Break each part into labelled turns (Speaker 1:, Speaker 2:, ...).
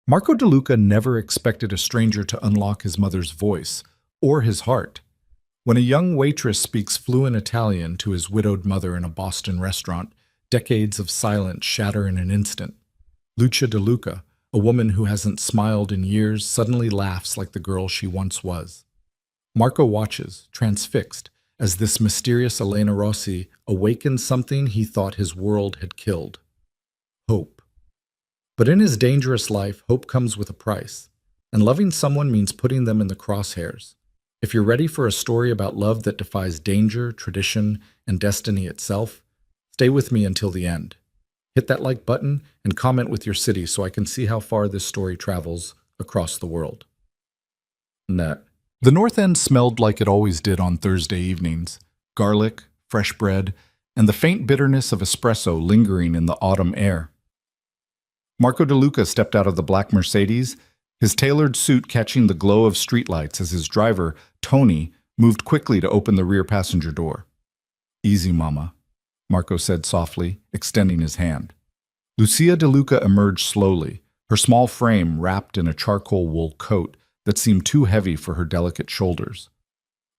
Speaker 1: Marco DeLuca never expected a stranger to unlock his mother's voice or his heart. When a young waitress speaks fluent Italian to his widowed mother in a Boston restaurant, decades of silence shatter in an instant. Lucia DeLuca, a woman who hasn't smiled in years, suddenly laughs like the girl she once was. Marco watches, transfixed, as this mysterious Elena Rossi awakens something he thought his world had killed: hope. But in his dangerous life, hope comes with a price, and loving someone means putting them in the crosshairs. If you're ready for a story about love that defies danger, tradition, and destiny itself, stay with me until the end. Hit that like button and comment with your city so I can see how far this story travels across the world. Net. The North End smelled like it always did on Thursday evenings: garlic, fresh bread, and the faint bitterness of espresso lingering in the autumn air. Marco DeLuca stepped out of the black Mercedes, his tailored suit catching the glow of streetlights as his driver, Tony, moved quickly to open the rear passenger door. "Easy, Mama," Marco said softly, extending his hand. Lucia DeLuca emerged slowly, her small frame wrapped in a charcoal wool coat that seemed too heavy for her delicate shoulders.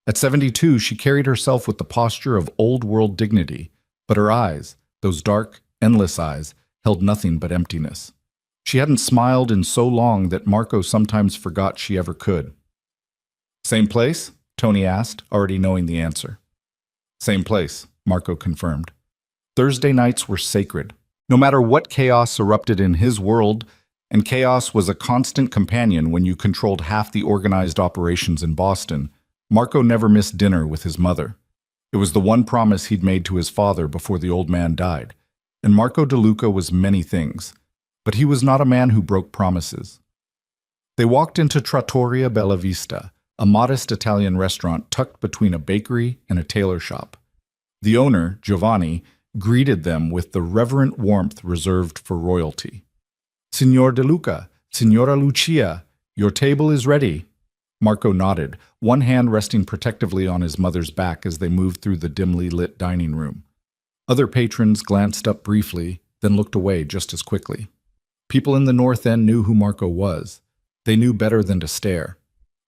Speaker 1: At 72, she carried herself with the posture of old-world dignity, but her eyes, those dark, endless eyes, held nothing but emptiness. She hadn't smiled in so long that Marco sometimes forgot she ever could. "Same place?" Tony asked, already knowing the answer. "Same place," Marco confirmed. Thursday nights were sacred. No matter what chaos erupted in his world, and chaos was a constant companion when you controlled half the organized operations in Boston, Marco never missed dinner with his mother. It was the one promise he'd made to his father before the old man died. And Marco DeLuca was many things, but he was not a man who broke promises. They walked into Trattoria Bella Vista, a modest Italian restaurant tucked between a bakery and a tailor shop. The owner, Giovanni, greeted them with the reverent warmth reserved for royalty. "Signor DeLuca, Signora Lucia, your table is ready." Marco nodded, one hand resting protectively on his mother's back as they moved through the dimly lit dining room. Other patrons glanced up briefly, then looked away just as quickly. People in the North End knew who Marco was. They knew better than to stare.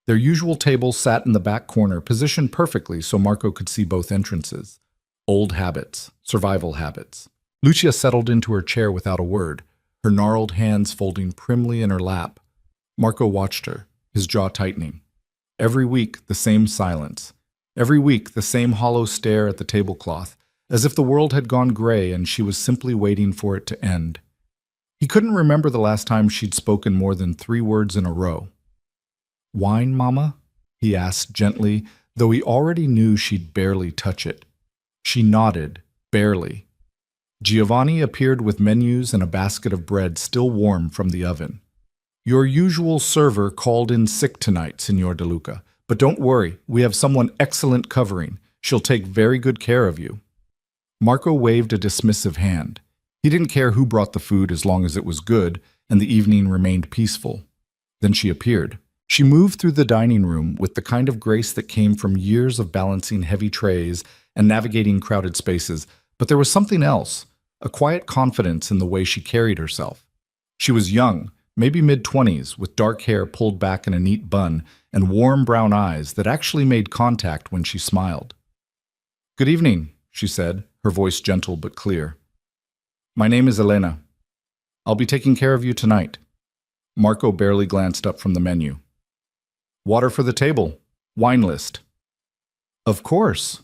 Speaker 1: Their usual table sat in the back corner, positioned perfectly so Marco could see both entrances. Old habits, survival habits. Lucia settled into her chair without a word, her gnarled hands folding primly in her lap. Marco watched her, his jaw tightening. Every week, the same silence. Every week, the same hollow stare at the tablecloth, as if the world had gone gray and she was simply waiting for it to end. He couldn't remember the last time she'd spoken more than 3 words in a row. "Wine, Mama?" he asked gently, though he already knew she'd barely touch it. She nodded, barely. Giovanni appeared with menus and a basket of bread still warm from the oven. "Your usual server called in sick tonight, Signor DeLuca, but don't worry, we have someone excellent covering. She'll take very good care of you." Marco waved a dismissive hand. He didn't care who brought the food as long as it was good and the evening remained peaceful. Then she appeared. She moved through the dining room with the kind of grace that came from years of balancing heavy trays and navigating crowded spaces, but there was something else, a quiet confidence in the way she carried herself. She was young, maybe mid-20s, with dark hair pulled back in a neat bun and warm brown eyes that actually made contact when she smiled. "Good evening," she said, her voice gentle but clear. "My name is Elena. I'll be taking care of you tonight." Marco barely glanced up from the menu. "Water for the table. Wine list." "Of course."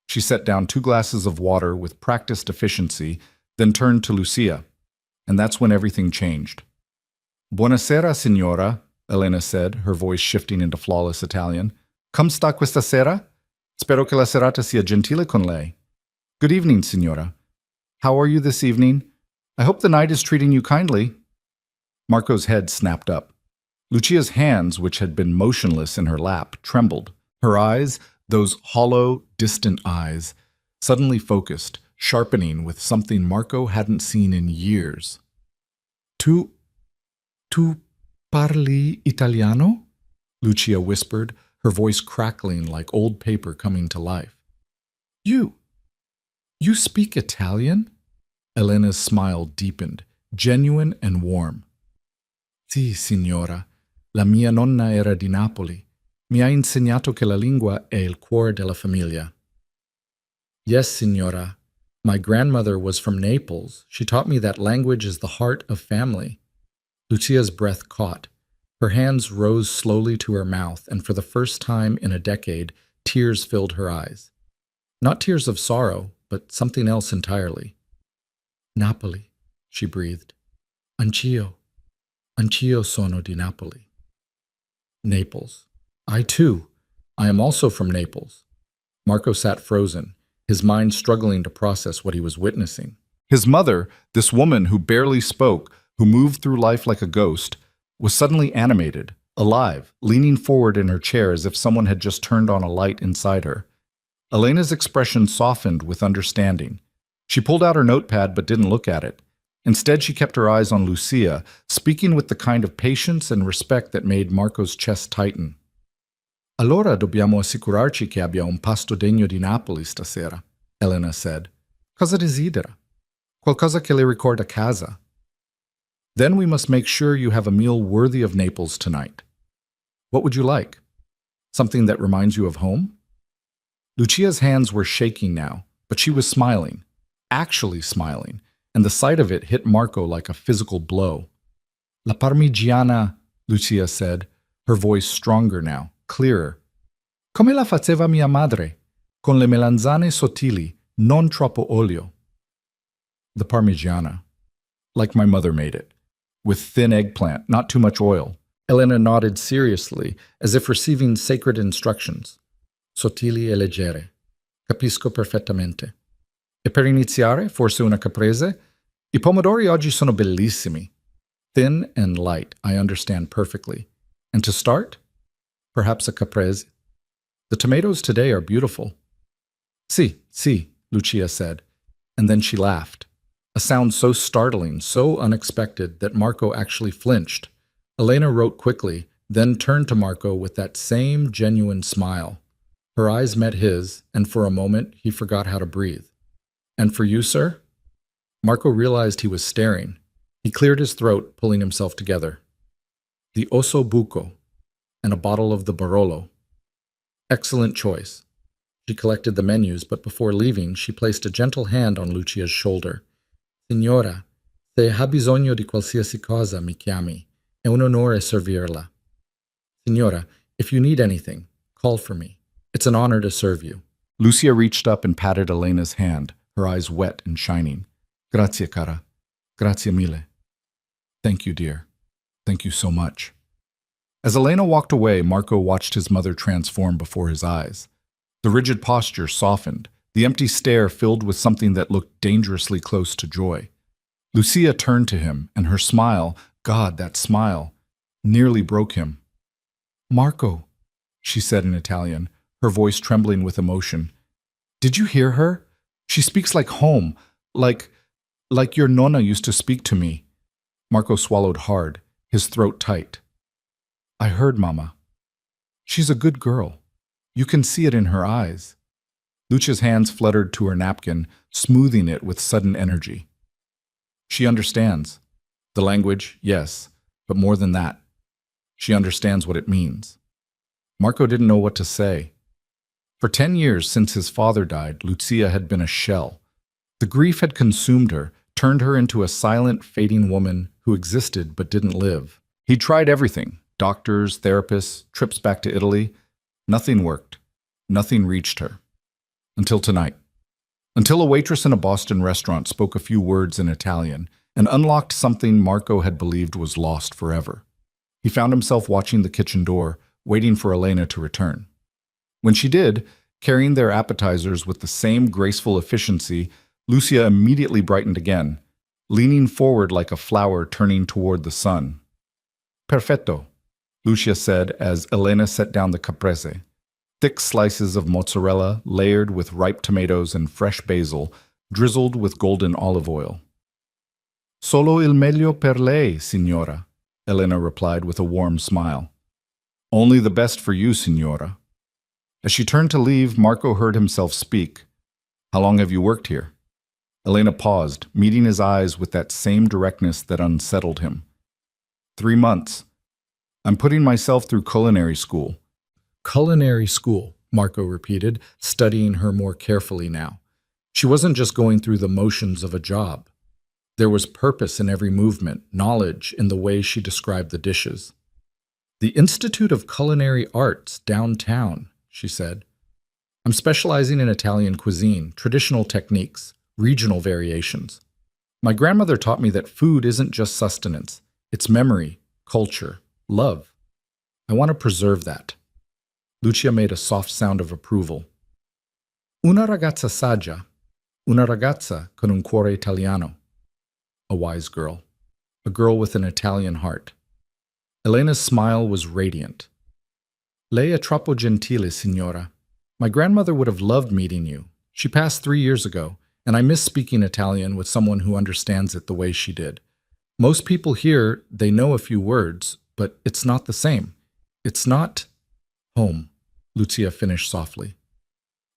Speaker 1: She set down 2 glasses of water with practiced efficiency, then turned to Lucia. And that's when everything changed. "Buonasera, signora," Elena said, her voice shifting into flawless Italian. "Come sta questa sera? Spero che la serata sia gentile con lei." "Good evening, signora. How are you this evening? I hope the night is treating you kindly." Marco's head snapped up. Lucia's hands, which had been motionless in her lap, trembled. Her eyes, those hollow, distant eyes, suddenly focused, sharpening with something Marco hadn't seen in years. Tu parli italiano?" Lucia whispered, her voice crackling like old paper coming to life. You speak Italian?" Elena's smile deepened, genuine and warm. Sì, signora. La mia nonna era di Napoli. Mi ha insegnato che la lingua è il cuore della famiglia. Yes, signora. My grandmother was from Naples. She taught me that language is the heart of family. Lucia's breath caught. Her hands rose slowly to her mouth, and for the first time in a decade, tears filled her eyes. Not tears of sorrow, but something else entirely. Napoli, she breathed. Anch'io sono di Napoli. Naples. I too. I am also from Naples. Marco sat frozen, his mind struggling to process what he was witnessing. His mother, this woman who barely spoke, who moved through life like a ghost, was suddenly animated, alive, leaning forward in her chair as if someone had just turned on a light inside her. Elena's expression softened with understanding. She pulled out her notepad but didn't look at it. Instead, she kept her eyes on Lucia, speaking with the kind of patience and respect that made Marco's chest tighten. Allora dobbiamo assicurarci che abbia un pasto degno di Napoli stasera, Elena said. Cosa desidera? Qualcosa che le ricorda casa. Then we must make sure you have a meal worthy of Naples tonight. What would you like? Something that reminds you of home? Lucia's hands were shaking now, but she was smiling, actually smiling, and the sight of it hit Marco like a physical blow. La parmigiana, Lucia said, her voice stronger now, clearer. Come la faceva mia madre, con le melanzane sottili, non troppo olio. The parmigiana, like my mother made it, with thin eggplant, not too much oil. Elena nodded seriously, as if receiving sacred instructions. Sottili e leggere. Capisco perfettamente. E per iniziare, forse una caprese? I pomodori oggi sono bellissimi. Thin and light, I understand perfectly. And to start? Perhaps a caprese. The tomatoes today are beautiful. Si, Lucia said, and then she laughed. A sound so startling, so unexpected, that Marco actually flinched. Elena wrote quickly, then turned to Marco with that same genuine smile. Her eyes met his, and for a moment he forgot how to breathe. And for you, sir? Marco realized he was staring. He cleared his throat, pulling himself together. The osso buco, and a bottle of the Barolo. Excellent choice. She collected the menus, but before leaving, she placed a gentle hand on Lucia's shoulder. Signora, se ha bisogno di qualsiasi cosa, mi chiami. È un onore servirla. Signora, if you need anything, call for me. It's an honor to serve you. Lucia reached up and patted Elena's hand, her eyes wet and shining. Grazie, cara. Grazie mille. Thank you, dear. Thank you so much. As Elena walked away, Marco watched his mother transform before his eyes. The rigid posture softened, the empty stare filled with something that looked dangerously close to joy. Lucia turned to him, and her smile, God, that smile, nearly broke him. Marco, she said in Italian, her voice trembling with emotion. Did you hear her? She speaks like home, like your nonna used to speak to me. Marco swallowed hard, his throat tight. I heard, Mama. She's a good girl. You can see it in her eyes. Lucia's hands fluttered to her napkin, smoothing it with sudden energy. She understands. The language, yes, but more than that. She understands what it means. Marco didn't know what to say. For 10 years since his father died, Lucia had been a shell. The grief had consumed her, turned her into a silent, fading woman who existed but didn't live. He tried everything, doctors, therapists, trips back to Italy. Nothing worked. Nothing reached her. Until tonight. Until a waitress in a Boston restaurant spoke a few words in Italian and unlocked something Marco had believed was lost forever. He found himself watching the kitchen door, waiting for Elena to return. When she did, carrying their appetizers with the same graceful efficiency, Lucia immediately brightened again, leaning forward like a flower turning toward the sun. Perfetto, Lucia said as Elena set down the caprese. Thick slices of mozzarella layered with ripe tomatoes and fresh basil, drizzled with golden olive oil. Solo il meglio per lei, signora, Elena replied with a warm smile. Only the best for you, signora. As she turned to leave, Marco heard himself speak. How long have you worked here? Elena paused, meeting his eyes with that same directness that unsettled him. 3 months. I'm putting myself through culinary school. Culinary school, Marco repeated, studying her more carefully now. She wasn't just going through the motions of a job. There was purpose in every movement, knowledge in the way she described the dishes. The Institute of Culinary Arts downtown, she said. I'm specializing in Italian cuisine, traditional techniques, regional variations. My grandmother taught me that food isn't just sustenance. It's memory, culture, love. I want to preserve that. Lucia made a soft sound of approval. Una ragazza saggia, una ragazza con un cuore italiano. A wise girl. A girl with an Italian heart. Elena's smile was radiant. Lei è troppo gentile, signora. My grandmother would have loved meeting you. She passed 3 years ago, and I miss speaking Italian with someone who understands it the way she did. Most people here, they know a few words, but it's not the same. It's not home, Lucia finished softly.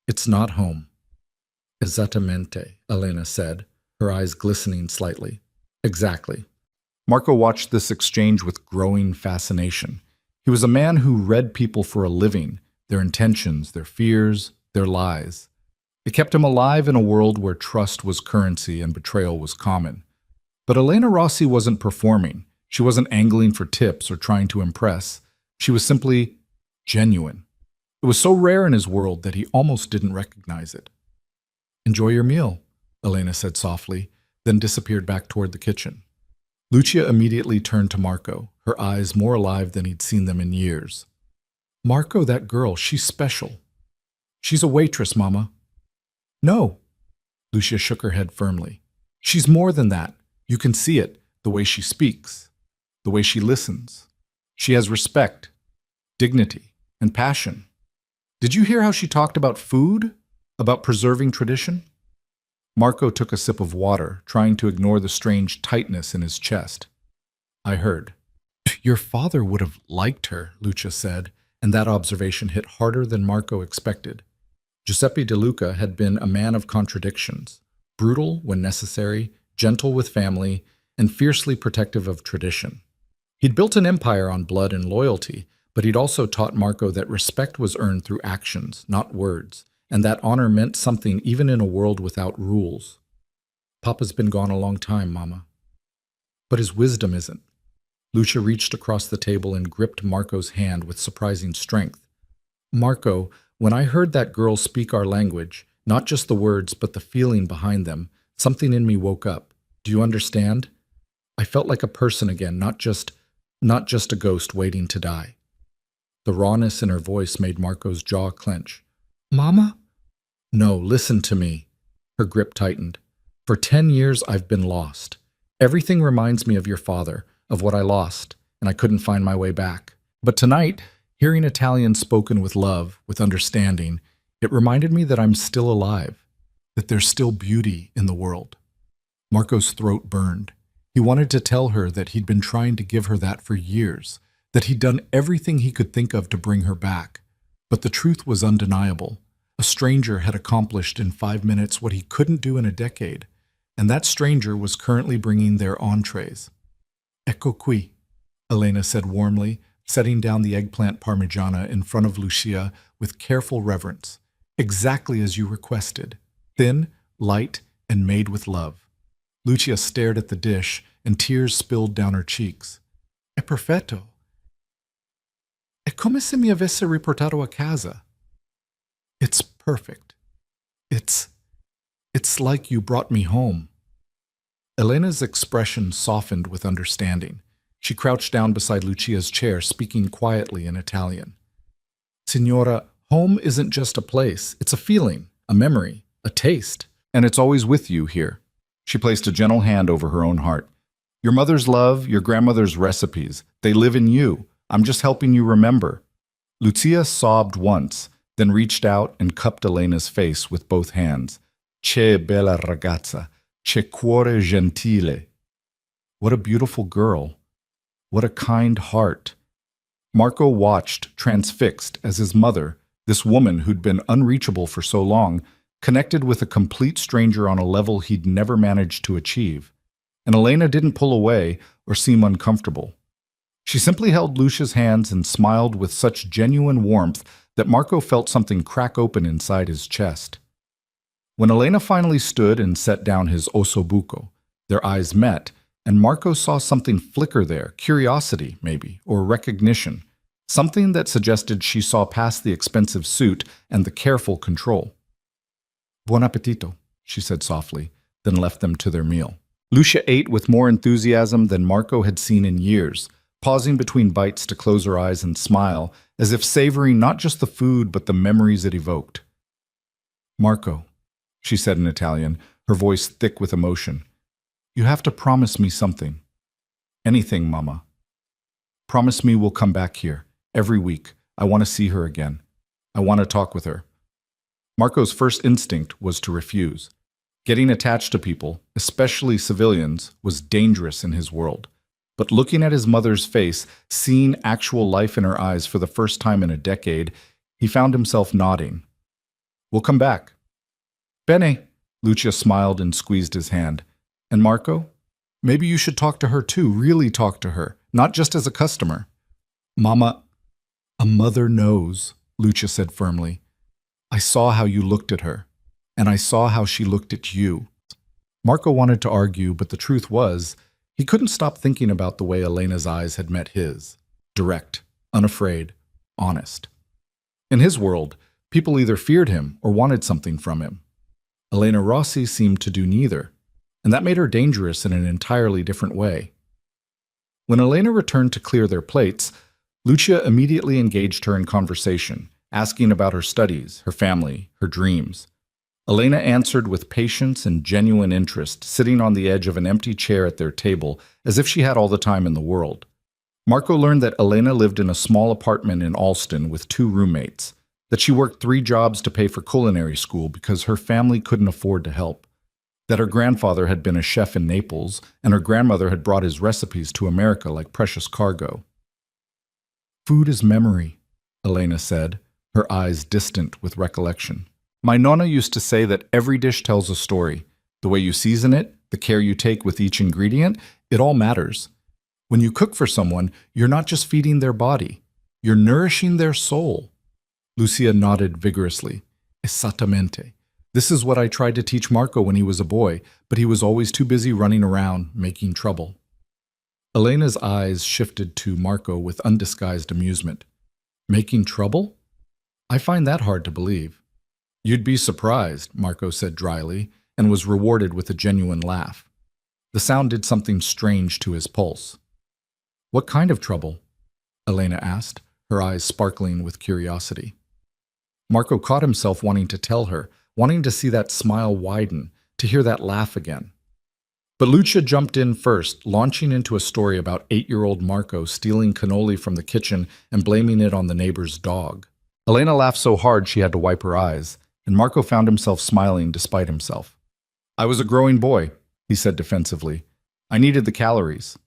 Speaker 1: It's not home. Esattamente, Elena said, her eyes glistening slightly. Exactly. Marco watched this exchange with growing fascination. He was a man who read people for a living, their intentions, their fears, their lies. It kept him alive in a world where trust was currency and betrayal was common. But Elena Rossi wasn't performing. She wasn't angling for tips or trying to impress. She was simply genuine. It was so rare in his world that he almost didn't recognize it. Enjoy your meal, Elena said softly, then disappeared back toward the kitchen. Lucia immediately turned to Marco, her eyes more alive than he'd seen them in years. Marco, that girl, she's special. She's a waitress, Mama. No. Lucia shook her head firmly. She's more than that. You can see it, the way she speaks, the way she listens. She has respect, dignity, and passion. Did you hear how she talked about food? About preserving tradition? Marco took a sip of water, trying to ignore the strange tightness in his chest. I heard. Your father would have liked her, Lucia said, and that observation hit harder than Marco expected. Giuseppe De Luca had been a man of contradictions, brutal when necessary, gentle with family, and fiercely protective of tradition. He'd built an empire on blood and loyalty, but he'd also taught Marco that respect was earned through actions, not words, and that honor meant something even in a world without rules. Papa's been gone a long time, Mama. But his wisdom isn't. Lucia reached across the table and gripped Marco's hand with surprising strength. Marco, when I heard that girl speak our language, not just the words but the feeling behind them, something in me woke up. Do you understand? I felt like a person again, not just a ghost waiting to die. The rawness in her voice made Marco's jaw clench. Mama? No, listen to me. Her grip tightened. For 10 years I've been lost. Everything reminds me of your father, of what I lost, and I couldn't find my way back. But tonight, hearing Italian spoken with love, with understanding, it reminded me that I'm still alive, that there's still beauty in the world. Marco's throat burned. He wanted to tell her that he'd been trying to give her that for years, that he'd done everything he could think of to bring her back. But the truth was undeniable. A stranger had accomplished in 5 minutes what he couldn't do in a decade, and that stranger was currently bringing their entrees. Ecco qui, Elena said warmly, setting down the eggplant parmigiana in front of Lucia with careful reverence. Exactly as you requested. Thin, light, and made with love. Lucia stared at the dish, and tears spilled down her cheeks. È perfetto. È come se mi avesse riportato a casa. It's perfect. It's like you brought me home. Elena's expression softened with understanding. She crouched down beside Lucia's chair, speaking quietly in Italian. Signora, home isn't just a place. It's a feeling, a memory, a taste. And it's always with you here. She placed a gentle hand over her own heart. Your mother's love, your grandmother's recipes, they live in you. I'm just helping you remember. Lucia sobbed once, then reached out and cupped Elena's face with both hands. Che bella ragazza, che cuore gentile. What a beautiful girl. What a kind heart. Marco watched, transfixed, as his mother, this woman who'd been unreachable for so long, connected with a complete stranger on a level he'd never managed to achieve. And Elena didn't pull away or seem uncomfortable. She simply held Lucia's hands and smiled with such genuine warmth that Marco felt something crack open inside his chest. When Elena finally stood and set down his ossobuco, their eyes met, and Marco saw something flicker there, curiosity, maybe, or recognition, something that suggested she saw past the expensive suit and the careful control. "Buon appetito," she said softly, then left them to their meal. Lucia ate with more enthusiasm than Marco had seen in years, pausing between bites to close her eyes and smile, as if savoring not just the food but the memories it evoked. "Marco," she said in Italian, her voice thick with emotion, "you have to promise me something." "Anything, Mama." "Promise me we'll come back here, every week. I want to see her again. I want to talk with her." Marco's first instinct was to refuse. Getting attached to people, especially civilians, was dangerous in his world. But looking at his mother's face, seeing actual life in her eyes for the first time in a decade, he found himself nodding. "We'll come back." "Bene," Lucia smiled and squeezed his hand. "And Marco? Maybe you should talk to her too, really talk to her, not just as a customer." "Mama, a mother knows," Lucia said firmly. "I saw how you looked at her, and I saw how she looked at you." Marco wanted to argue, but the truth was, he couldn't stop thinking about the way Elena's eyes had met his. Direct, unafraid, honest. In his world, people either feared him or wanted something from him. Elena Rossi seemed to do neither, and that made her dangerous in an entirely different way. When Elena returned to clear their plates, Lucia immediately engaged her in conversation, asking about her studies, her family, her dreams. Elena answered with patience and genuine interest, sitting on the edge of an empty chair at their table, as if she had all the time in the world. Marco learned that Elena lived in a small apartment in Alston with 2 roommates, that she worked 3 jobs to pay for culinary school because her family couldn't afford to help, that her grandfather had been a chef in Naples, and her grandmother had brought his recipes to America like precious cargo. "Food is memory," Elena said, her eyes distant with recollection. "My nonna used to say that every dish tells a story. The way you season it, the care you take with each ingredient, it all matters. When you cook for someone, you're not just feeding their body, you're nourishing their soul." Lucia nodded vigorously. "Esattamente. This is what I tried to teach Marco when he was a boy, but he was always too busy running around, making trouble." Elena's eyes shifted to Marco with undisguised amusement. "Making trouble? I find that hard to believe." "You'd be surprised," Marco said dryly, and was rewarded with a genuine laugh. The sound did something strange to his pulse. "What kind of trouble?" Elena asked, her eyes sparkling with curiosity. Marco caught himself wanting to tell her, wanting to see that smile widen, to hear that laugh again. But Lucia jumped in first, launching into a story about 8-year-old Marco stealing cannoli from the kitchen and blaming it on the neighbor's dog. Elena laughed so hard she had to wipe her eyes, and Marco found himself smiling despite himself. "I was a growing boy," he said defensively. "I needed the calories."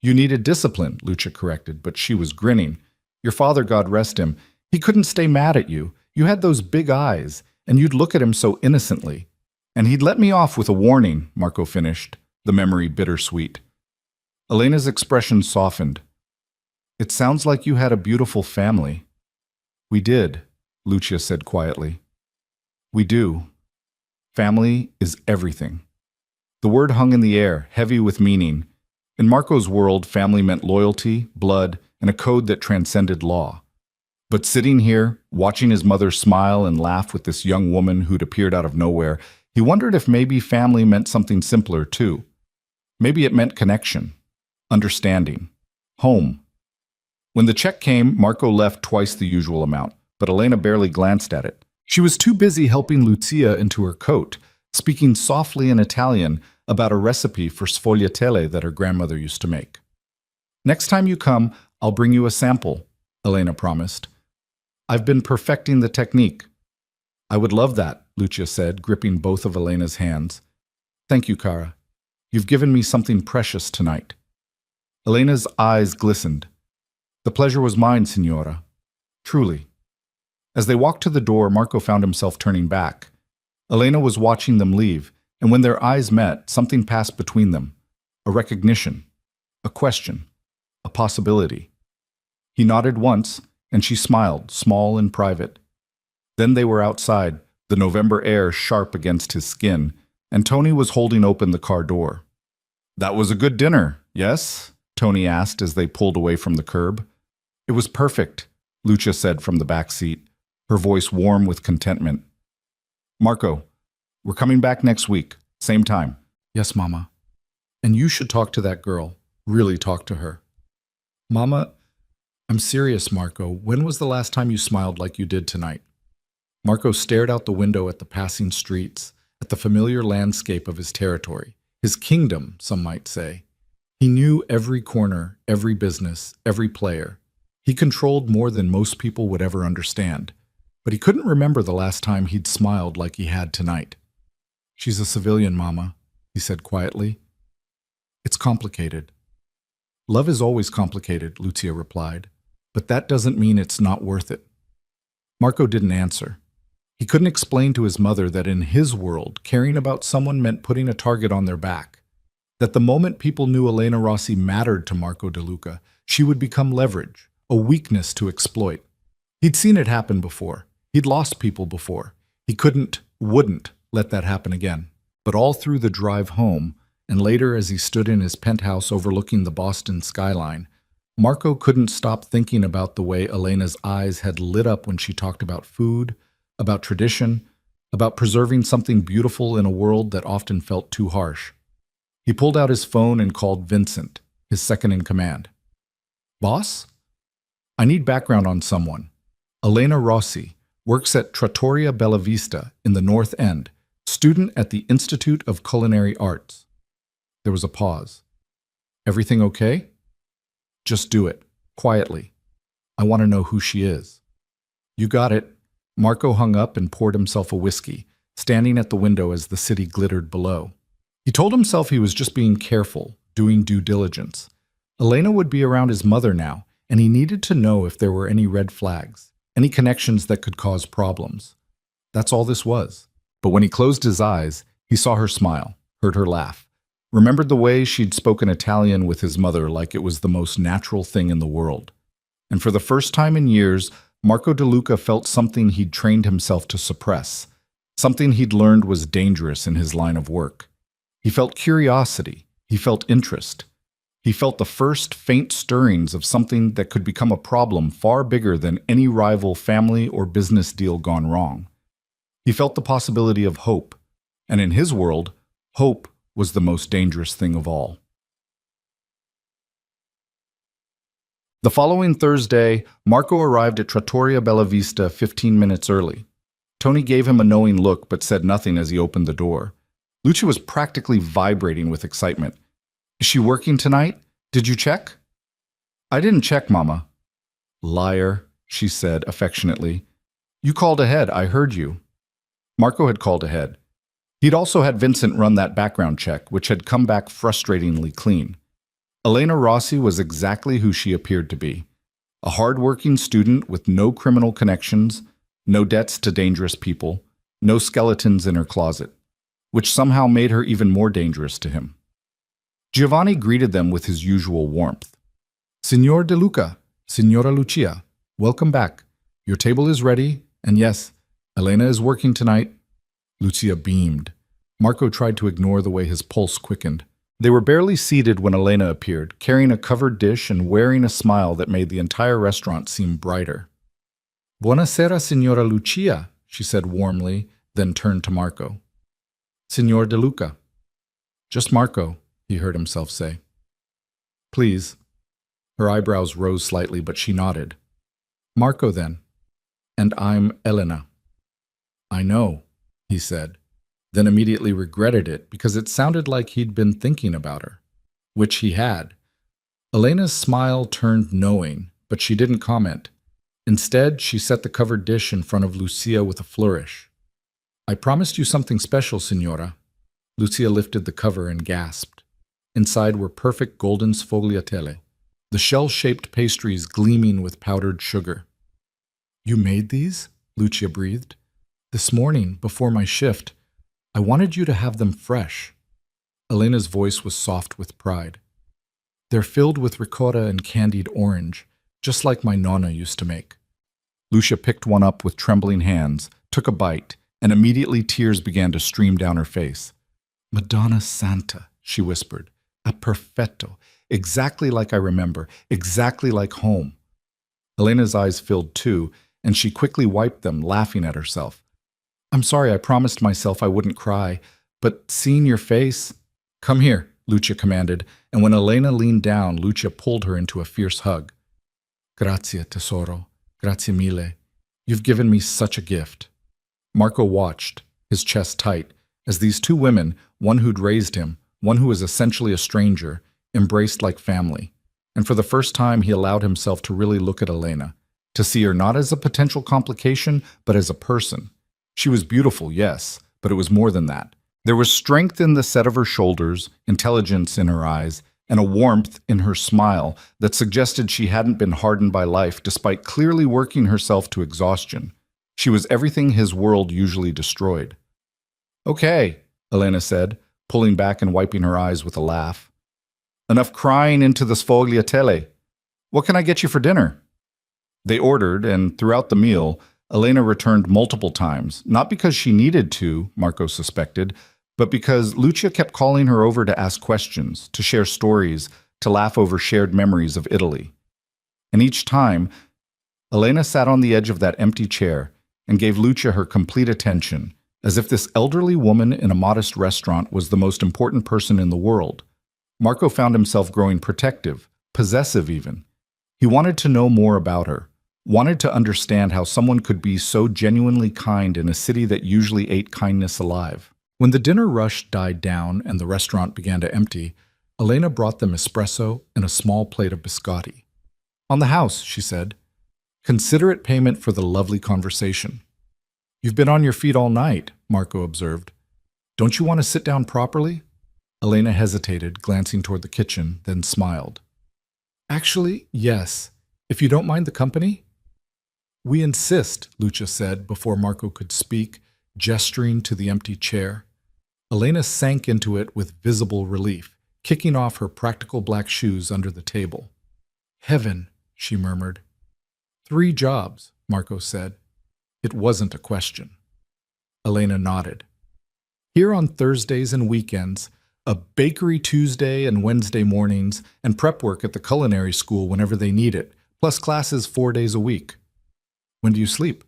Speaker 1: "You needed discipline," Lucia corrected, but she was grinning. "Your father, God rest him, he couldn't stay mad at you. You had those big eyes, and you'd look at him so innocently. And he'd let me off with a warning," Marco finished, the memory bittersweet. Elena's expression softened. "It sounds like you had a beautiful family." "We did," Lucia said quietly. "We do. Family is everything." The word hung in the air, heavy with meaning. In Marco's world, family meant loyalty, blood, and a code that transcended law. But sitting here, watching his mother smile and laugh with this young woman who'd appeared out of nowhere, he wondered if maybe family meant something simpler too. Maybe it meant connection, understanding, home. When the check came, Marco left twice the usual amount, but Elena barely glanced at it. She was too busy helping Lucia into her coat, speaking softly in Italian about a recipe for sfogliatelle that her grandmother used to make. "Next time you come, I'll bring you a sample," Elena promised. "I've been perfecting the technique." "I would love that," Lucia said, gripping both of Elena's hands. "Thank you, Cara. You've given me something precious tonight." Elena's eyes glistened. "The pleasure was mine, Signora. Truly." As they walked to the door, Marco found himself turning back. Elena was watching them leave, and when their eyes met, something passed between them. A recognition. A question. a possibility. He nodded once, and she smiled, small and private. Then they were outside, the November air sharp against his skin, and Tony was holding open the car door. "That was a good dinner, yes?" Tony asked as they pulled away from the curb. "It was perfect," Lucia said from the back seat, her voice warm with contentment. "Marco, we're coming back next week, same time." "Yes, Mama. And you should talk to that girl, really talk to her." "Mama, I'm serious, Marco. When was the last time you smiled like you did tonight?" Marco stared out the window at the passing streets, at the familiar landscape of his territory, his kingdom, some might say. He knew every corner, every business, every player. He controlled more than most people would ever understand, but he couldn't remember the last time he'd smiled like he had tonight. "She's a civilian, Mama," he said quietly. "It's complicated." "Love is always complicated," Lucia replied, "but that doesn't mean it's not worth it." Marco didn't answer. He couldn't explain to his mother that in his world, caring about someone meant putting a target on their back. That the moment people knew Elena Rossi mattered to Marco De Luca, she would become leverage, a weakness to exploit. He'd seen it happen before. He'd lost people before. He wouldn't let that happen again. But all through the drive home, and later as he stood in his penthouse overlooking the Boston skyline, Marco couldn't stop thinking about the way Elena's eyes had lit up when she talked about food, about tradition, about preserving something beautiful in a world that often felt too harsh. He pulled out his phone and called Vincent, his second in command. "Boss? I need background on someone. Elena Rossi works at Trattoria Bella Vista in the North End, student at the Institute of Culinary Arts." There was a pause. "Everything okay?" "Just do it, quietly. I want to know who she is." "You got it." Marco hung up and poured himself a whiskey, standing at the window as the city glittered below. He told himself he was just being careful, doing due diligence. Elena would be around his mother now, and he needed to know if there were any red flags, any connections that could cause problems. That's all this was. But when he closed his eyes, he saw her smile, heard her laugh, remembered the way she'd spoken Italian with his mother like it was the most natural thing in the world. And for the first time in years, Marco De Luca felt something he'd trained himself to suppress, something he'd learned was dangerous in his line of work. He felt curiosity, he felt interest. He felt the first faint stirrings of something that could become a problem far bigger than any rival family or business deal gone wrong. He felt the possibility of hope, and in his world, hope was the most dangerous thing of all. The following Thursday, Marco arrived at Trattoria Bella Vista 15 minutes early. Tony gave him a knowing look but said nothing as he opened the door. Lucia was practically vibrating with excitement. "Is she working tonight? Did you check?" "I didn't check, Mama." "Liar," she said affectionately. "You called ahead, I heard you." Marco had called ahead. He'd also had Vincent run that background check, which had come back frustratingly clean. Elena Rossi was exactly who she appeared to be. A hard-working student with no criminal connections, no debts to dangerous people, no skeletons in her closet, which somehow made her even more dangerous to him. Giovanni greeted them with his usual warmth. "Signor De Luca, Signora Lucia, welcome back. Your table is ready, and yes, Elena is working tonight." Lucia beamed. Marco tried to ignore the way his pulse quickened. They were barely seated when Elena appeared, carrying a covered dish and wearing a smile that made the entire restaurant seem brighter. "Buonasera, Signora Lucia," she said warmly, then turned to Marco. "Signor De Luca." "Just Marco," he heard himself say. "Please." Her eyebrows rose slightly, but she nodded. "Marco, then. And I'm Elena." "I know," he said, then immediately regretted it because it sounded like he'd been thinking about her, which he had. Elena's smile turned knowing, but she didn't comment. Instead, she set the covered dish in front of Lucia with a flourish. "I promised you something special, Signora." Lucia lifted the cover and gasped. Inside were perfect golden sfogliatelle, the shell-shaped pastries gleaming with powdered sugar. "You made these?" Lucia breathed. "This morning, before my shift, I wanted you to have them fresh." Elena's voice was soft with pride. They're filled with ricotta and candied orange, just like my nonna used to make. Lucia picked one up with trembling hands, took a bite, and immediately tears began to stream down her face. Madonna Santa, she whispered. A perfetto, exactly like I remember, exactly like home. Elena's eyes filled too, and she quickly wiped them, laughing at herself. I'm sorry, I promised myself I wouldn't cry, but seeing your face… Come here, Lucia commanded, and when Elena leaned down, Lucia pulled her into a fierce hug. Grazie, tesoro. Grazie mille. You've given me such a gift. Marco watched, his chest tight, as these two women, one who'd raised him, one who was essentially a stranger, embraced like family. And for the first time, he allowed himself to really look at Elena, to see her not as a potential complication, but as a person. She was beautiful, yes, but it was more than that. There was strength in the set of her shoulders, intelligence in her eyes, and a warmth in her smile that suggested she hadn't been hardened by life despite clearly working herself to exhaustion. She was everything his world usually destroyed. Okay, Elena said, pulling back and wiping her eyes with a laugh. Enough crying into the sfogliatelle. What can I get you for dinner? They ordered, and throughout the meal, Elena returned multiple times, not because she needed to, Marco suspected, but because Lucia kept calling her over to ask questions, to share stories, to laugh over shared memories of Italy. And each time, Elena sat on the edge of that empty chair and gave Lucia her complete attention, as if this elderly woman in a modest restaurant was the most important person in the world. Marco found himself growing protective, possessive even. He wanted to know more about her, wanted to understand how someone could be so genuinely kind in a city that usually ate kindness alive. When the dinner rush died down and the restaurant began to empty, Elena brought them espresso and a small plate of biscotti. On the house, she said. Consider it payment for the lovely conversation. You've been on your feet all night, Marco observed. Don't you want to sit down properly? Elena hesitated, glancing toward the kitchen, then smiled. Actually, yes, if you don't mind the company. We insist, Lucia said before Marco could speak, gesturing to the empty chair. Elena sank into it with visible relief, kicking off her practical black shoes under the table. Heaven, she murmured. 3 jobs, Marco said. It wasn't a question. Elena nodded. Here on Thursdays and weekends, a bakery Tuesday and Wednesday mornings, and prep work at the culinary school whenever they need it, plus classes 4 days a week. When do you sleep?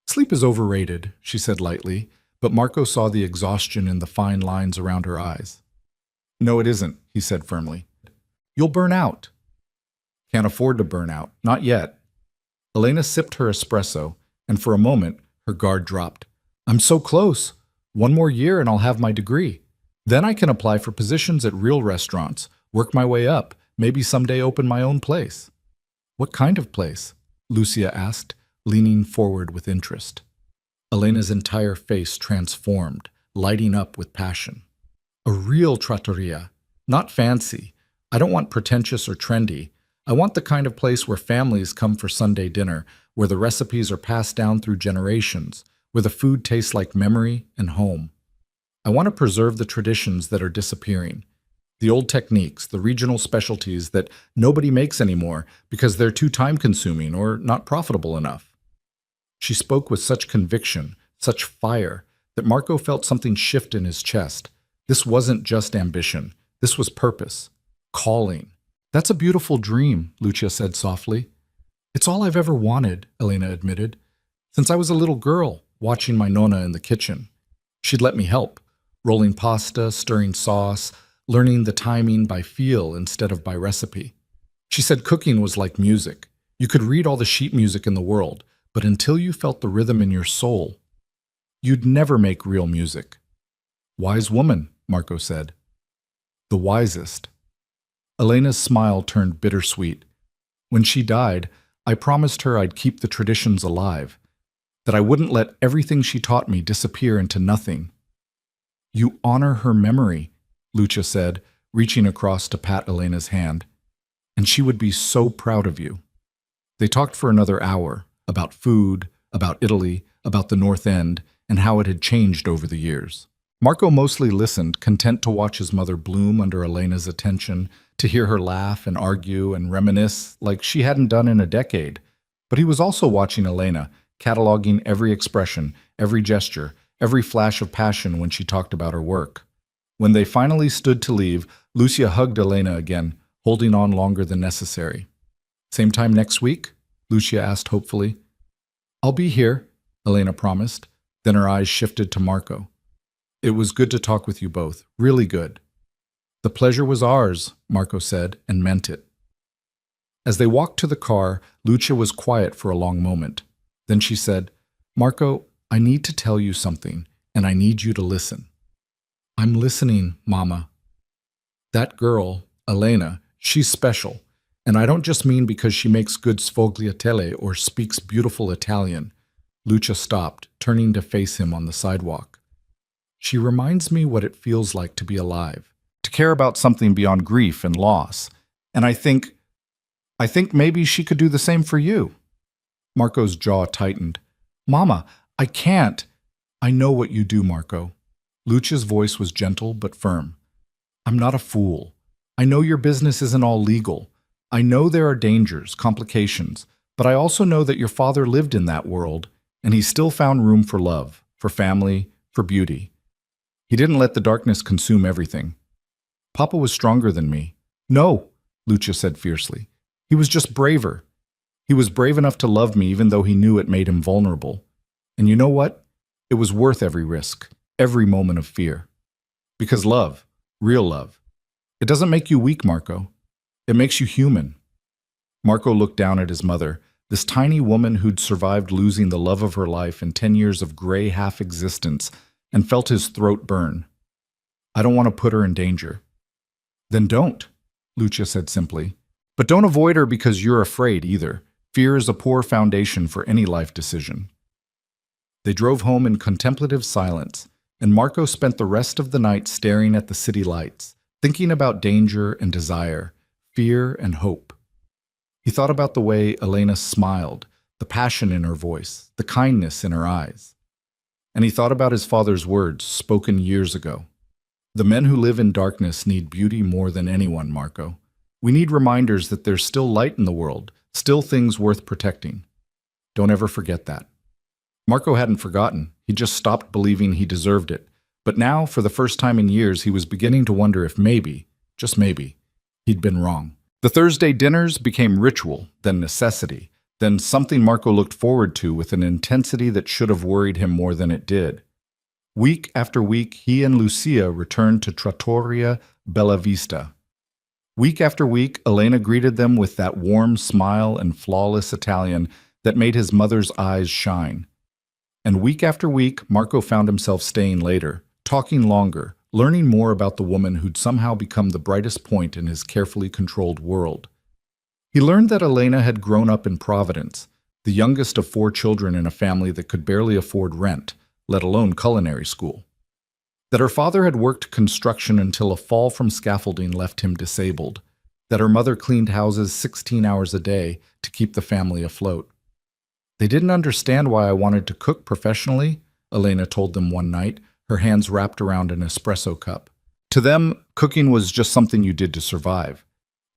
Speaker 1: Sleep is overrated, she said lightly, but Marco saw the exhaustion in the fine lines around her eyes. No, it isn't, he said firmly. You'll burn out. Can't afford to burn out, not yet. Elena sipped her espresso, and for a moment, her guard dropped. I'm so close. 1 more year and I'll have my degree. Then I can apply for positions at real restaurants, work my way up, maybe someday open my own place. What kind of place? Lucia asked, leaning forward with interest. Elena's entire face transformed, lighting up with passion. A real trattoria, not fancy. I don't want pretentious or trendy. I want the kind of place where families come for Sunday dinner, where the recipes are passed down through generations, where the food tastes like memory and home. I want to preserve the traditions that are disappearing, the old techniques, the regional specialties that nobody makes anymore because they're too time-consuming or not profitable enough. She spoke with such conviction, such fire, that Marco felt something shift in his chest. This wasn't just ambition. This was purpose, calling. That's a beautiful dream, Lucia said softly. It's all I've ever wanted, Elena admitted, since I was a little girl watching my nonna in the kitchen. She'd let me help, rolling pasta, stirring sauce, learning the timing by feel instead of by recipe. She said cooking was like music. You could read all the sheet music in the world, but until you felt the rhythm in your soul, you'd never make real music. Wise woman, Marco said. The wisest. Elena's smile turned bittersweet. When she died, I promised her I'd keep the traditions alive, that I wouldn't let everything she taught me disappear into nothing. You honor her memory, Lucia said, reaching across to pat Elena's hand, and she would be so proud of you. They talked for another hour, about food, about Italy, about the North End, and how it had changed over the years. Marco mostly listened, content to watch his mother bloom under Elena's attention, to hear her laugh and argue and reminisce like she hadn't done in a decade. But he was also watching Elena, cataloging every expression, every gesture, every flash of passion when she talked about her work. When they finally stood to leave, Lucia hugged Elena again, holding on longer than necessary. "Same time next week?" Lucia asked hopefully. "I'll be here," Elena promised. Then her eyes shifted to Marco. "It was good to talk with you both, really good." "The pleasure was ours," Marco said, and meant it. As they walked to the car, Lucia was quiet for a long moment. Then she said, "Marco, I need to tell you something, and I need you to listen." "I'm listening, Mama." "That girl, Elena, she's special. And I don't just mean because she makes good sfogliatelle or speaks beautiful Italian." Lucia stopped, turning to face him on the sidewalk. "She reminds me what it feels like to be alive, to care about something beyond grief and loss. And I think maybe she could do the same for you." Marco's jaw tightened. "Mama, I can't." "I know what you do, Marco." Lucia's voice was gentle but firm. "I'm not a fool. I know your business isn't all legal. I know there are dangers, complications, but I also know that your father lived in that world, and he still found room for love, for family, for beauty. He didn't let the darkness consume everything. Papa was stronger than me." "No," Lucia said fiercely. "He was just braver. He was brave enough to love me even though he knew it made him vulnerable. And you know what? It was worth every risk, every moment of fear. Because love, real love, it doesn't make you weak, Marco. It makes you human." Marco looked down at his mother, this tiny woman who'd survived losing the love of her life in 10 years of gray half-existence, and felt his throat burn. "I don't want to put her in danger." "Then don't," Lucia said simply. "But don't avoid her because you're afraid either. Fear is a poor foundation for any life decision." They drove home in contemplative silence, and Marco spent the rest of the night staring at the city lights, thinking about danger and desire, fear and hope. He thought about the way Elena smiled, the passion in her voice, the kindness in her eyes. And he thought about his father's words, spoken years ago. "The men who live in darkness need beauty more than anyone, Marco. We need reminders that there's still light in the world, still things worth protecting. Don't ever forget that." Marco hadn't forgotten. He just stopped believing he deserved it. But now, for the first time in years, he was beginning to wonder if maybe, just maybe, he'd been wrong. The Thursday dinners became ritual, then necessity, then something Marco looked forward to with an intensity that should have worried him more than it did. Week after week, he and Lucia returned to Trattoria Bella Vista. Week after week, Elena greeted them with that warm smile and flawless Italian that made his mother's eyes shine. And week after week, Marco found himself staying later, talking longer, learning more about the woman who'd somehow become the brightest point in his carefully controlled world. He learned that Elena had grown up in Providence, the youngest of 4 children in a family that could barely afford rent, let alone culinary school. That her father had worked construction until a fall from scaffolding left him disabled. That her mother cleaned houses 16 hours a day to keep the family afloat. "They didn't understand why I wanted to cook professionally," Elena told them one night, her hands wrapped around an espresso cup. "To them, cooking was just something you did to survive.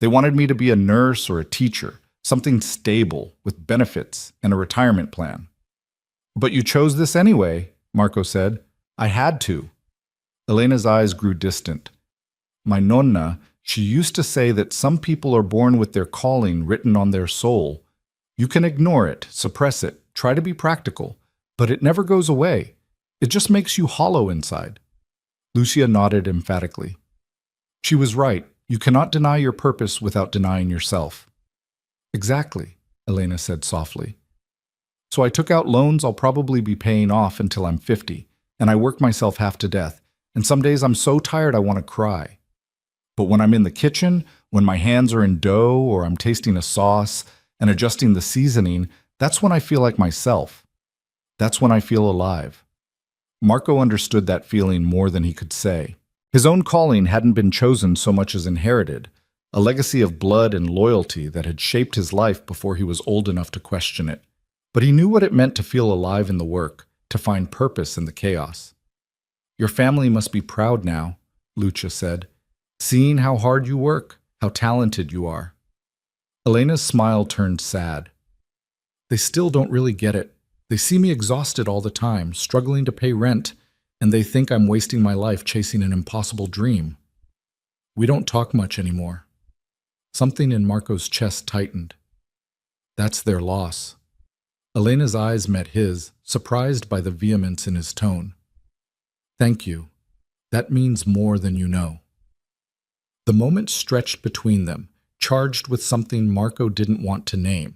Speaker 1: They wanted me to be a nurse or a teacher, something stable, with benefits and a retirement plan." "But you chose this anyway," Marco said. "I had to." Elena's eyes grew distant. "My nonna, she used to say that some people are born with their calling written on their soul. You can ignore it, suppress it, try to be practical, but it never goes away. It just makes you hollow inside." Lucia nodded emphatically. She was right. You cannot deny your purpose without denying yourself. "Exactly," Elena said softly. "So I took out loans I'll probably be paying off until I'm 50, and I work myself half to death, and some days I'm so tired I want to cry. But when I'm in the kitchen, when my hands are in dough or I'm tasting a sauce and adjusting the seasoning, that's when I feel like myself. That's when I feel alive." Marco understood that feeling more than he could say. His own calling hadn't been chosen so much as inherited, a legacy of blood and loyalty that had shaped his life before he was old enough to question it. But he knew what it meant to feel alive in the work, to find purpose in the chaos. "Your family must be proud now," Lucia said, "seeing how hard you work, how talented you are. Elena's smile turned sad. They still don't really get it. They see me exhausted all the time, struggling to pay rent, and they think I'm wasting my life chasing an impossible dream. We don't talk much anymore. Something in Marco's chest tightened. That's their loss. Elena's eyes met his, surprised by the vehemence in his tone. Thank you. That means more than you know. The moment stretched between them, charged with something Marco didn't want to name.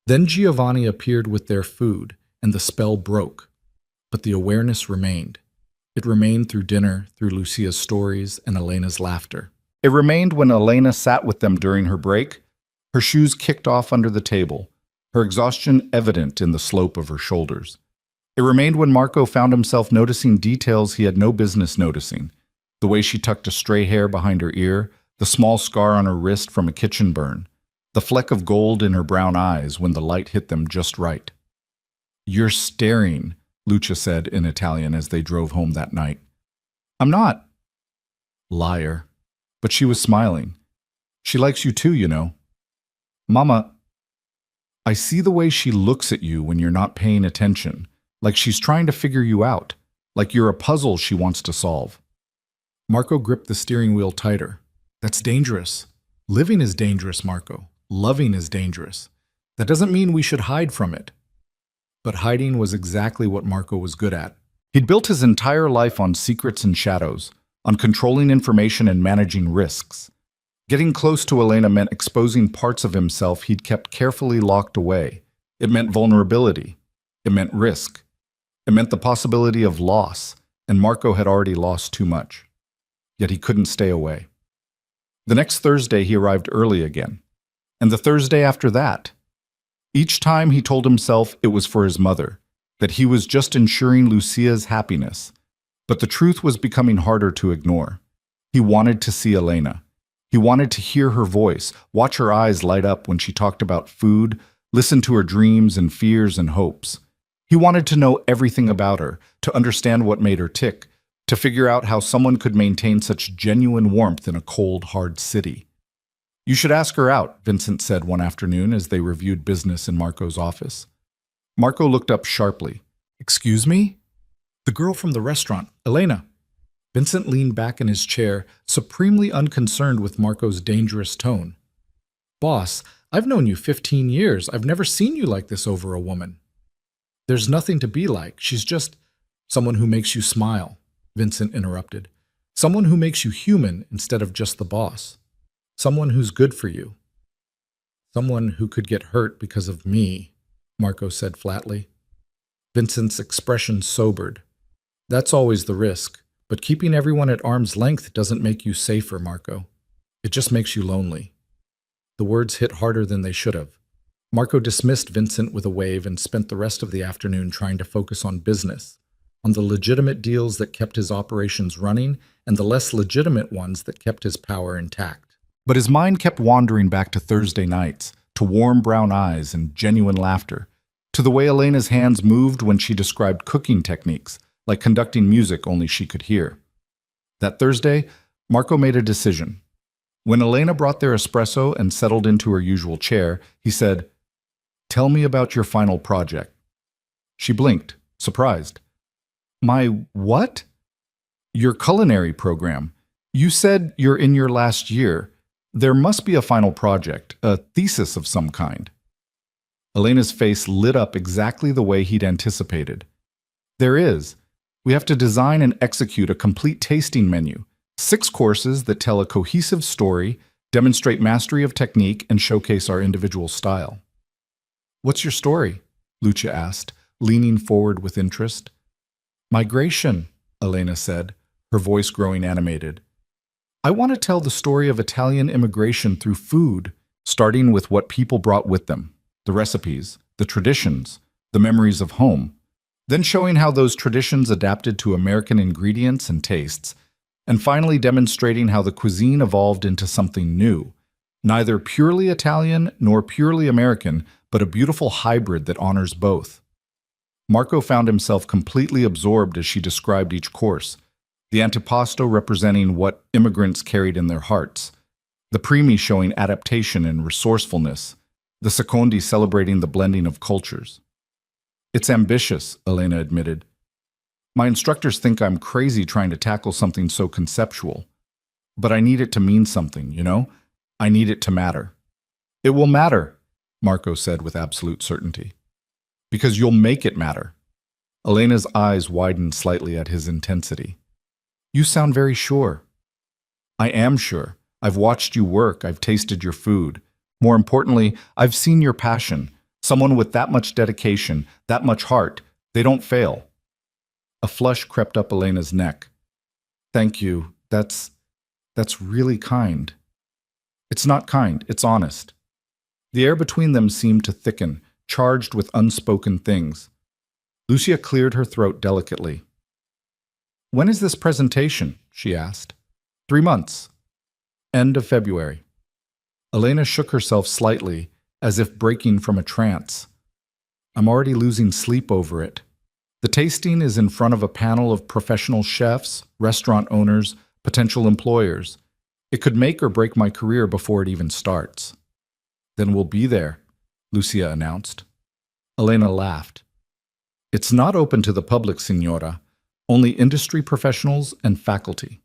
Speaker 1: Then Giovanni appeared with their food, and the spell broke. But the awareness remained. It remained through dinner, through Lucia's stories, and Elena's laughter. It remained when Elena sat with them during her break, her shoes kicked off under the table, her exhaustion evident in the slope of her shoulders. It remained when Marco found himself noticing details he had no business noticing. The way she tucked a stray hair behind her ear, the small scar on her wrist from a kitchen burn, the fleck of gold in her brown eyes when the light hit them just right. "You're staring," Lucia said in Italian as they drove home that night. "I'm not." Liar. But she was smiling. "She likes you too, you know." "Mama, I see the way she looks at you when you're not paying attention, like she's trying to figure you out, like you're a puzzle she wants to solve." Marco gripped the steering wheel tighter. "That's dangerous. Living is dangerous, Marco. Loving is dangerous. That doesn't mean we should hide from it." But hiding was exactly what Marco was good at. He'd built his entire life on secrets and shadows, on controlling information and managing risks. Getting close to Elena meant exposing parts of himself he'd kept carefully locked away. It meant vulnerability. It meant risk. It meant the possibility of loss, and Marco had already lost too much. Yet he couldn't stay away. The next Thursday he arrived early again, and the Thursday after that. Each time he told himself it was for his mother, that he was just ensuring Lucia's happiness. But the truth was becoming harder to ignore. He wanted to see Elena. He wanted to hear her voice, watch her eyes light up when she talked about food, listen to her dreams and fears and hopes. He wanted to know everything about her, to understand what made her tick, to figure out how someone could maintain such genuine warmth in a cold, hard city. "You should ask her out," Vincent said one afternoon as they reviewed business in Marco's office. Marco looked up sharply. "Excuse me?" "The girl from the restaurant, Elena." Vincent leaned back in his chair, supremely unconcerned with Marco's dangerous tone. "Boss, I've known you 15 years. I've never seen you like this over a woman." "There's nothing to be like. She's just someone who makes you smile," Vincent interrupted. "Someone who makes you human instead of just the boss. Someone who's good for you." "Someone who could get hurt because of me," Marco said flatly. Vincent's expression sobered. "That's always the risk, but keeping everyone at arm's length doesn't make you safer, Marco. It just makes you lonely." The words hit harder than they should have. Marco dismissed Vincent with a wave and spent the rest of the afternoon trying to focus on business, on the legitimate deals that kept his operations running and the less legitimate ones that kept his power intact. But his mind kept wandering back to Thursday nights, to warm brown eyes and genuine laughter, to the way Elena's hands moved when she described cooking techniques, like conducting music only she could hear. That Thursday, Marco made a decision. When Elena brought their espresso and settled into her usual chair, he said, "Tell me about your final project." She blinked, surprised. "My what?" "Your culinary program. You said you're in your last year. There must be a final project, a thesis of some kind." Elena's face lit up exactly the way he'd anticipated. "There is. We have to design and execute a complete tasting menu, 6 courses that tell a cohesive story, demonstrate mastery of technique, and showcase our individual style." "What's your story?" Lucia asked, leaning forward with interest. "Migration," Elena said, her voice growing animated. "I want to tell the story of Italian immigration through food, starting with what people brought with them, the recipes, the traditions, the memories of home, then showing how those traditions adapted to American ingredients and tastes, and finally demonstrating how the cuisine evolved into something new, neither purely Italian nor purely American, but a beautiful hybrid that honors both." Marco found himself completely absorbed as she described each course, the antipasto representing what immigrants carried in their hearts, The primi showing adaptation and resourcefulness, the secondi celebrating the blending of cultures. It's ambitious, Elena admitted. My instructors think I'm crazy trying to tackle something so conceptual. But I need it to mean something, you know? I need it to matter. It will matter, Marco said with absolute certainty. Because you'll make it matter. Elena's eyes widened slightly at his intensity. You sound very sure. I am sure. I've watched you work, I've tasted your food. More importantly, I've seen your passion. Someone with that much dedication, that much heart, they don't fail. A flush crept up Elena's neck. Thank you. That's really kind. It's not kind, it's honest. The air between them seemed to thicken, charged with unspoken things. Lucia cleared her throat delicately. When is this presentation? She asked. 3 months. End of February. Elena shook herself slightly, as if breaking from a trance. I'm already losing sleep over it. The tasting is in front of a panel of professional chefs, restaurant owners, potential employers. It could make or break my career before it even starts. Then we'll be there, Lucia announced. Elena laughed. It's not open to the public, signora. Only industry professionals and faculty.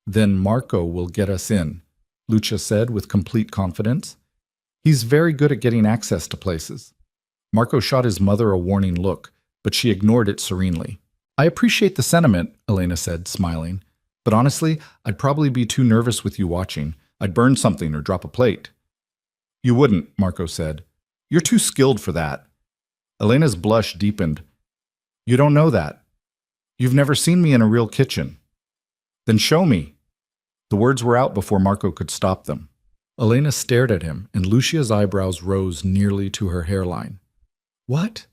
Speaker 1: Then Marco will get us in, Lucia said with complete confidence. He's very good at getting access to places. Marco shot his mother a warning look, but she ignored it serenely. I appreciate the sentiment, Elena said, smiling. But honestly, I'd probably be too nervous with you watching. I'd burn something or drop a plate. You wouldn't, Marco said. You're too skilled for that. Elena's blush deepened. You don't know that. You've never seen me in a real kitchen. Then show me. The words were out before Marco could stop them. Elena stared at him, and Lucia's eyebrows rose nearly to her hairline. What?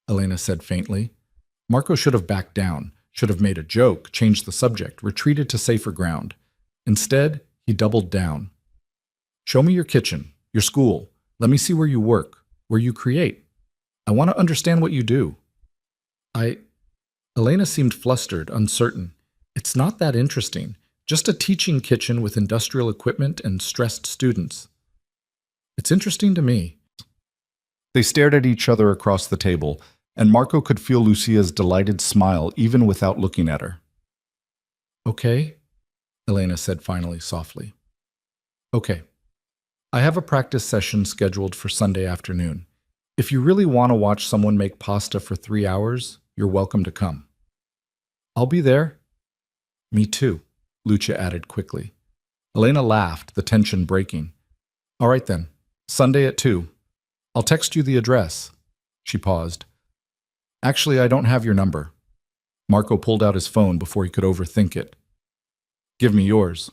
Speaker 1: Elena said faintly. Marco should have backed down, should have made a joke, changed the subject, retreated to safer ground. Instead, he doubled down. Show me your kitchen, your school. Let me see where you work, where you create. I want to understand what you do. Elena seemed flustered, uncertain. It's not that interesting. Just a teaching kitchen with industrial equipment and stressed students. It's interesting to me. They stared at each other across the table, and Marco could feel Lucia's delighted smile even without looking at her. Okay, Elena said finally, softly. Okay. I have a practice session scheduled for Sunday afternoon. If you really want to watch someone make pasta for 3 hours, you're welcome to come. I'll be there. Me too, Lucia added quickly. Elena laughed, the tension breaking. All right then, Sunday at 2. I'll text you the address. She paused. Actually, I don't have your number. Marco pulled out his phone before he could overthink it. Give me yours.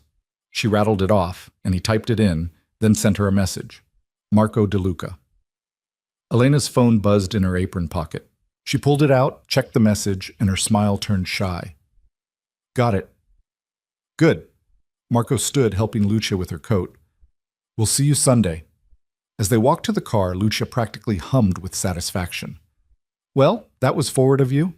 Speaker 1: She rattled it off, and he typed it in, then sent her a message. Marco De Luca. Elena's phone buzzed in her apron pocket. She pulled it out, checked the message, and her smile turned shy. Got it. Good. Marco stood, helping Lucia with her coat. We'll see you Sunday. As they walked to the car, Lucia practically hummed with satisfaction. Well, that was forward of you.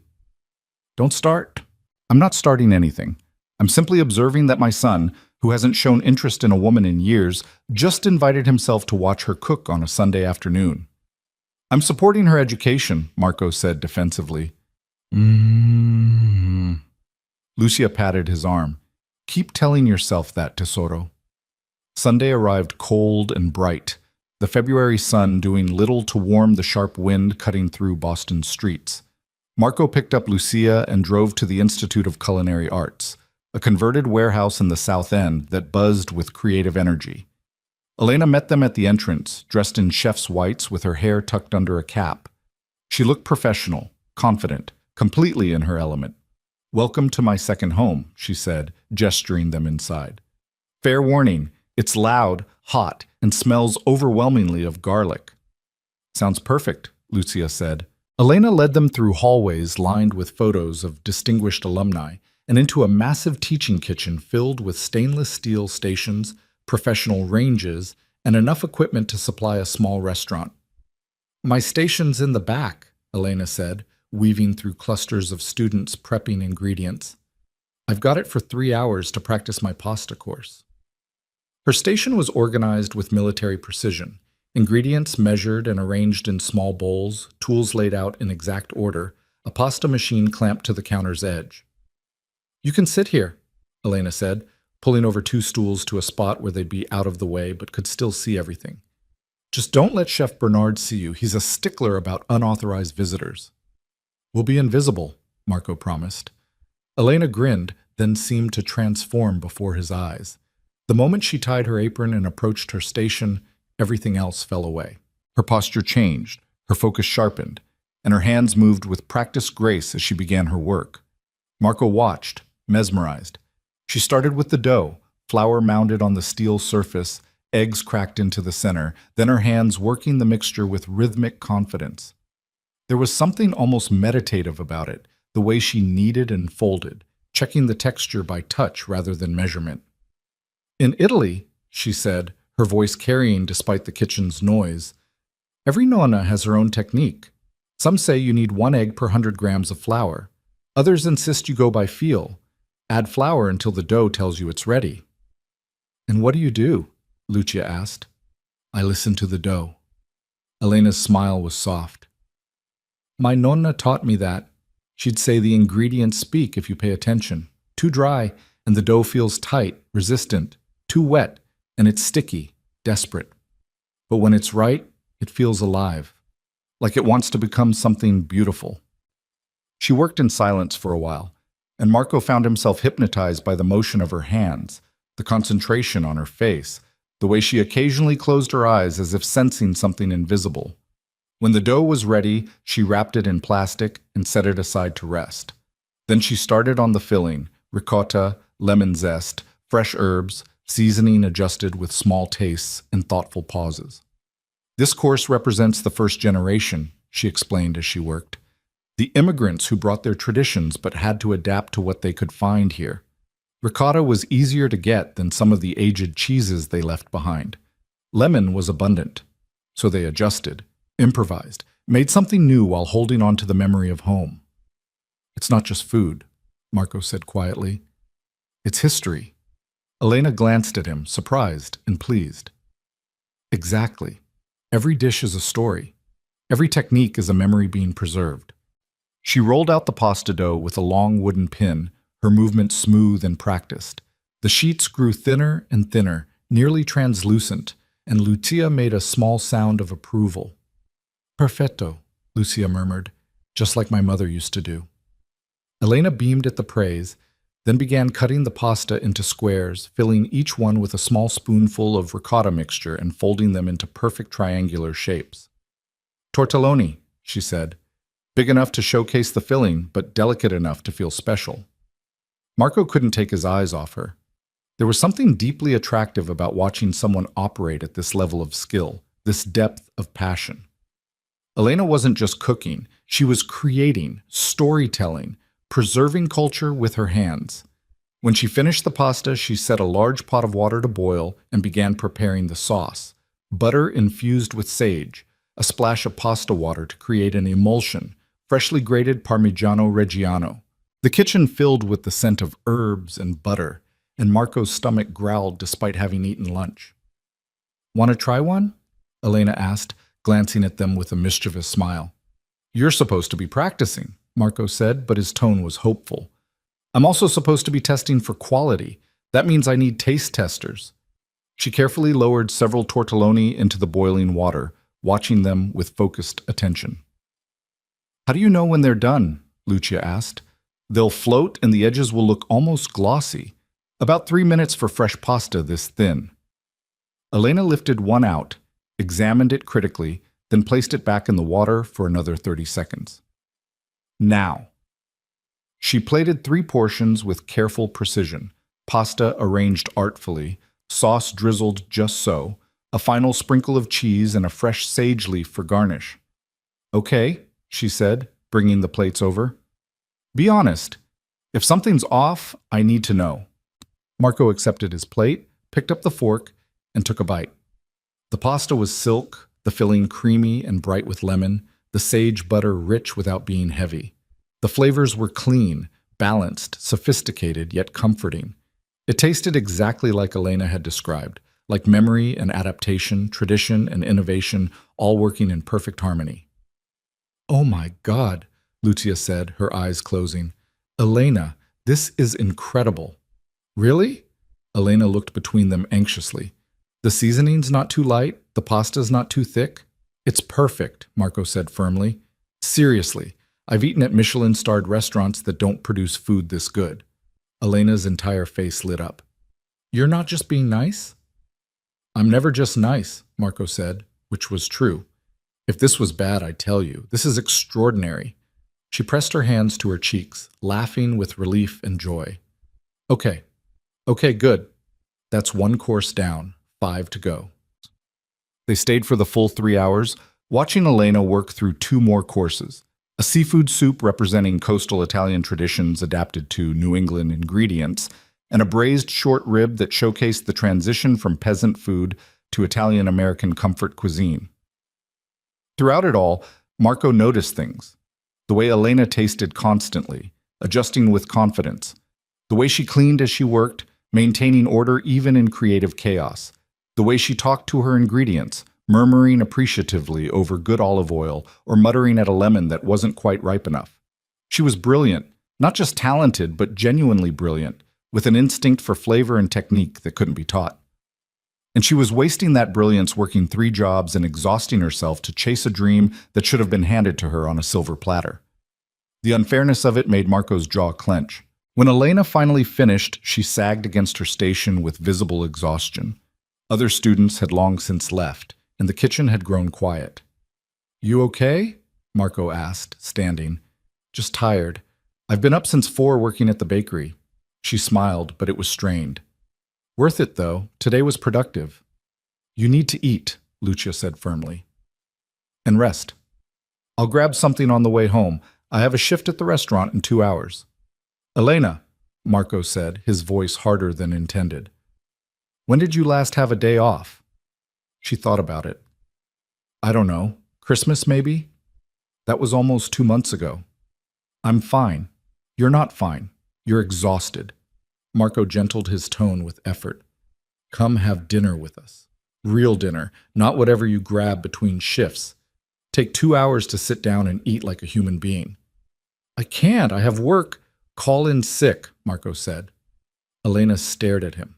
Speaker 1: Don't start. I'm not starting anything. I'm simply observing that my son, who hasn't shown interest in a woman in years, just invited himself to watch her cook on a Sunday afternoon. I'm supporting her education, Marco said defensively. Lucia patted his arm. Keep telling yourself that, tesoro. Sunday arrived cold and bright, the February sun doing little to warm the sharp wind cutting through Boston's streets. Marco picked up Lucia and drove to the Institute of Culinary Arts, a converted warehouse in the South End that buzzed with creative energy. Elena met them at the entrance, dressed in chef's whites with her hair tucked under a cap. She looked professional, confident, completely in her element. Welcome to my second home, she said, gesturing them inside. Fair warning, it's loud, hot, and smells overwhelmingly of garlic. Sounds perfect, Lucia said. Elena led them through hallways lined with photos of distinguished alumni and into a massive teaching kitchen filled with stainless steel stations, professional ranges, and enough equipment to supply a small restaurant. My station's in the back, Elena said, weaving through clusters of students prepping ingredients. I've got it for 3 hours to practice my pasta course. Her station was organized with military precision. Ingredients measured and arranged in small bowls, tools laid out in exact order, a pasta machine clamped to the counter's edge. "You can sit here," Elena said, pulling over two stools to a spot where they'd be out of the way but could still see everything. "Just don't let Chef Bernard see you. He's a stickler about unauthorized visitors." "We'll be invisible," Marco promised. Elena grinned, then seemed to transform before his eyes. The moment she tied her apron and approached her station, everything else fell away. Her posture changed, her focus sharpened, and her hands moved with practiced grace as she began her work. Marco watched, mesmerized. She started with the dough, flour mounded on the steel surface, eggs cracked into the center, then her hands working the mixture with rhythmic confidence. There was something almost meditative about it, the way she kneaded and folded, checking the texture by touch rather than measurement. "In Italy," she said, her voice carrying despite the kitchen's noise, "every nonna has her own technique. Some say you need 1 egg per 100 grams of flour. Others insist you go by feel. Add flour until the dough tells you it's ready." "And what do you do?" Lucia asked. "I listen to the dough." Elena's smile was soft. "My nonna taught me that. She'd say the ingredients speak if you pay attention. Too dry, and the dough feels tight, resistant. Too wet, and it's sticky, desperate. But when it's right, it feels alive, like it wants to become something beautiful." She worked in silence for a while, and Marco found himself hypnotized by the motion of her hands, the concentration on her face, the way she occasionally closed her eyes as if sensing something invisible. When the dough was ready, she wrapped it in plastic and set it aside to rest. Then she started on the filling, ricotta, lemon zest, fresh herbs, seasoning adjusted with small tastes and thoughtful pauses. "This course represents the first generation," she explained as she worked. "The immigrants who brought their traditions but had to adapt to what they could find here. Ricotta was easier to get than some of the aged cheeses they left behind. Lemon was abundant, so they adjusted, improvised, made something new while holding on to the memory of home." "It's not just food," Marco said quietly. "It's history." Elena glanced at him, surprised and pleased. "Exactly. Every dish is a story. Every technique is a memory being preserved." She rolled out the pasta dough with a long wooden pin, her movement smooth and practiced. The sheets grew thinner and thinner, nearly translucent, and Lucia made a small sound of approval. "Perfetto," Lucia murmured, "just like my mother used to do." Elena beamed at the praise, then began cutting the pasta into squares, filling each one with a small spoonful of ricotta mixture and folding them into perfect triangular shapes. "Tortelloni," she said, "big enough to showcase the filling, but delicate enough to feel special." Marco couldn't take his eyes off her. There was something deeply attractive about watching someone operate at this level of skill, this depth of passion. Elena wasn't just cooking, she was creating, storytelling, preserving culture with her hands. When she finished the pasta, she set a large pot of water to boil and began preparing the sauce. Butter infused with sage, a splash of pasta water to create an emulsion, freshly grated Parmigiano Reggiano. The kitchen filled with the scent of herbs and butter, and Marco's stomach growled despite having eaten lunch. "Want to try one?" Elena asked, glancing at them with a mischievous smile. "You're supposed to be practicing," Marco said, but his tone was hopeful. "I'm also supposed to be testing for quality. That means I need taste testers." She carefully lowered several tortelloni into the boiling water, watching them with focused attention. "How do you know when they're done?" Lucia asked. "They'll float and the edges will look almost glossy. About 3 minutes for fresh pasta this thin." Elena lifted one out, examined it critically, then placed it back in the water for another 30 seconds. "Now." She plated 3 portions with careful precision, pasta arranged artfully, sauce drizzled just so, a final sprinkle of cheese and a fresh sage leaf for garnish. "Okay," she said, bringing the plates over. "Be honest. If something's off, I need to know." Marco accepted his plate, picked up the fork, and took a bite. The pasta was silk, the filling creamy and bright with lemon, the sage butter rich without being heavy. The flavors were clean, balanced, sophisticated, yet comforting. It tasted exactly like Elena had described, like memory and adaptation, tradition and innovation, all working in perfect harmony. "Oh my God," Lucia said, her eyes closing. "Elena, this is incredible." "Really?" Elena looked between them anxiously. "The seasoning's not too light? The pasta's not too thick?" "It's perfect," Marco said firmly. "Seriously, I've eaten at Michelin-starred restaurants that don't produce food this good." Elena's entire face lit up. "You're not just being nice?" "I'm never just nice," Marco said, which was true. "If this was bad, I'd tell you. This is extraordinary." She pressed her hands to her cheeks, laughing with relief and joy. Okay, good. That's one course down, 5 to go." They stayed for the full 3 hours, watching Elena work through 2 more courses. A seafood soup representing coastal Italian traditions adapted to New England ingredients, and a braised short rib that showcased the transition from peasant food to Italian-American comfort cuisine. Throughout it all, Marco noticed things. The way Elena tasted constantly, adjusting with confidence. The way she cleaned as she worked, maintaining order even in creative chaos. The way she talked to her ingredients, murmuring appreciatively over good olive oil or muttering at a lemon that wasn't quite ripe enough. She was brilliant, not just talented, but genuinely brilliant, with an instinct for flavor and technique that couldn't be taught. And she was wasting that brilliance working 3 jobs and exhausting herself to chase a dream that should have been handed to her on a silver platter. The unfairness of it made Marco's jaw clench. When Elena finally finished, she sagged against her station with visible exhaustion. Other students had long since left, and the kitchen had grown quiet. "You okay?" Marco asked, standing. "Just tired. I've been up since 4 working at the bakery." She smiled, but it was strained. "Worth it, though. Today was productive." "You need to eat," Lucia said firmly. "And rest. I'll grab something on the way home. I have a shift at the restaurant in 2 hours." "Elena," Marco said, his voice harder than intended. "When did you last have a day off?" She thought about it. "I don't know. Christmas, maybe?" "That was almost 2 months ago." "I'm fine." "You're not fine. You're exhausted." Marco gentled his tone with effort. "Come have dinner with us. Real dinner, not whatever you grab between shifts. Take 2 hours to sit down and eat like a human being." "I can't. I have work." "Call in sick," Marco said. Elena stared at him.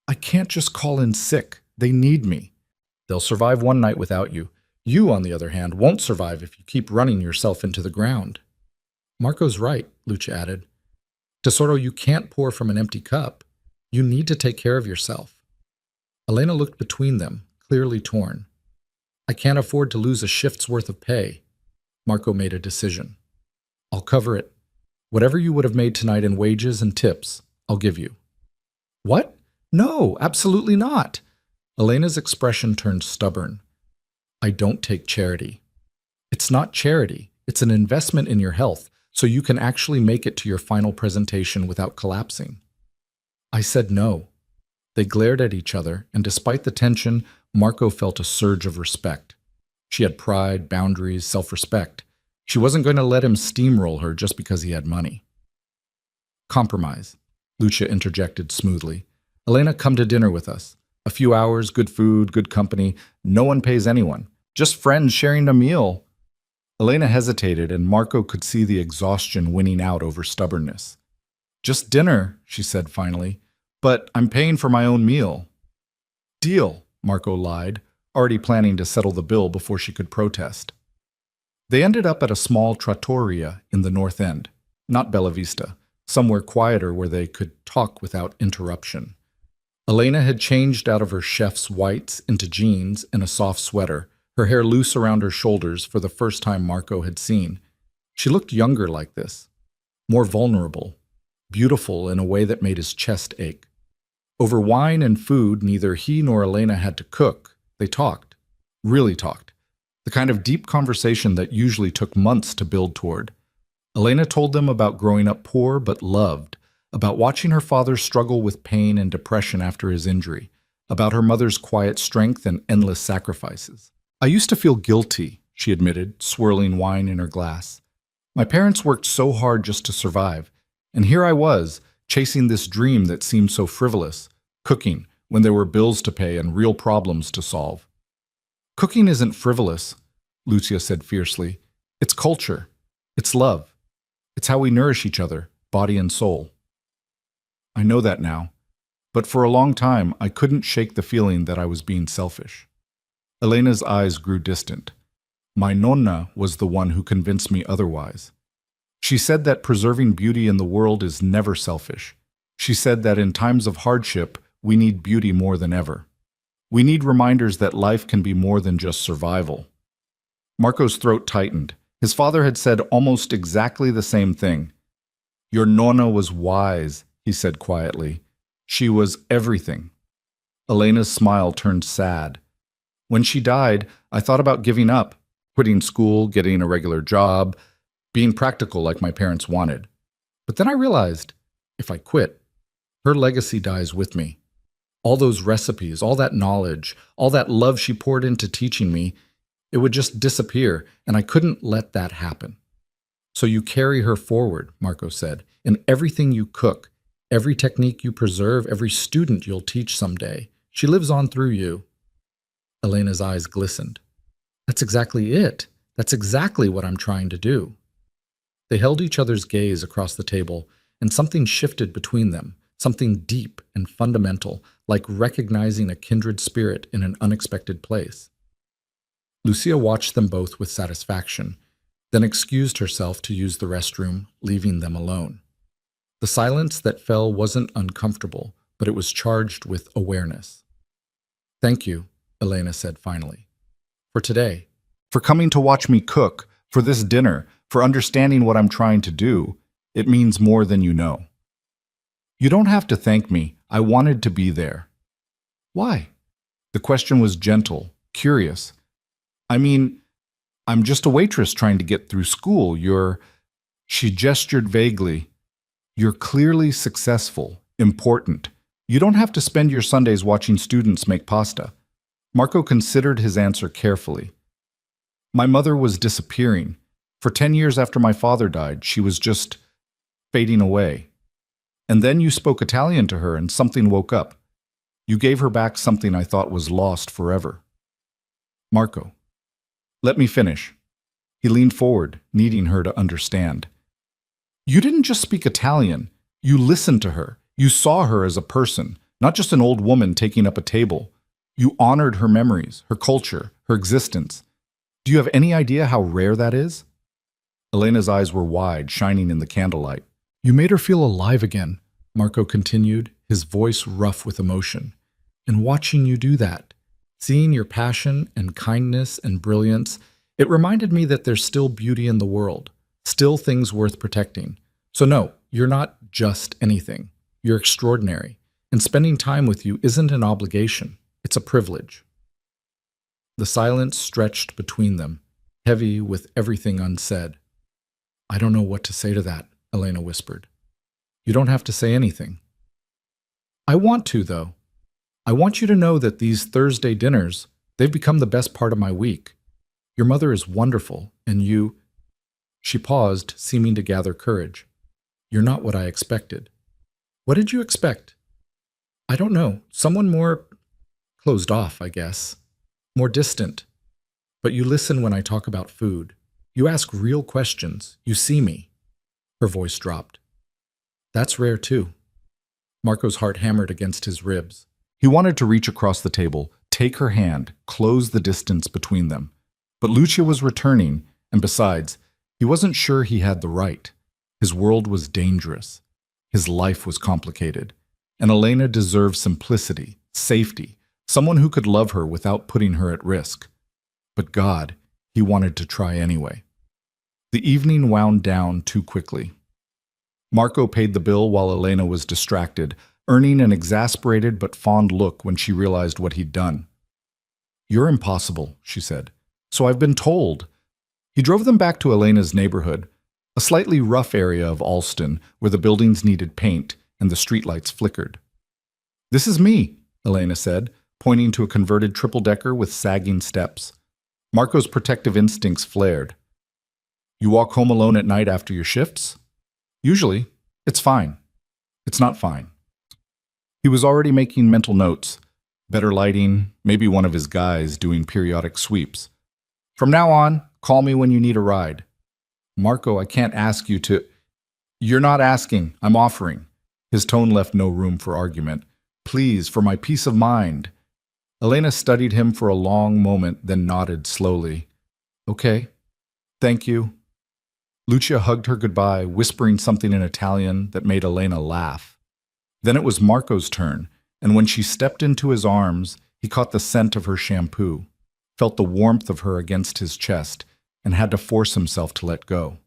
Speaker 1: "I can't just call in sick. They need me. They'll survive one night without you. You, on the other hand, won't survive if you keep running yourself into the ground." "Marco's right," Lucia added. "Tesoro, you can't pour from an empty cup. You need to take care of yourself." Elena looked between them, clearly torn. "I can't afford to lose a shift's worth of pay." Marco made a decision. "I'll cover it. Whatever you would have made tonight in wages and tips, I'll give you." "What? No, absolutely not." Elena's expression turned stubborn. "I don't take charity." "It's not charity. It's an investment in your health, so you can actually make it to your final presentation without collapsing." I said no. They glared at each other, and despite the tension, Marco felt a surge of respect. She had pride, boundaries, self-respect. She wasn't going to let him steamroll her just because he had money. "Compromise," Lucia interjected smoothly. "Elena, come to dinner with us. A few hours, good food, good company. No one pays anyone. Just friends sharing a meal." Elena hesitated, and Marco could see the exhaustion winning out over stubbornness. "Just dinner," she said finally. "But I'm paying for my own meal." "Deal," Marco lied, already planning to settle the bill before she could protest. They ended up at a small trattoria in the North End, not Bella Vista, somewhere quieter where they could talk without interruption. Elena had changed out of her chef's whites into jeans and a soft sweater, her hair loose around her shoulders for the first time Marco had seen. She looked younger like this, more vulnerable, beautiful in a way that made his chest ache. Over wine and food, neither he nor Elena had to cook. They talked, really talked. The kind of deep conversation that usually took months to build toward. Elena told them about growing up poor but loved, about watching her father struggle with pain and depression after his injury, about her mother's quiet strength and endless sacrifices. "I used to feel guilty," she admitted, swirling wine in her glass. "My parents worked so hard just to survive, and here I was, chasing this dream that seemed so frivolous, cooking, when there were bills to pay and real problems to solve. Cooking isn't frivolous, Lucia said fiercely. It's culture. It's love. It's how we nourish each other, body and soul. I know that now, but for a long time I couldn't shake the feeling that I was being selfish. Elena's eyes grew distant. My nonna was the one who convinced me otherwise. She said that preserving beauty in the world is never selfish. She said that in times of hardship, we need beauty more than ever. We need reminders that life can be more than just survival. Marco's throat tightened. His father had said almost exactly the same thing. Your nonna was wise, he said quietly. She was everything. Elena's smile turned sad. When she died, I thought about giving up, quitting school, getting a regular job, being practical like my parents wanted. But then I realized, if I quit, her legacy dies with me. All those recipes, all that knowledge, all that love she poured into teaching me, it would just disappear, and I couldn't let that happen. So you carry her forward, Marco said, in everything you cook, every technique you preserve, every student you'll teach someday. She lives on through you. Elena's eyes glistened. That's exactly it. That's exactly what I'm trying to do. They held each other's gaze across the table, and something shifted between them, something deep and fundamental, like recognizing a kindred spirit in an unexpected place. Lucia watched them both with satisfaction, then excused herself to use the restroom, leaving them alone. The silence that fell wasn't uncomfortable, but it was charged with awareness. Thank you, Elena said finally. For today. For coming to watch me cook, for this dinner, for understanding what I'm trying to do. It means more than you know. You don't have to thank me. I wanted to be there. Why? The question was gentle, curious. I mean, I'm just a waitress trying to get through school. She gestured vaguely. You're clearly successful, important. You don't have to spend your Sundays watching students make pasta. Marco considered his answer carefully. My mother was disappearing. For 10 years after my father died, she was just fading away. And then you spoke Italian to her and something woke up. You gave her back something I thought was lost forever. Marco, let me finish. He leaned forward, needing her to understand. You didn't just speak Italian. You listened to her. You saw her as a person, not just an old woman taking up a table. You honored her memories, her culture, her existence. Do you have any idea how rare that is? Elena's eyes were wide, shining in the candlelight. You made her feel alive again, Marco continued, his voice rough with emotion. And watching you do that, seeing your passion and kindness and brilliance, it reminded me that there's still beauty in the world, still things worth protecting. So no, you're not just anything. You're extraordinary. And spending time with you isn't an obligation. It's a privilege. The silence stretched between them, heavy with everything unsaid. I don't know what to say to that, Elena whispered. You don't have to say anything. I want to, though. I want you to know that these Thursday dinners, they've become the best part of my week. Your mother is wonderful, and you... She paused, seeming to gather courage. You're not what I expected. What did you expect? I don't know. Someone more closed off, I guess. More distant. But you listen when I talk about food. You ask real questions. You see me. Her voice dropped. That's rare, too. Marco's heart hammered against his ribs. He wanted to reach across the table, take her hand, close the distance between them. But Lucia was returning, and besides, he wasn't sure he had the right. His world was dangerous. His life was complicated. And Elena deserved simplicity, safety, someone who could love her without putting her at risk. But God, he wanted to try anyway. The evening wound down too quickly. Marco paid the bill while Elena was distracted, earning an exasperated but fond look when she realized what he'd done. You're impossible, she said. So I've been told. He drove them back to Elena's neighborhood, a slightly rough area of Alston where the buildings needed paint and the streetlights flickered. This is me, Elena said, pointing to a converted triple-decker with sagging steps. Marco's protective instincts flared. You walk home alone at night after your shifts? Usually. It's fine. It's not fine. He was already making mental notes. Better lighting, maybe one of his guys doing periodic sweeps. From now on, call me when you need a ride. Marco, I can't ask you to... You're not asking, I'm offering. His tone left no room for argument. Please, for my peace of mind. Elena studied him for a long moment, then nodded slowly. Okay, thank you. Lucia hugged her goodbye, whispering something in Italian that made Elena laugh. Then it was Marco's turn, and when she stepped into his arms, he caught the scent of her shampoo, felt the warmth of her against his chest, and had to force himself to let go.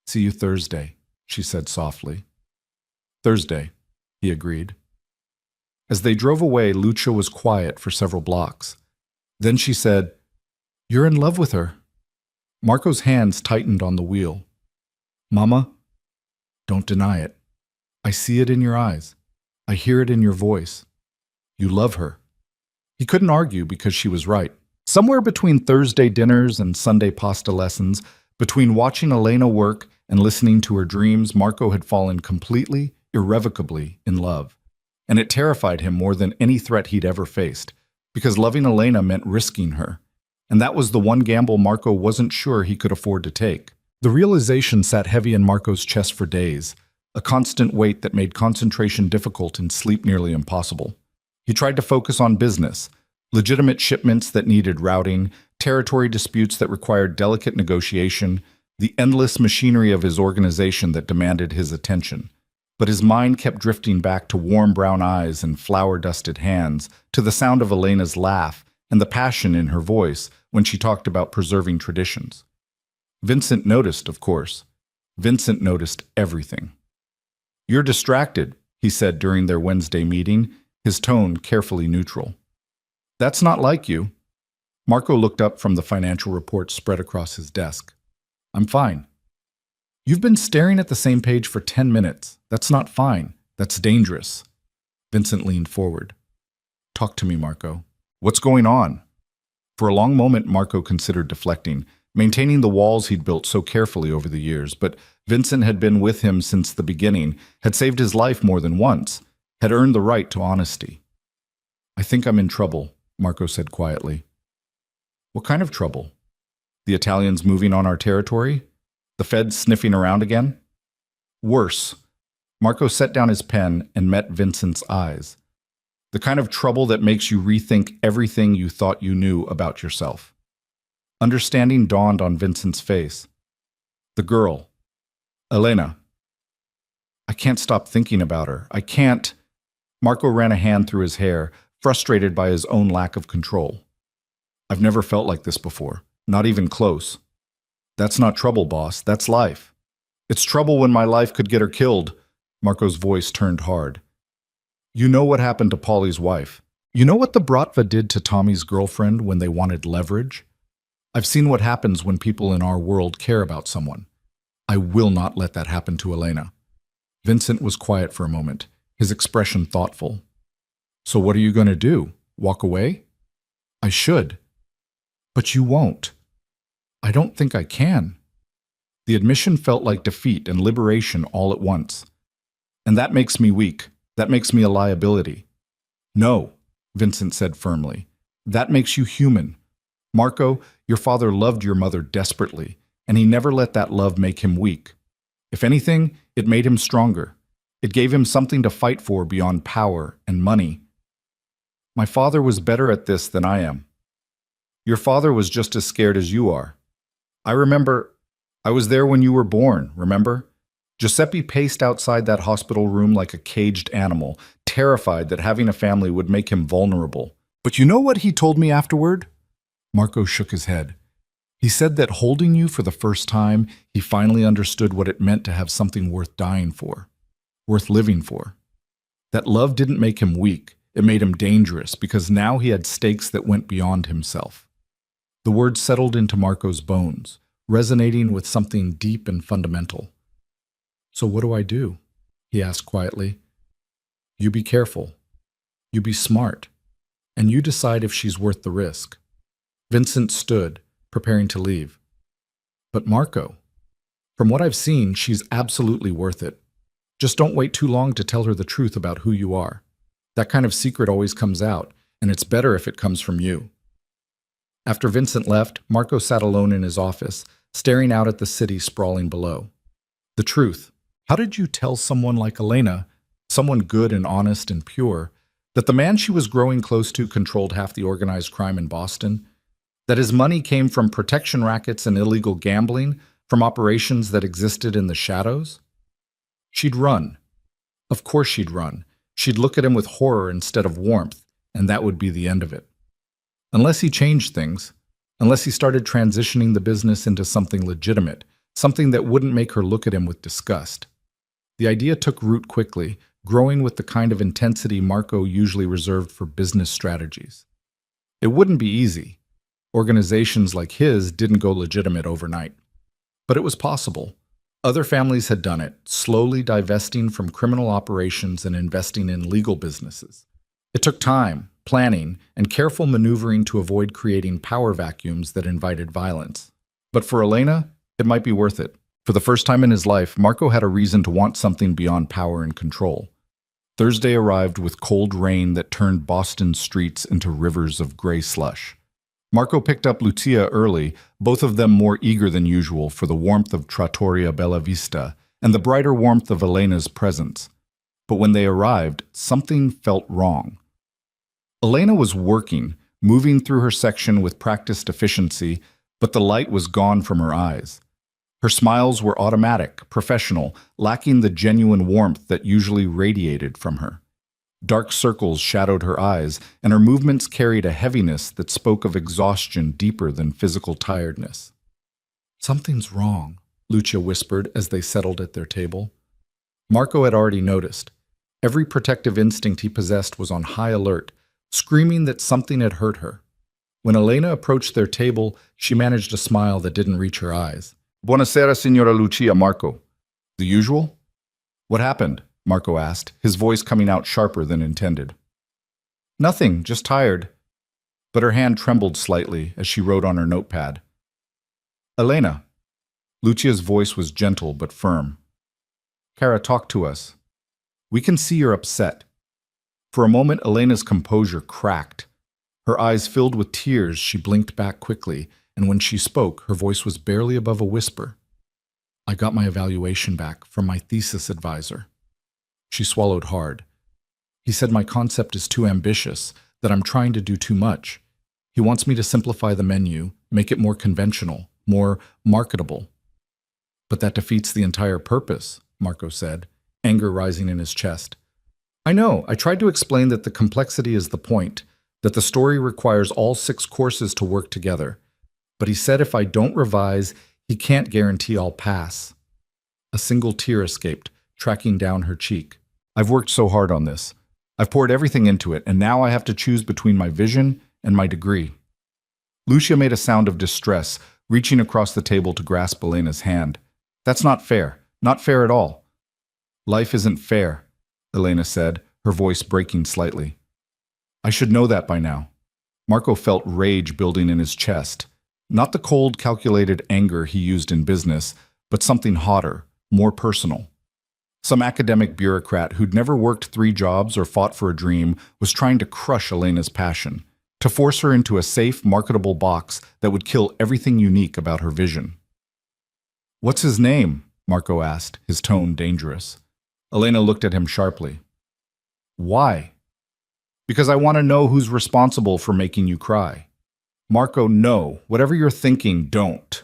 Speaker 1: See you Thursday, she said softly. Thursday, he agreed. As they drove away, Lucia was quiet for several blocks. Then she said, You're in love with her. Marco's hands tightened on the wheel. Mama, don't deny it. I see it in your eyes. I hear it in your voice. You love her. He couldn't argue because she was right. Somewhere between Thursday dinners and Sunday pasta lessons, between watching Elena work and listening to her dreams, Marco had fallen completely, irrevocably in love. And it terrified him more than any threat he'd ever faced, because loving Elena meant risking her. And that was the one gamble Marco wasn't sure he could afford to take. The realization sat heavy in Marco's chest for days, a constant weight that made concentration difficult and sleep nearly impossible. He tried to focus on business, legitimate shipments that needed routing, territory disputes that required delicate negotiation, the endless machinery of his organization that demanded his attention. But his mind kept drifting back to warm brown eyes and flour-dusted hands, to the sound of Elena's laugh and the passion in her voice when she talked about preserving traditions. Vincent noticed, of course. Vincent noticed everything. You're distracted, he said during their Wednesday meeting, his tone carefully neutral. That's not like you. Marco looked up from the financial report spread across his desk. I'm fine. You've been staring at the same page for 10 minutes. That's not fine. That's dangerous. Vincent leaned forward. Talk to me, Marco. What's going on? For a long moment, Marco considered deflecting, maintaining the walls he'd built so carefully over the years, but Vincent had been with him since the beginning, had saved his life more than once, had earned the right to honesty. I think I'm in trouble, Marco said quietly. What kind of trouble? The Italians moving on our territory? The Feds sniffing around again? Worse. Marco set down his pen and met Vincent's eyes. The kind of trouble that makes you rethink everything you thought you knew about yourself. Understanding dawned on Vincent's face. The girl. Elena. I can't stop thinking about her. I can't. Marco ran a hand through his hair, frustrated by his own lack of control. I've never felt like this before, not even close. That's not trouble, boss. That's life. It's trouble when my life could get her killed. Marco's voice turned hard. You know what happened to Polly's wife. You know what the Bratva did to Tommy's girlfriend when they wanted leverage? I've seen what happens when people in our world care about someone. I will not let that happen to Elena. Vincent was quiet for a moment, his expression thoughtful. So what are you going to do? Walk away? I should. But you won't. I don't think I can. The admission felt like defeat and liberation all at once. And that makes me weak. That makes me a liability. No, Vincent said firmly. That makes you human. Marco, your father loved your mother desperately, and he never let that love make him weak. If anything, it made him stronger. It gave him something to fight for beyond power and money. My father was better at this than I am. Your father was just as scared as you are. I remember, I was there when you were born, remember? Giuseppe paced outside that hospital room like a caged animal, terrified that having a family would make him vulnerable. But you know what he told me afterward? Marco shook his head. He said that holding you for the first time, he finally understood what it meant to have something worth dying for, worth living for. That love didn't make him weak. It made him dangerous because now he had stakes that went beyond himself. The words settled into Marco's bones, resonating with something deep and fundamental. So what do I do? He asked quietly. You be careful. You be smart. And you decide if she's worth the risk. Vincent stood, preparing to leave. But Marco, from what I've seen, she's absolutely worth it. Just don't wait too long to tell her the truth about who you are. That kind of secret always comes out, and it's better if it comes from you." After Vincent left, Marco sat alone in his office, staring out at the city sprawling below. The truth. How did you tell someone like Elena, someone good and honest and pure, that the man she was growing close to controlled half the organized crime in Boston? That his money came from protection rackets and illegal gambling, from operations that existed in the shadows? She'd run. Of course she'd run. She'd look at him with horror instead of warmth, and that would be the end of it. Unless he changed things, unless he started transitioning the business into something legitimate, something that wouldn't make her look at him with disgust. The idea took root quickly, growing with the kind of intensity Marco usually reserved for business strategies. It wouldn't be easy. Organizations like his didn't go legitimate overnight. But it was possible. Other families had done it, slowly divesting from criminal operations and investing in legal businesses. It took time, planning, and careful maneuvering to avoid creating power vacuums that invited violence. But for Elena, it might be worth it. For the first time in his life, Marco had a reason to want something beyond power and control. Thursday arrived with cold rain that turned Boston's streets into rivers of gray slush. Marco picked up Lucia early, both of them more eager than usual for the warmth of Trattoria Bella Vista and the brighter warmth of Elena's presence. But when they arrived, something felt wrong. Elena was working, moving through her section with practiced efficiency, but the light was gone from her eyes. Her smiles were automatic, professional, lacking the genuine warmth that usually radiated from her. Dark circles shadowed her eyes, and her movements carried a heaviness that spoke of exhaustion deeper than physical tiredness. "Something's wrong," Lucia whispered as they settled at their table. Marco had already noticed. Every protective instinct he possessed was on high alert, screaming that something had hurt her. When Elena approached their table, she managed a smile that didn't reach her eyes. "Buonasera, Signora Lucia, Marco." "The usual?" "What happened?" Marco asked, his voice coming out sharper than intended. "Nothing, just tired." But her hand trembled slightly as she wrote on her notepad. "Elena." Lucia's voice was gentle but firm. "Cara, talk to us. We can see you're upset." For a moment, Elena's composure cracked. Her eyes filled with tears. She blinked back quickly, and when she spoke, her voice was barely above a whisper. "I got my evaluation back from my thesis advisor." She swallowed hard. "He said my concept is too ambitious, that I'm trying to do too much. He wants me to simplify the menu, make it more conventional, more marketable." "But that defeats the entire purpose," Marco said, anger rising in his chest. "I know. I tried to explain that the complexity is the point, that the story requires all 6 courses to work together. But he said if I don't revise, he can't guarantee I'll pass." A single tear escaped, tracking down her cheek. "I've worked so hard on this. I've poured everything into it, and now I have to choose between my vision and my degree." Lucia made a sound of distress, reaching across the table to grasp Elena's hand. "That's not fair. Not fair at all." "Life isn't fair," Elena said, her voice breaking slightly. "I should know that by now." Marco felt rage building in his chest. Not the cold, calculated anger he used in business, but something hotter, more personal. Some academic bureaucrat who'd never worked 3 jobs or fought for a dream was trying to crush Elena's passion, to force her into a safe, marketable box that would kill everything unique about her vision. "What's his name?" Marco asked, his tone dangerous. Elena looked at him sharply. "Why?" "Because I want to know who's responsible for making you cry." "Marco, no. Whatever you're thinking, don't."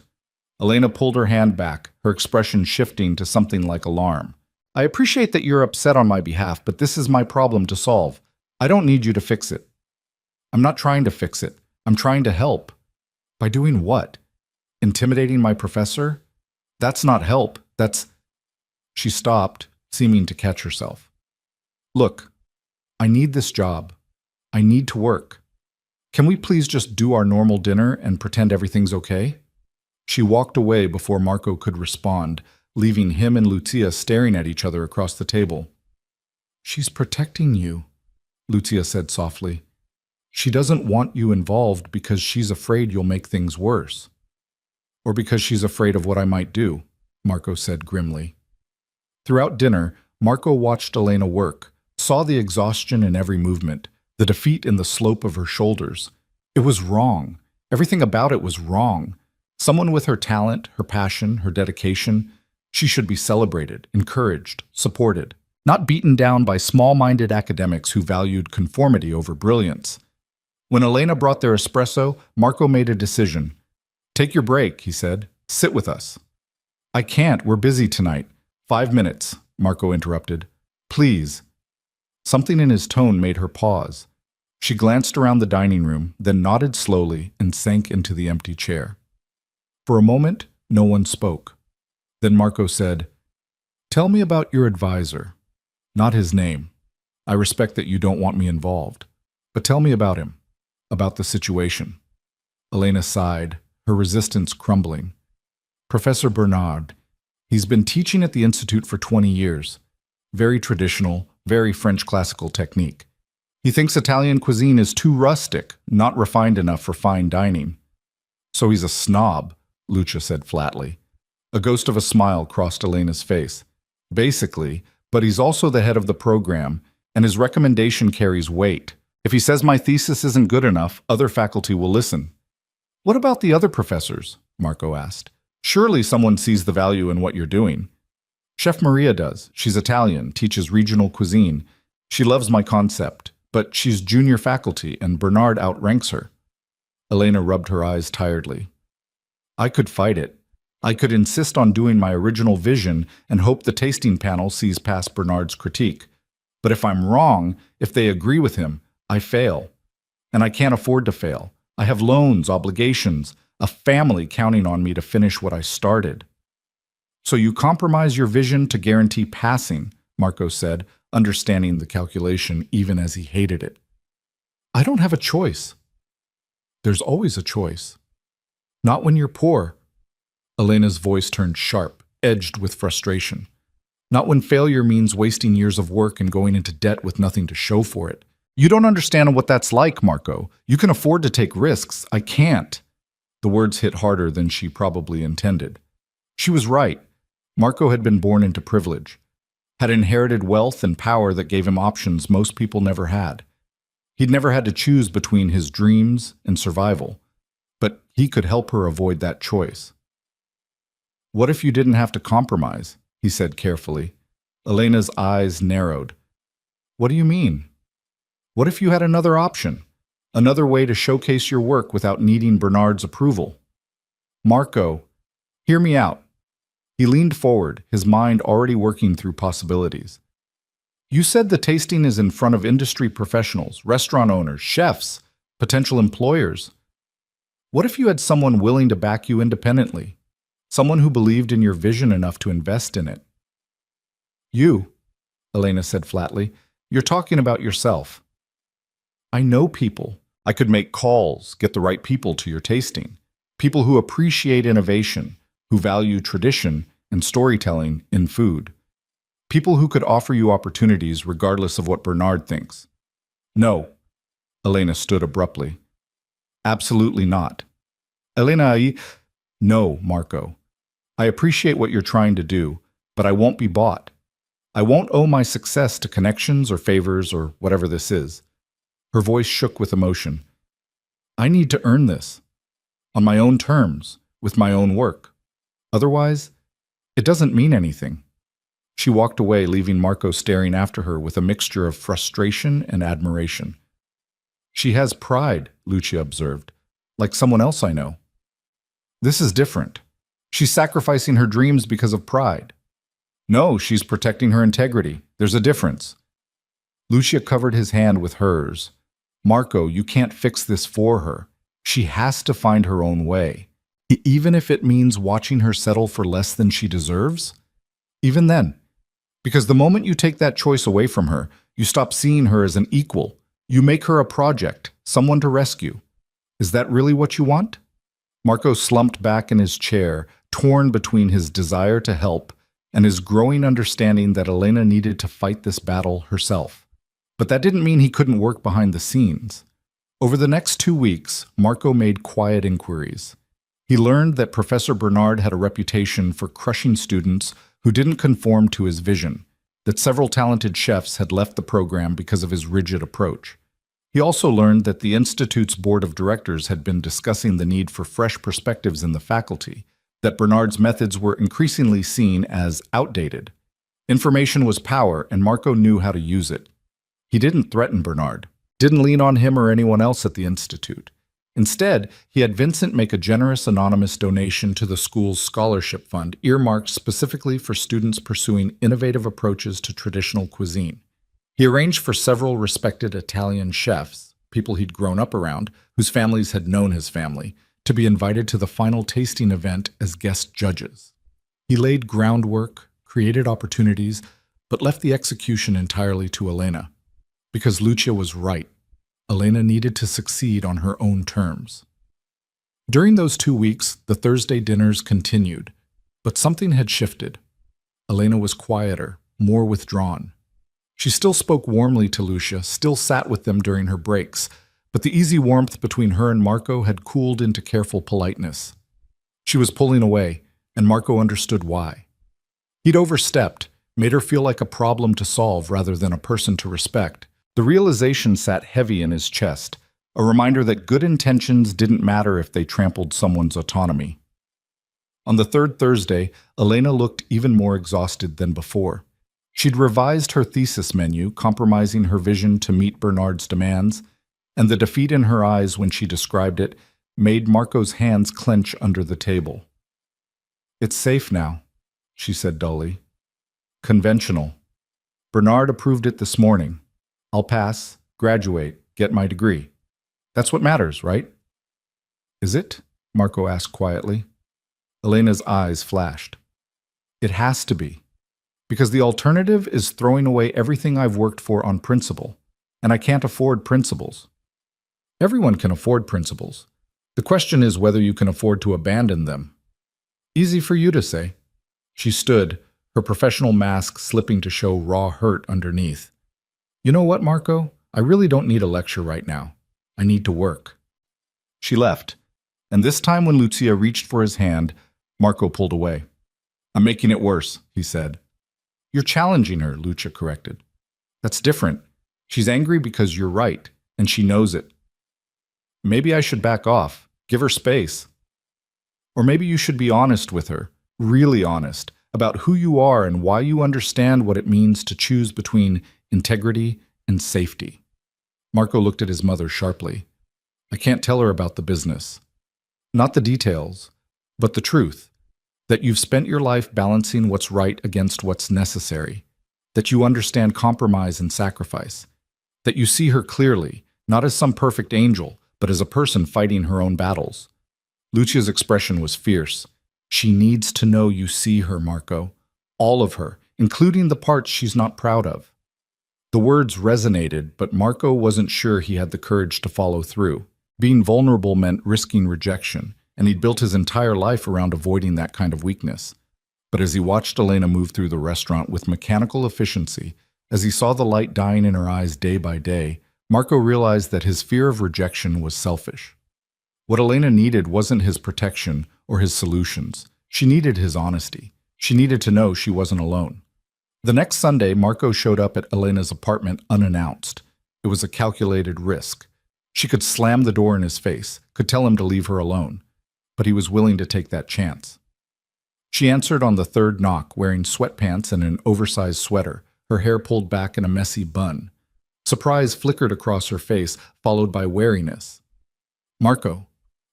Speaker 1: Elena pulled her hand back, her expression shifting to something like alarm. "I appreciate that you're upset on my behalf, but this is my problem to solve. I don't need you to fix it." "I'm not trying to fix it. I'm trying to help." "By doing what? Intimidating my professor? That's not help. That's—" She stopped, seeming to catch herself. "Look, I need this job. I need to work. Can we please just do our normal dinner and pretend everything's okay?" She walked away before Marco could respond, leaving him and Lucia staring at each other across the table. "She's protecting you," Lucia said softly. "She doesn't want you involved because she's afraid you'll make things worse." "Or because she's afraid of what I might do," Marco said grimly. Throughout dinner, Marco watched Elena work, saw the exhaustion in every movement, the defeat in the slope of her shoulders. It was wrong. Everything about it was wrong. Someone with her talent, her passion, her dedication, she should be celebrated, encouraged, supported, not beaten down by small-minded academics who valued conformity over brilliance. When Elena brought their espresso, Marco made a decision. "Take your break," he said. "Sit with us." "I can't. We're busy tonight." "5 minutes," Marco interrupted. "Please." Something in his tone made her pause. She glanced around the dining room, then nodded slowly and sank into the empty chair. For a moment, no one spoke. Then Marco said, "Tell me about your advisor. Not his name. I respect that you don't want me involved. But tell me about him, about the situation." Elena sighed, her resistance crumbling. "Professor Bernard. He's been teaching at the Institute for 20 years. Very traditional, very French classical technique. He thinks Italian cuisine is too rustic, not refined enough for fine dining." "So he's a snob," Lucia said flatly. A ghost of a smile crossed Elena's face. "Basically, but he's also the head of the program, and his recommendation carries weight. If he says my thesis isn't good enough, other faculty will listen." "What about the other professors?" Marco asked. "Surely someone sees the value in what you're doing." "Chef Maria does. She's Italian, teaches regional cuisine. She loves my concept, but she's junior faculty, and Bernard outranks her." Elena rubbed her eyes tiredly. "I could fight it. I could insist on doing my original vision and hope the tasting panel sees past Bernard's critique. But if I'm wrong, if they agree with him, I fail. And I can't afford to fail. I have loans, obligations, a family counting on me to finish what I started." "So you compromise your vision to guarantee passing," Marco said, understanding the calculation even as he hated it. "I don't have a choice." "There's always a choice." "Not when you're poor." Elena's voice turned sharp, edged with frustration. "Not when failure means wasting years of work and going into debt with nothing to show for it. You don't understand what that's like, Marco. You can afford to take risks. I can't." The words hit harder than she probably intended. She was right. Marco had been born into privilege, had inherited wealth and power that gave him options most people never had. He'd never had to choose between his dreams and survival, but he could help her avoid that choice. "What if you didn't have to compromise?" he said carefully. Elena's eyes narrowed. "What do you mean? What if you had another option? Another way to showcase your work without needing Bernard's approval?" "Marco, hear me out." He leaned forward, his mind already working through possibilities. "You said the tasting is in front of industry professionals, restaurant owners, chefs, potential employers. What if you had someone willing to back you independently? Someone who believed in your vision enough to invest in it?" "You," Elena said flatly, "you're talking about yourself." "I know people. I could make calls, get the right people to your tasting. People who appreciate innovation, who value tradition and storytelling in food. People who could offer you opportunities regardless of what Bernard thinks." "No." Elena stood abruptly. "Absolutely not." "No, Marco. I appreciate what you're trying to do, but I won't be bought. I won't owe my success to connections or favors or whatever this is." Her voice shook with emotion. "I need to earn this. On my own terms, with my own work. Otherwise, it doesn't mean anything." She walked away, leaving Marco staring after her with a mixture of frustration and admiration. "She has pride," Lucia observed, "like someone else I know." "This is different. She's sacrificing her dreams because of pride." "No, she's protecting her integrity. There's a difference." Lucia covered his hand with hers. "Marco, you can't fix this for her. She has to find her own way. Even if it means watching her settle for less than she deserves? Even then. Because the moment you take that choice away from her, you stop seeing her as an equal. You make her a project, someone to rescue. Is that really what you want?" Marco slumped back in his chair, torn between his desire to help and his growing understanding that Elena needed to fight this battle herself. But that didn't mean he couldn't work behind the scenes. Over the next 2 weeks, Marco made quiet inquiries. He learned that Professor Bernard had a reputation for crushing students who didn't conform to his vision. that several talented chefs had left the program because of his rigid approach. He also learned that the Institute's board of directors had been discussing the need for fresh perspectives in the faculty, that Bernard's methods were increasingly seen as outdated. Information was power, and Marco knew how to use it. He didn't threaten Bernard, didn't lean on him or anyone else at the Institute. Instead, he had Vincent make a generous anonymous donation to the school's scholarship fund, earmarked specifically for students pursuing innovative approaches to traditional cuisine. He arranged for several respected Italian chefs, people he'd grown up around, whose families had known his family, to be invited to the final tasting event as guest judges. He laid groundwork, created opportunities, but left the execution entirely to Elena. Because Lucia was right. Elena needed to succeed on her own terms. During those 2 weeks, the Thursday dinners continued, but something had shifted. Elena was quieter, more withdrawn. She still spoke warmly to Lucia, still sat with them during her breaks, but the easy warmth between her and Marco had cooled into careful politeness. She was pulling away, and Marco understood why. He'd overstepped, made her feel like a problem to solve rather than a person to respect. The realization sat heavy in his chest, a reminder that good intentions didn't matter if they trampled someone's autonomy. On the third Thursday, Elena looked even more exhausted than before. She'd revised her thesis menu, compromising her vision to meet Bernard's demands, and the defeat in her eyes when she described it made Marco's hands clench under the table. "It's safe now," she said dully. "Conventional. Bernard approved it this morning. I'll pass, graduate, get my degree. That's what matters, right?" "Is it?" Marco asked quietly. Elena's eyes flashed. "It has to be. Because the alternative is throwing away everything I've worked for on principle, and I can't afford principles." "Everyone can afford principles. The question is whether you can afford to abandon them." "Easy for you to say." She stood, her professional mask slipping to show raw hurt underneath. "You know what, Marco? I really don't need a lecture right now. I need to work." She left, and this time when Lucia reached for his hand, Marco pulled away. "I'm making it worse," he said. "You're challenging her," Lucia corrected. "That's different. She's angry because you're right, and she knows it. Maybe I should back off, give her space. Or maybe you should be honest with her, really honest, about who you are and why you understand what it means to choose between integrity and safety." Marco looked at his mother sharply. "I can't tell her about the business. Not the details, but the truth. That you've spent your life balancing what's right against what's necessary. That you understand compromise and sacrifice. That you see her clearly, not as some perfect angel, but as a person fighting her own battles." Lucia's expression was fierce. "She needs to know you see her, Marco. All of her, including the parts she's not proud of." The words resonated, but Marco wasn't sure he had the courage to follow through. Being vulnerable meant risking rejection, and he'd built his entire life around avoiding that kind of weakness. But as he watched Elena move through the restaurant with mechanical efficiency, as he saw the light dying in her eyes day by day, Marco realized that his fear of rejection was selfish. What Elena needed wasn't his protection or his solutions. She needed his honesty. She needed to know she wasn't alone. The next Sunday, Marco showed up at Elena's apartment unannounced. It was a calculated risk. She could slam the door in his face, could tell him to leave her alone, but he was willing to take that chance. She answered on the third knock, wearing sweatpants and an oversized sweater, her hair pulled back in a messy bun. Surprise flickered across her face, followed by wariness. "Marco,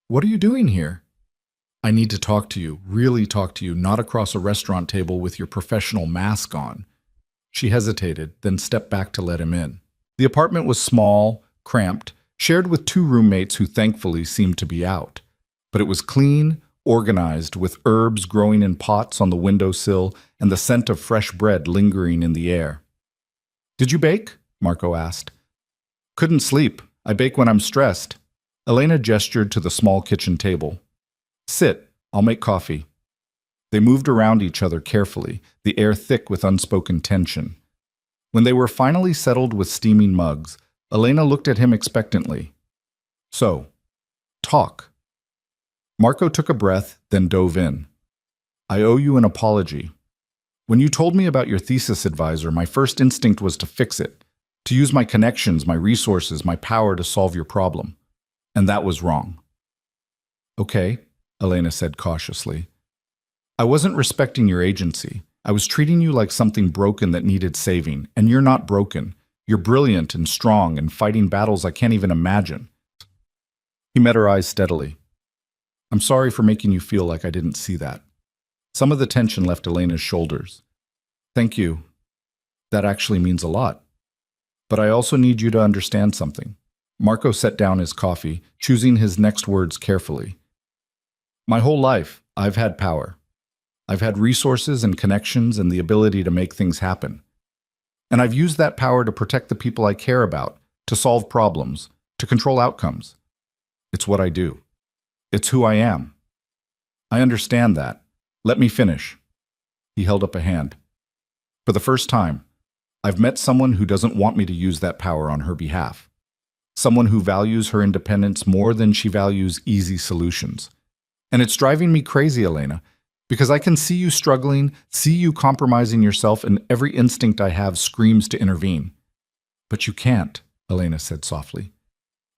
Speaker 1: what are you doing here?" "I need to talk to you, really talk to you, not across a restaurant table with your professional mask on." She hesitated, then stepped back to let him in. The apartment was small, cramped, shared with 2 roommates who thankfully seemed to be out. But it was clean, organized, with herbs growing in pots on the windowsill and the scent of fresh bread lingering in the air. "Did you bake?" Marco asked. "Couldn't sleep. I bake when I'm stressed." Elena gestured to the small kitchen table. "Sit, I'll make coffee." They moved around each other carefully, the air thick with unspoken tension. When they were finally settled with steaming mugs, Elena looked at him expectantly. "So, talk." Marco took a breath, then dove in. "I owe you an apology." When you told me about your thesis advisor, my first instinct was to fix it, to use my connections, my resources, my power to solve your problem. And that was wrong. Okay, Elena said cautiously. I wasn't respecting your agency. I was treating you like something broken that needed saving, and you're not broken. You're brilliant and strong and fighting battles I can't even imagine. He met her eyes steadily. I'm sorry for making you feel like I didn't see that. Some of the tension left Elena's shoulders. Thank you. That actually means a lot. But I also need you to understand something. Marco set down his coffee, choosing his next words carefully. My whole life, I've had power. I've had resources and connections and the ability to make things happen. And I've used that power to protect the people I care about, to solve problems, to control outcomes. It's what I do. It's who I am. I understand that. Let me finish. He held up a hand. For the first time, I've met someone who doesn't want me to use that power on her behalf. Someone who values her independence more than she values easy solutions. And it's driving me crazy, Elena, because I can see you struggling, see you compromising yourself, and every instinct I have screams to intervene. But you can't, Elena said softly.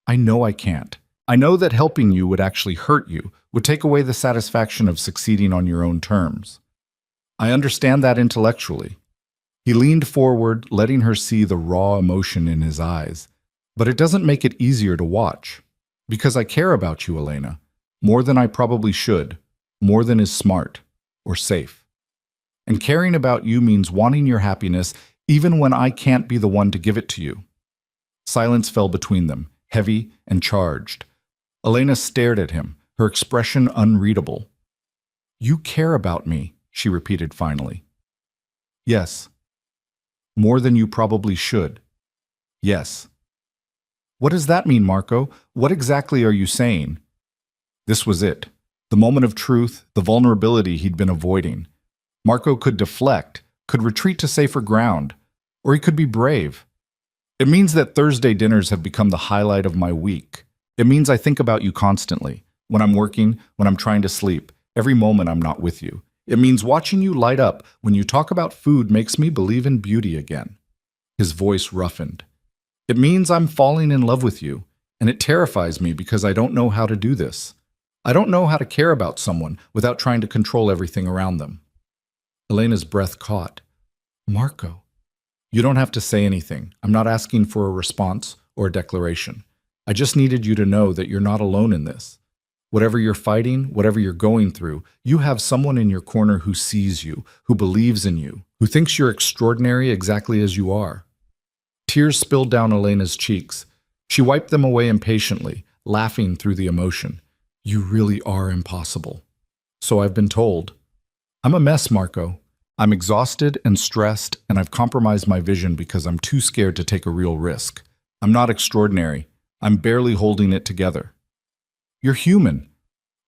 Speaker 1: I know I can't. I know that helping you would actually hurt you, would take away the satisfaction of succeeding on your own terms. I understand that intellectually. He leaned forward, letting her see the raw emotion in his eyes. But it doesn't make it easier to watch. Because I care about you, Elena, more than I probably should, more than is smart or safe. And caring about you means wanting your happiness even when I can't be the one to give it to you. Silence fell between them, heavy and charged. Elena stared at him, her expression unreadable. You care about me, she repeated finally. Yes. More than you probably should. Yes. What does that mean, Marco? What exactly are you saying? This was it. The moment of truth, the vulnerability he'd been avoiding. Marco could deflect, could retreat to safer ground, or he could be brave. It means that Thursday dinners have become the highlight of my week. It means I think about you constantly. When I'm working, when I'm trying to sleep, every moment I'm not with you. It means watching you light up when you talk about food makes me believe in beauty again. His voice roughened. It means I'm falling in love with you, and it terrifies me because I don't know how to do this. I don't know how to care about someone without trying to control everything around them. Elena's breath caught. Marco. You don't have to say anything. I'm not asking for a response or a declaration. I just needed you to know that you're not alone in this. Whatever you're fighting, whatever you're going through, you have someone in your corner who sees you, who believes in you, who thinks you're extraordinary exactly as you are. Tears spilled down Elena's cheeks. She wiped them away impatiently, laughing through the emotion. You really are impossible. So I've been told. I'm a mess, Marco. I'm exhausted and stressed, and I've compromised my vision because I'm too scared to take a real risk. I'm not extraordinary. I'm barely holding it together. You're human.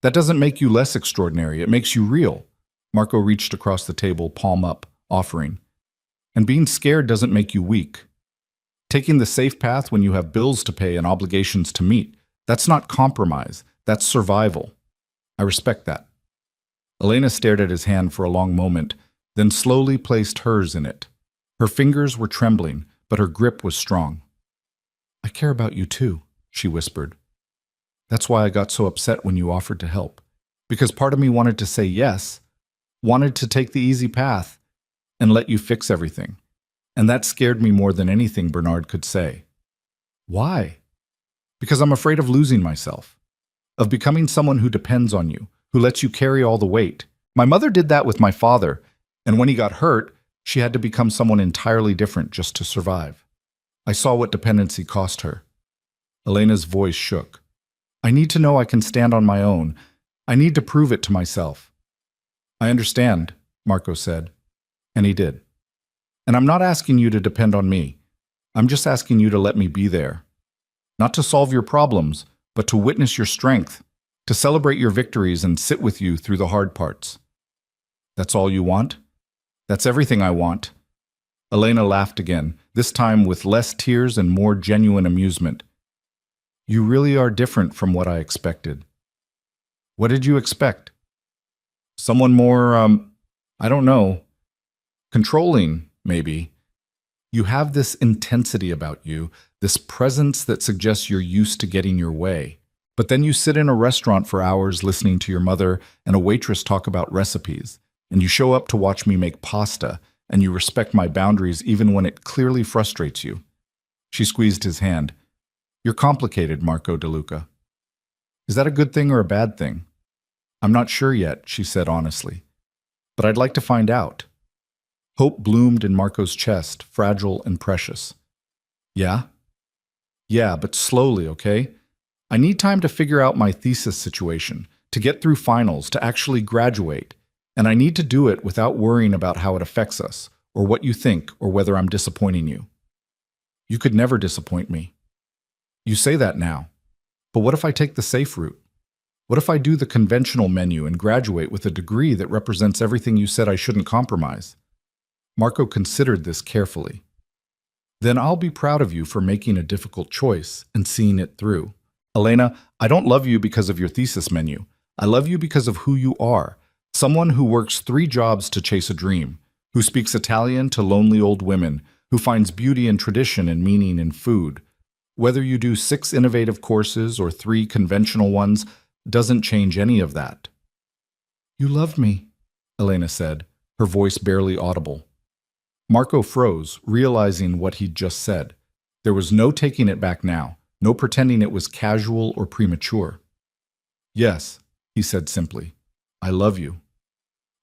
Speaker 1: That doesn't make you less extraordinary. It makes you real. Marco reached across the table, palm up, offering. And being scared doesn't make you weak. Taking the safe path when you have bills to pay and obligations to meet, that's not compromise. That's survival. I respect that. Elena stared at his hand for a long moment, then slowly placed hers in it. Her fingers were trembling, but her grip was strong. I care about you too, she whispered. That's why I got so upset when you offered to help. Because part of me wanted to say yes, wanted to take the easy path, and let you fix everything. And that scared me more than anything Bernard could say. Why? Because I'm afraid of losing myself. Of becoming someone who depends on you, who lets you carry all the weight. My mother did that with my father, and when he got hurt, she had to become someone entirely different just to survive. I saw what dependency cost her. Elena's voice shook. I need to know I can stand on my own. I need to prove it to myself. I understand, Marco said, and he did. And I'm not asking you to depend on me. I'm just asking you to let me be there. Not to solve your problems, but to witness your strength, to celebrate your victories and sit with you through the hard parts. That's all you want? That's everything I want. Elena laughed again, this time with less tears and more genuine amusement. You really are different from what I expected. What did you expect? Someone more, I don't know. Controlling, maybe. You have this intensity about you, this presence that suggests you're used to getting your way. But then you sit in a restaurant for hours listening to your mother and a waitress talk about recipes, and you show up to watch me make pasta, and you respect my boundaries even when it clearly frustrates you. She squeezed his hand. You're complicated, Marco DeLuca. Is that a good thing or a bad thing? I'm not sure yet, she said honestly. But I'd like to find out. Hope bloomed in Marco's chest, fragile and precious. Yeah? Yeah, but slowly, okay? I need time to figure out my thesis situation, to get through finals, to actually graduate. And I need to do it without worrying about how it affects us, or what you think, or whether I'm disappointing you. You could never disappoint me. You say that now. But what if I take the safe route? What if I do the conventional menu and graduate with a degree that represents everything you said I shouldn't compromise? Marco considered this carefully. Then I'll be proud of you for making a difficult choice and seeing it through. Elena, I don't love you because of your thesis menu. I love you because of who you are. Someone who works 3 jobs to chase a dream, who speaks Italian to lonely old women, who finds beauty in tradition and meaning in food. Whether you do 6 innovative courses or 3 conventional ones doesn't change any of that. You love me, Elena said, her voice barely audible. Marco froze, realizing what he'd just said. There was no taking it back now, no pretending it was casual or premature. Yes, he said simply. I love you.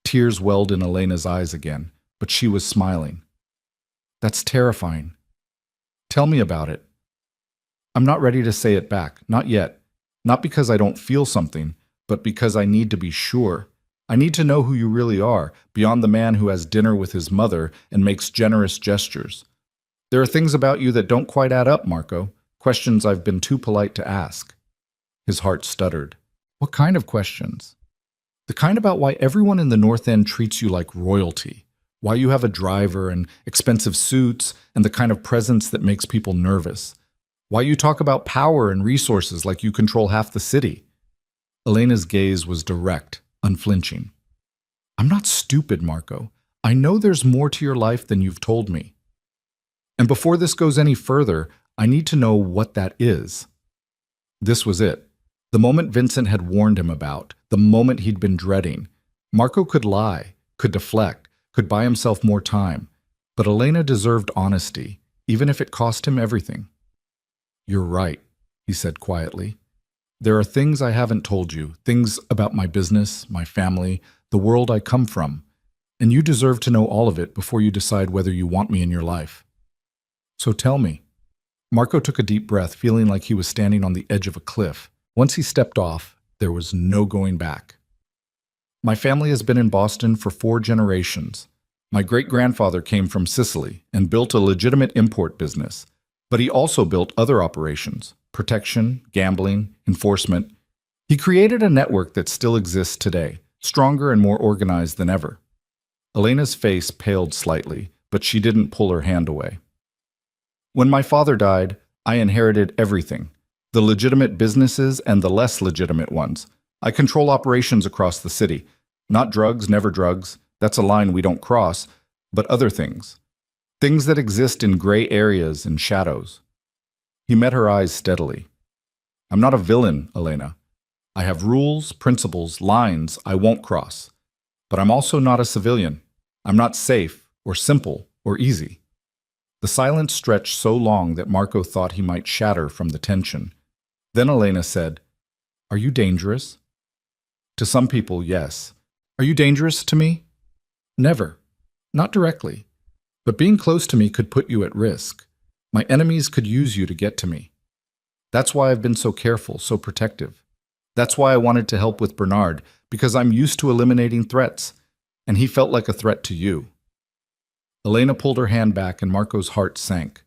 Speaker 1: Tears welled in Elena's eyes again, but she was smiling. That's terrifying. Tell me about it. I'm not ready to say it back, not yet. Not because I don't feel something, but because I need to be sure. I need to know who you really are, beyond the man who has dinner with his mother and makes generous gestures. There are things about you that don't quite add up, Marco, questions I've been too polite to ask. His heart stuttered. What kind of questions? The kind about why everyone in the North End treats you like royalty, why you have a driver and expensive suits and the kind of presence that makes people nervous, why you talk about power and resources like you control half the city. Elena's gaze was direct, unflinching. I'm not stupid, Marco. I know there's more to your life than you've told me. And before this goes any further, I need to know what that is. This was it. The moment Vincent had warned him about, the moment he'd been dreading. Marco could lie, could deflect, could buy himself more time. But Elena deserved honesty, even if it cost him everything. You're right, he said quietly. There are things I haven't told you, things about my business, my family, the world I come from, and you deserve to know all of it before you decide whether you want me in your life. So tell me. Marco took a deep breath, feeling like he was standing on the edge of a cliff. Once he stepped off, there was no going back. My family has been in Boston for 4 generations. My great-grandfather came from Sicily and built a legitimate import business, but he also built other operations, protection, gambling, enforcement. He created a network that still exists today, stronger and more organized than ever. Elena's face paled slightly, but she didn't pull her hand away. When my father died, I inherited everything, the legitimate businesses and the less legitimate ones. I control operations across the city. Not drugs, never drugs. That's a line we don't cross, but other things. Things that exist in gray areas and shadows. He met her eyes steadily. I'm not a villain, Elena. I have rules, principles, lines I won't cross. But I'm also not a civilian. I'm not safe, or simple, or easy. The silence stretched so long that Marco thought he might shatter from the tension. Then Elena said, Are you dangerous? To some people, yes. Are you dangerous to me? Never. Not directly. But being close to me could put you at risk. My enemies could use you to get to me. That's why I've been so careful, so protective. That's why I wanted to help with Bernard, because I'm used to eliminating threats, and he felt like a threat to you. Elena pulled her hand back and Marco's heart sank.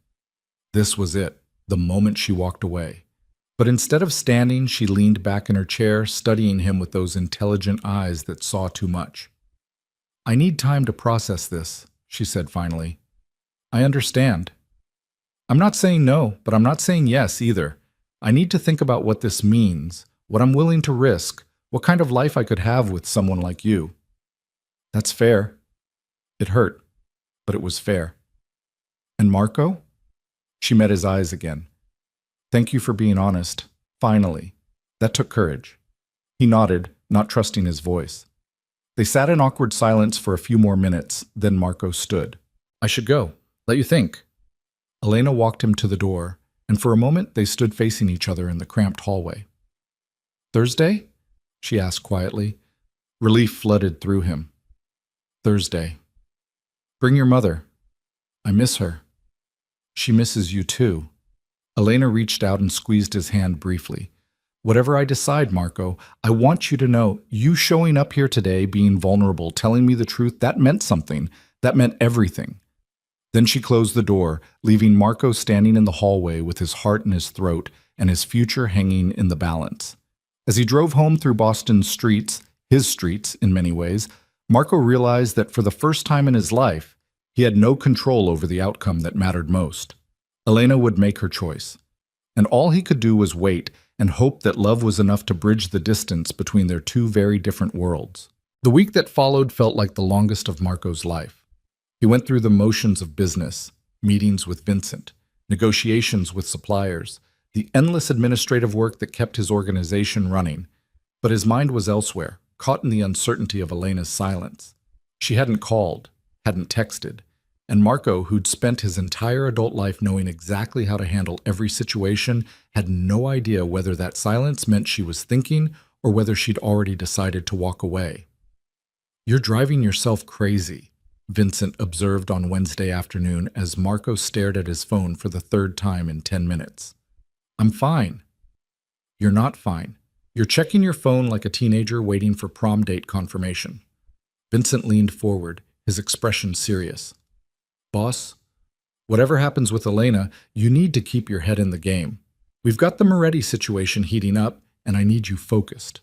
Speaker 1: This was it, the moment she walked away. But instead of standing, she leaned back in her chair, studying him with those intelligent eyes that saw too much. I need time to process this, she said finally. I understand. I'm not saying no, but I'm not saying yes either. I need to think about what this means, what I'm willing to risk, what kind of life I could have with someone like you. That's fair. It hurt. but it was fair. And Marco? She met his eyes again. Thank you for being honest. Finally. That took courage. He nodded, not trusting his voice. They sat in awkward silence for a few more minutes, then Marco stood. I should go. Let you think. Elena walked him to the door, and for a moment they stood facing each other in the cramped hallway. Thursday? She asked quietly. Relief flooded through him. Thursday. Bring your mother. I miss her. She misses you too. Elena reached out and squeezed his hand briefly. Whatever I decide, Marco, I want you to know, you showing up here today, being vulnerable, telling me the truth, that meant something. That meant everything. Then she closed the door, leaving Marco standing in the hallway with his heart in his throat and his future hanging in the balance. As he drove home through Boston's streets, his streets in many ways, Marco realized that for the first time in his life, he had no control over the outcome that mattered most. Elena would make her choice, and all he could do was wait and hope that love was enough to bridge the distance between their two very different worlds. The week that followed felt like the longest of Marco's life. He went through the motions of business, meetings with Vincent, negotiations with suppliers, the endless administrative work that kept his organization running. But his mind was elsewhere, caught in the uncertainty of Elena's silence. She hadn't called, hadn't texted, and Marco, who'd spent his entire adult life knowing exactly how to handle every situation, had no idea whether that silence meant she was thinking or whether she'd already decided to walk away. You're driving yourself crazy, Vincent observed on Wednesday afternoon as Marco stared at his phone for the third time in 10 minutes. I'm fine. You're not fine. You're checking your phone like a teenager waiting for prom date confirmation. Vincent leaned forward, his expression serious. Boss, whatever happens with Elena, you need to keep your head in the game. We've got the Moretti situation heating up, and I need you focused.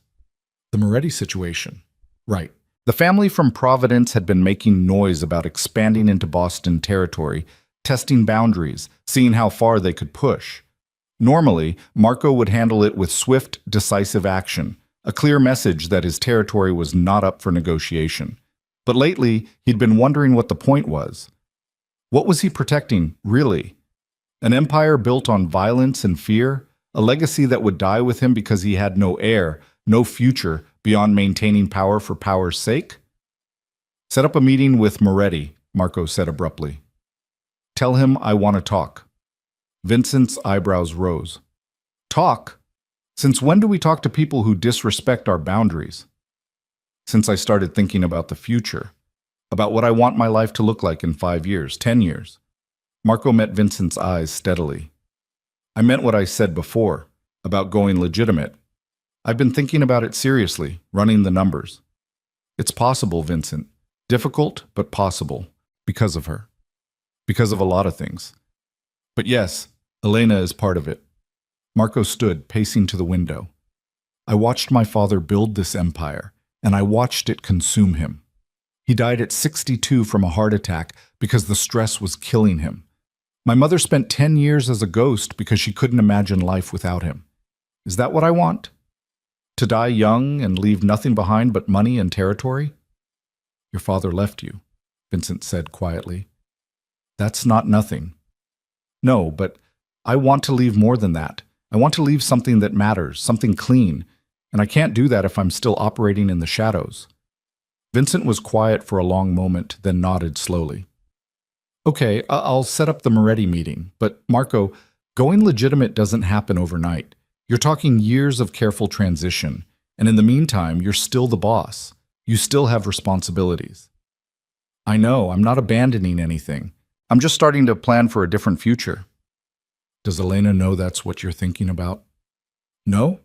Speaker 1: The Moretti situation? Right. The family from Providence had been making noise about expanding into Boston territory, testing boundaries, seeing how far they could push. Normally, Marco would handle it with swift, decisive action, a clear message that his territory was not up for negotiation. But lately, he'd been wondering what the point was. What was he protecting, really? An empire built on violence and fear? A legacy that would die with him because he had no heir, no future, beyond maintaining power for power's sake? Set up a meeting with Moretti, Marco said abruptly. Tell him I want to talk. Vincent's eyebrows rose. Talk? Since when do we talk to people who disrespect our boundaries? Since I started thinking about the future. About what I want my life to look like in 5 years, 10 years. Marco met Vincent's eyes steadily. I meant what I said before, about going legitimate. I've been thinking about it seriously, running the numbers. It's possible, Vincent. Difficult, but possible. Because of her. Because of a lot of things. But yes, Elena is part of it. Marco stood, pacing to the window. I watched my father build this empire, and I watched it consume him. He died at 62 from a heart attack because the stress was killing him. My mother spent 10 years as a ghost because she couldn't imagine life without him. Is that what I want? To die young and leave nothing behind but money and territory? Your father left you, Vincent said quietly. That's not nothing. No, but I want to leave more than that. I want to leave something that matters, something clean, and I can't do that if I'm still operating in the shadows. Vincent was quiet for a long moment, then nodded slowly. Okay, I'll set up the Moretti meeting, but Marco, going legitimate doesn't happen overnight. You're talking years of careful transition, and in the meantime, you're still the boss. You still have responsibilities. I know, I'm not abandoning anything. I'm just starting to plan for a different future. Does Elena know that's what you're thinking about? No?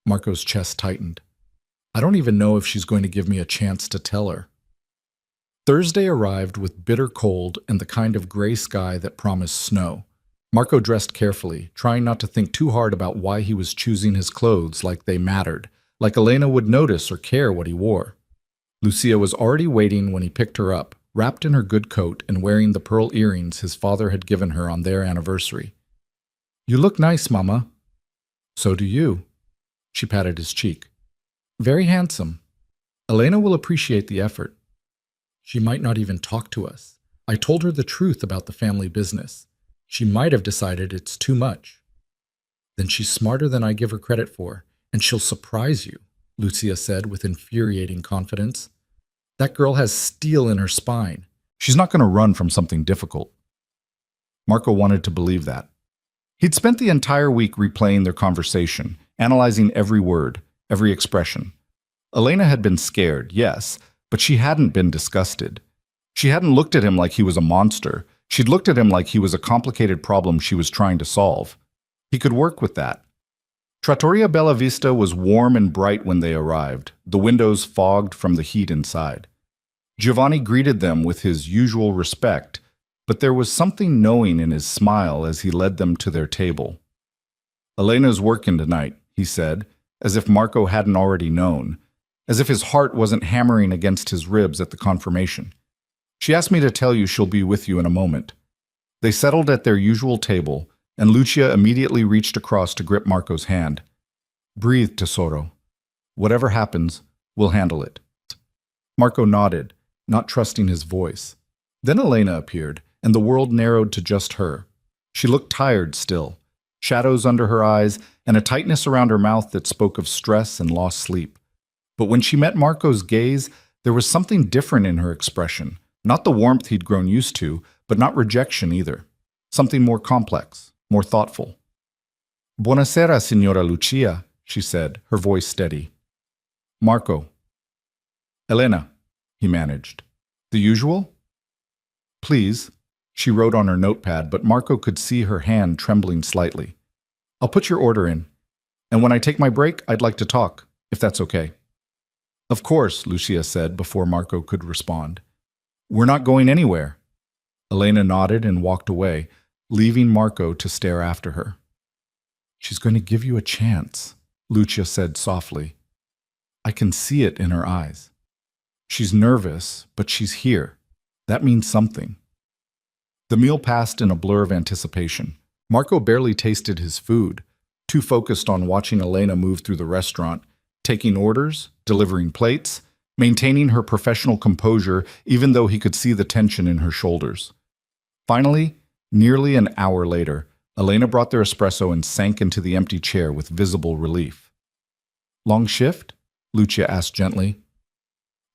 Speaker 1: Marco's chest tightened. I don't even know if she's going to give me a chance to tell her. Thursday arrived with bitter cold and the kind of gray sky that promised snow. Marco dressed carefully, trying not to think too hard about why he was choosing his clothes like they mattered, like Elena would notice or care what he wore. Lucia was already waiting when he picked her up, wrapped in her good coat and wearing the pearl earrings his father had given her on their anniversary. You look nice, Mama. So do you. She patted his cheek. Very handsome. Elena will appreciate the effort. She might not even talk to us. I told her the truth about the family business. She might have decided it's too much. Then she's smarter than I give her credit for, and she'll surprise you, Lucia said with infuriating confidence. That girl has steel in her spine. She's not going to run from something difficult. Marco wanted to believe that. He'd spent the entire week replaying their conversation, analyzing every word, every expression. Elena had been scared, yes, but she hadn't been disgusted. She hadn't looked at him like he was a monster. She'd looked at him like he was a complicated problem she was trying to solve. He could work with that. Trattoria Bella Vista was warm and bright when they arrived, the windows fogged from the heat inside. Giovanni greeted them with his usual respect, but there was something knowing in his smile as he led them to their table. "Elena's working tonight," he said, as if Marco hadn't already known, as if his heart wasn't hammering against his ribs at the confirmation. "She asked me to tell you she'll be with you in a moment." They settled at their usual table, and Lucia immediately reached across to grip Marco's hand. "Breathe, tesoro. Whatever happens, we'll handle it." Marco nodded, not trusting his voice. Then Elena appeared, and the world narrowed to just her. She looked tired still, shadows under her eyes, and a tightness around her mouth that spoke of stress and lost sleep. But when she met Marco's gaze, there was something different in her expression, not the warmth he'd grown used to, but not rejection either. Something more complex, more thoughtful. "Buonasera, Signora Lucia," she said, her voice steady. "Marco." "Elena," he managed. "The usual?" "Please," she wrote on her notepad, but Marco could see her hand trembling slightly. "I'll put your order in. And when I take my break, I'd like to talk, if that's okay." "Of course," Lucia said before Marco could respond. "We're not going anywhere." Elena nodded and walked away, leaving Marco to stare after her. "She's going to give you a chance," Lucia said softly. "I can see it in her eyes. She's nervous, but she's here. That means something." The meal passed in a blur of anticipation. Marco barely tasted his food, too focused on watching Elena move through the restaurant, taking orders, delivering plates, maintaining her professional composure even though he could see the tension in her shoulders. Finally, nearly an hour later, Elena brought their espresso and sank into the empty chair with visible relief. "Long shift?" Lucia asked gently.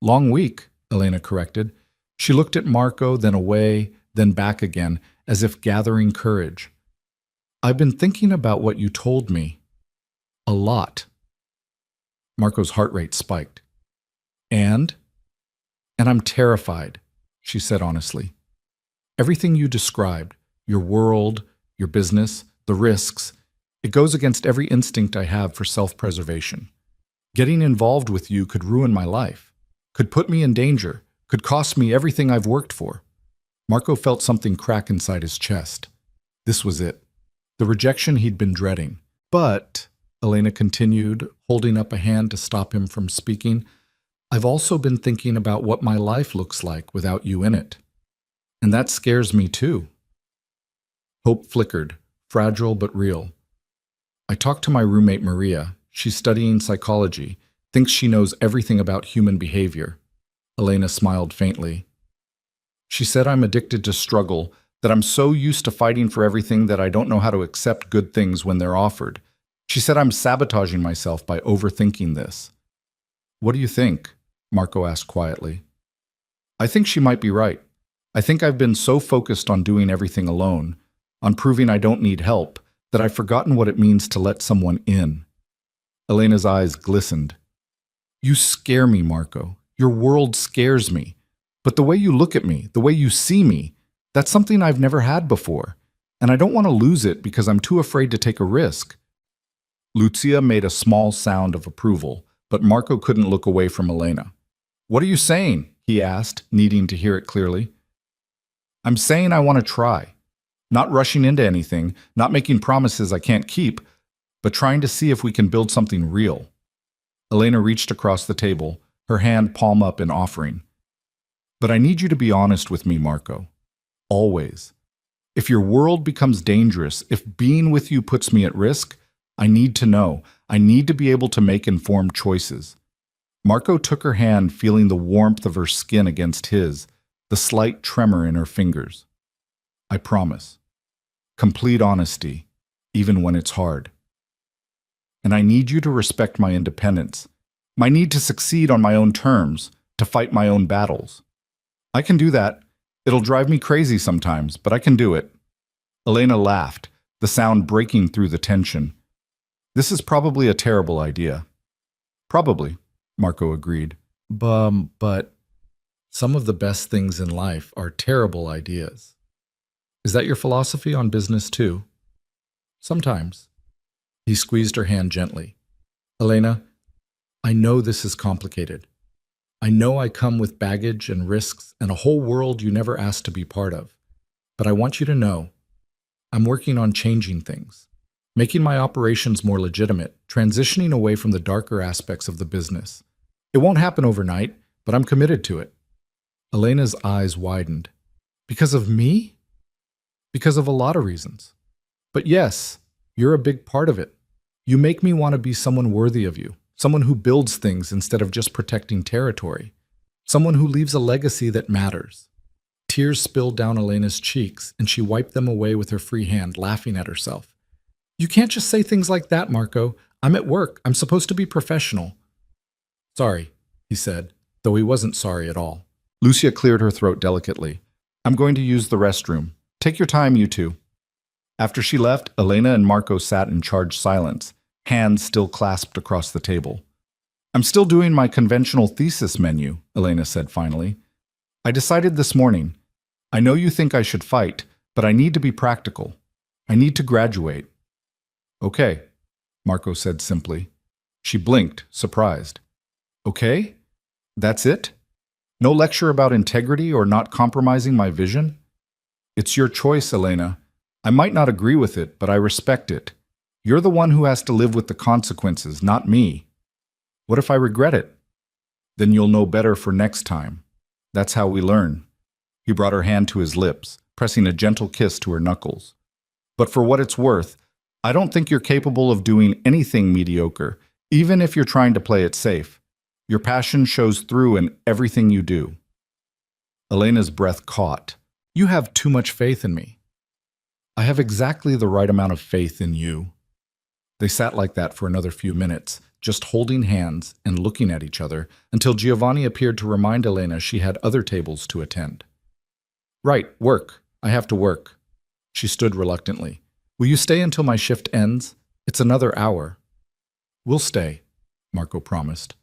Speaker 1: "Long week," Elena corrected. She looked at Marco, then away, then back again, as if gathering courage. "I've been thinking about what you told me. A lot." Marco's heart rate spiked. And I'm terrified," she said honestly. "Everything you described, your world, your business, the risks, it goes against every instinct I have for self-preservation. Getting involved with you could ruin my life, could put me in danger, could cost me everything I've worked for." Marco felt something crack inside his chest. This was it, the rejection he'd been dreading. "But," Elena continued, holding up a hand to stop him from speaking, "I've also been thinking about what my life looks like without you in it. And that scares me too." Hope flickered, fragile but real. "I talked to my roommate Maria. She's studying psychology, thinks she knows everything about human behavior." Elena smiled faintly. "She said I'm addicted to struggle, that I'm so used to fighting for everything that I don't know how to accept good things when they're offered. She said I'm sabotaging myself by overthinking this." "What do you think?" Marco asked quietly. "I think she might be right. I think I've been so focused on doing everything alone, on proving I don't need help, that I've forgotten what it means to let someone in." Elena's eyes glistened. "You scare me, Marco. Your world scares me. But the way you look at me, the way you see me, that's something I've never had before. And I don't want to lose it because I'm too afraid to take a risk." Lucia made a small sound of approval, but Marco couldn't look away from Elena. "What are you saying?" he asked, needing to hear it clearly. "I'm saying I want to try. Not rushing into anything, not making promises I can't keep, but trying to see if we can build something real." Elena reached across the table, her hand palm up in offering. "But I need you to be honest with me, Marco. Always. If your world becomes dangerous, if being with you puts me at risk, I need to know. I need to be able to make informed choices." Marco took her hand, feeling the warmth of her skin against his, the slight tremor in her fingers. I promise. Complete honesty, even when it's hard. And I need you to respect my independence, my need to succeed on my own terms, to fight my own battles. I can do that. It'll drive me crazy sometimes, but I can do it. Elena laughed, the sound breaking through the tension. This is probably a terrible idea. Probably, Marco agreed. But some of the best things in life are terrible ideas. Is that your philosophy on business too? Sometimes. He squeezed her hand gently. Elena, I know this is complicated. I know I come with baggage and risks and a whole world you never asked to be part of. But I want you to know, I'm working on changing things, making my operations more legitimate, transitioning away from the darker aspects of the business. It won't happen overnight, but I'm committed to it. Elena's eyes widened. Because of me? Because of a lot of reasons. But yes, you're a big part of it. You make me want to be someone worthy of you, someone who builds things instead of just protecting territory, someone who leaves a legacy that matters. Tears spilled down Elena's cheeks, and she wiped them away with her free hand, laughing at herself. You can't just say things like that, Marco. I'm at work. I'm supposed to be professional. Sorry, he said, though he wasn't sorry at all. Lucia cleared her throat delicately. I'm going to use the restroom. Take your time, you two. After she left, Elena and Marco sat in charged silence, hands still clasped across the table. I'm still doing my conventional thesis menu, Elena said finally. I decided this morning. I know you think I should fight, but I need to be practical. I need to graduate. Okay, Marco said simply. She blinked, surprised. Okay? That's it? No lecture about integrity or not compromising my vision? It's your choice, Elena. I might not agree with it, but I respect it. You're the one who has to live with the consequences, not me. What if I regret it? Then you'll know better for next time. That's how we learn. He brought her hand to his lips, pressing a gentle kiss to her knuckles. But for what it's worth, I don't think you're capable of doing anything mediocre, even if you're trying to play it safe. Your passion shows through in everything you do. Elena's breath caught. You have too much faith in me. I have exactly the right amount of faith in you. They sat like that for another few minutes, just holding hands and looking at each other, until Giovanni appeared to remind Elena she had other tables to attend. Right, work. I have to work. She stood reluctantly. Will you stay until my shift ends? It's another hour. We'll stay, Marco promised.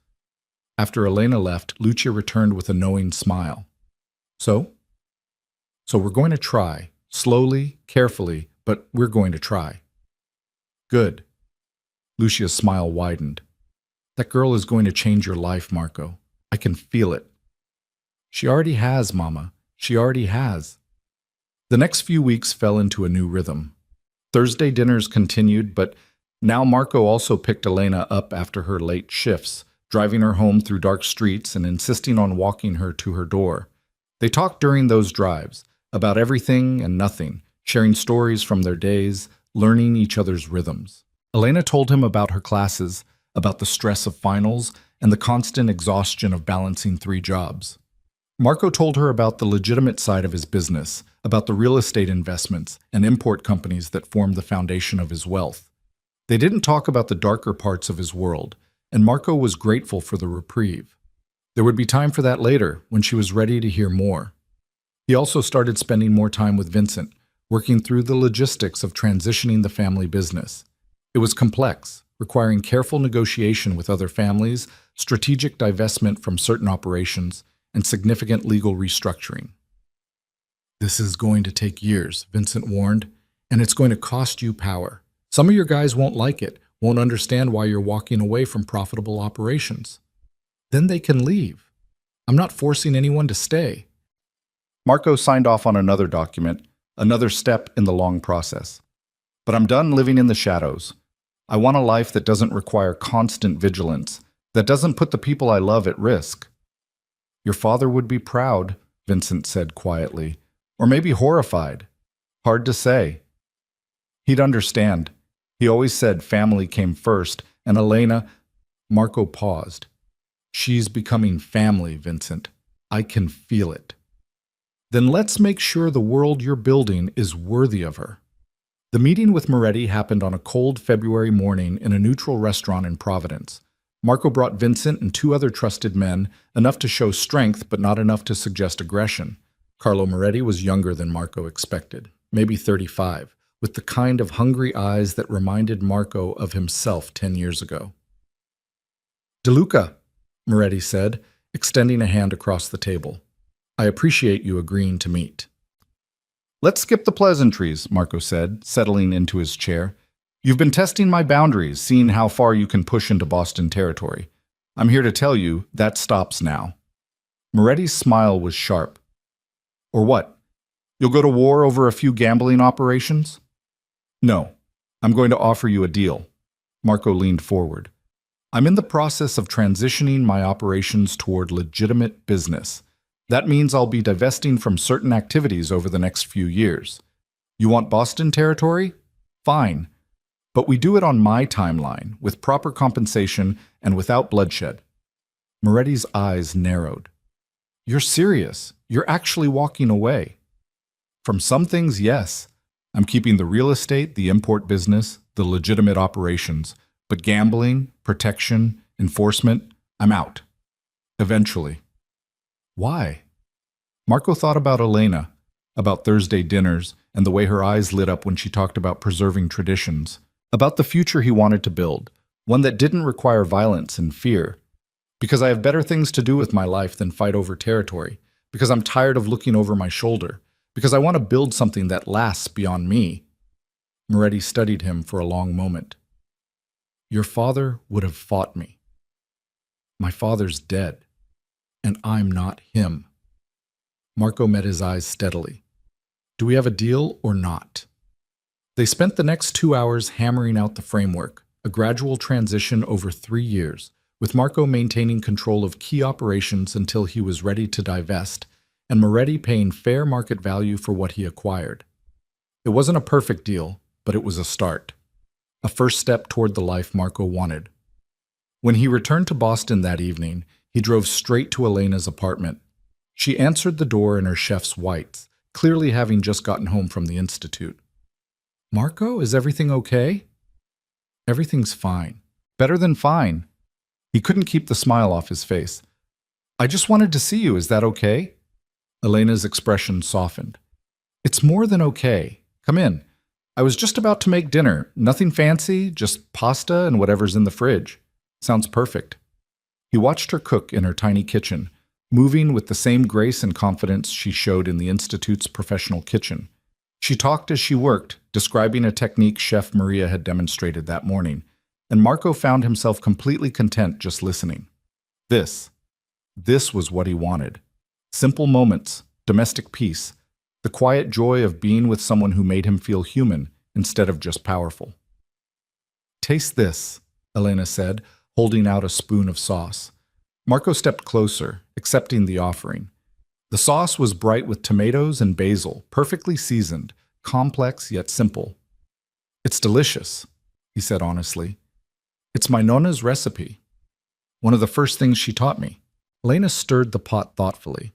Speaker 1: After Elena left, Lucia returned with a knowing smile. So we're going to try, slowly, carefully, but we're going to try. Good. Lucia's smile widened. That girl is going to change your life, Marco. I can feel it. She already has, Mama. She already has. The next few weeks fell into a new rhythm. Thursday dinners continued, but now Marco also picked Elena up after her late shifts, driving her home through dark streets and insisting on walking her to her door. They talked during those drives, about everything and nothing, sharing stories from their days, learning each other's rhythms. Elena told him about her classes, about the stress of finals, and the constant exhaustion of balancing 3 jobs. Marco told her about the legitimate side of his business, about the real estate investments and import companies that formed the foundation of his wealth. They didn't talk about the darker parts of his world, and Marco was grateful for the reprieve. There would be time for that later, when she was ready to hear more. He also started spending more time with Vincent, working through the logistics of transitioning the family business. It was complex, requiring careful negotiation with other families, strategic divestment from certain operations, and significant legal restructuring. This is going to take years, Vincent warned, and it's going to cost you power. Some of your guys won't like it, won't understand why you're walking away from profitable operations. Then they can leave. I'm not forcing anyone to stay. Marco signed off on another document, another step in the long process. But I'm done living in the shadows. I want a life that doesn't require constant vigilance, that doesn't put the people I love at risk. Your father would be proud, Vincent said quietly, or maybe horrified. Hard to say. He'd understand. He always said family came first, and Elena... Marco paused. She's becoming family, Vincent. I can feel it. Then let's make sure the world you're building is worthy of her. The meeting with Moretti happened on a cold February morning in a neutral restaurant in Providence. Marco brought Vincent and two other trusted men, enough to show strength but not enough to suggest aggression. Carlo Moretti was younger than Marco expected, maybe 35, with the kind of hungry eyes that reminded Marco of himself 10 years ago. "De Luca," Moretti said, extending a hand across the table. "I appreciate you agreeing to meet." "Let's skip the pleasantries," Marco said, settling into his chair. "You've been testing my boundaries, seeing how far you can push into Boston territory. I'm here to tell you that stops now." Moretti's smile was sharp. "Or what? You'll go to war over a few gambling operations?" "No, I'm going to offer you a deal." Marco leaned forward. "I'm in the process of transitioning my operations toward legitimate business. That means I'll be divesting from certain activities over the next few years. You want Boston territory? Fine. But we do it on my timeline, with proper compensation and without bloodshed." Moretti's eyes narrowed. "You're serious? You're actually walking away?" "From some things, yes. I'm keeping the real estate, the import business, the legitimate operations. But gambling, protection, enforcement, I'm out. Eventually." "Why?" Marco thought about Elena, about Thursday dinners, and the way her eyes lit up when she talked about preserving traditions, about the future he wanted to build, one that didn't require violence and fear. "Because I have better things to do with my life than fight over territory, because I'm tired of looking over my shoulder, because I want to build something that lasts beyond me." Moretti studied him for a long moment. "Your father would have fought me. My father's dead, and I'm not him." Marco met his eyes steadily. "Do we have a deal or not?" They spent the next 2 hours hammering out the framework, a gradual transition over 3 years, with Marco maintaining control of key operations until he was ready to divest, and Moretti paying fair market value for what he acquired. It wasn't a perfect deal, but it was a start. A first step toward the life Marco wanted. When he returned to Boston that evening, he drove straight to Elena's apartment. She answered the door in her chef's whites, clearly having just gotten home from the Institute. "Marco, is everything okay?" "Everything's fine. Better than fine." He couldn't keep the smile off his face. "I just wanted to see you. Is that okay?" Elena's expression softened. "It's more than okay. Come in. I was just about to make dinner. Nothing fancy, just pasta and whatever's in the fridge. Sounds perfect." He watched her cook in her tiny kitchen, moving with the same grace and confidence she showed in the Institute's professional kitchen. She talked as she worked, describing a technique Chef Maria had demonstrated that morning, and Marco found himself completely content just listening. This was what he wanted. Simple moments, domestic peace, the quiet joy of being with someone who made him feel human instead of just powerful. "Taste this," Elena said, holding out a spoon of sauce. Marco stepped closer, accepting the offering. The sauce was bright with tomatoes and basil, perfectly seasoned, complex yet simple. "It's delicious," he said honestly. "It's my nonna's recipe. One of the first things she taught me." Elena stirred the pot thoughtfully.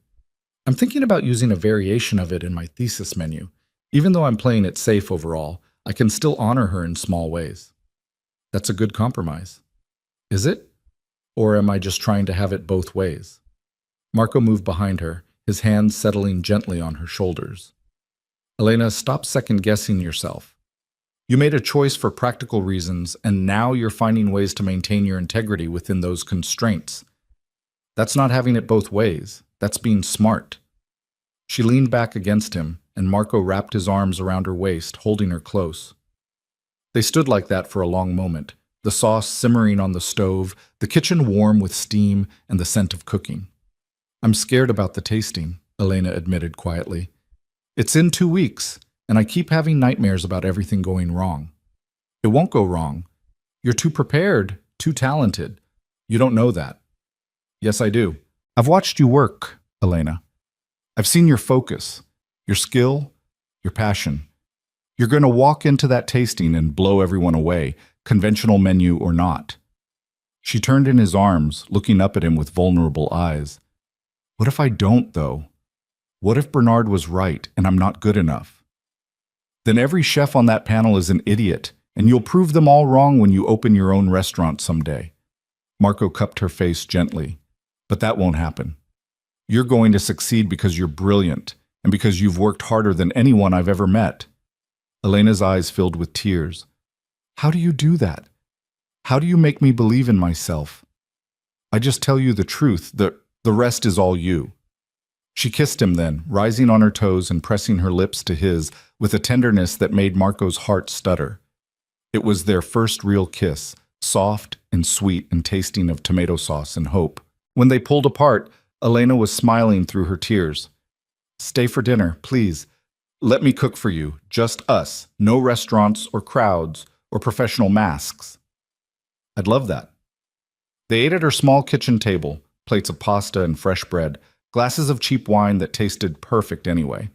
Speaker 1: "I'm thinking about using a variation of it in my thesis menu. Even though I'm playing it safe overall, I can still honor her in small ways." "That's a good compromise." "Is it? Or am I just trying to have it both ways?" Marco moved behind her, his hands settling gently on her shoulders. "Elena, stop second-guessing yourself. You made a choice for practical reasons, and now you're finding ways to maintain your integrity within those constraints. That's not having it both ways. That's being smart." She leaned back against him, and Marco wrapped his arms around her waist, holding her close. They stood like that for a long moment, the sauce simmering on the stove, the kitchen warm with steam and the scent of cooking. "I'm scared about the tasting," Elena admitted quietly. "It's in 2 weeks, and I keep having nightmares about everything going wrong." "It won't go wrong. You're too prepared, too talented. You don't know that." "Yes, I do. I've watched you work, Elena. I've seen your focus, your skill, your passion. You're going to walk into that tasting and blow everyone away, conventional menu or not." She turned in his arms, looking up at him with vulnerable eyes. "What if I don't, though? What if Bernard was right and I'm not good enough? Then every chef on that panel is an idiot, and you'll prove them all wrong when you open your own restaurant someday. Marco cupped her face gently. But that won't happen. You're going to succeed because you're brilliant, and because you've worked harder than anyone I've ever met. Elena's eyes filled with tears. How do you do that? How do you make me believe in myself? I just tell you the truth, the rest is all you. She kissed him then, rising on her toes and pressing her lips to his with a tenderness that made Marco's heart stutter. It was their first real kiss, soft and sweet and tasting of tomato sauce and hope. When they pulled apart, Elena was smiling through her tears. Stay for dinner, please. Let me cook for you, just us, no restaurants or crowds or professional masks. I'd love that. They ate at her small kitchen table, plates of pasta and fresh bread, glasses of cheap wine that tasted perfect anyway.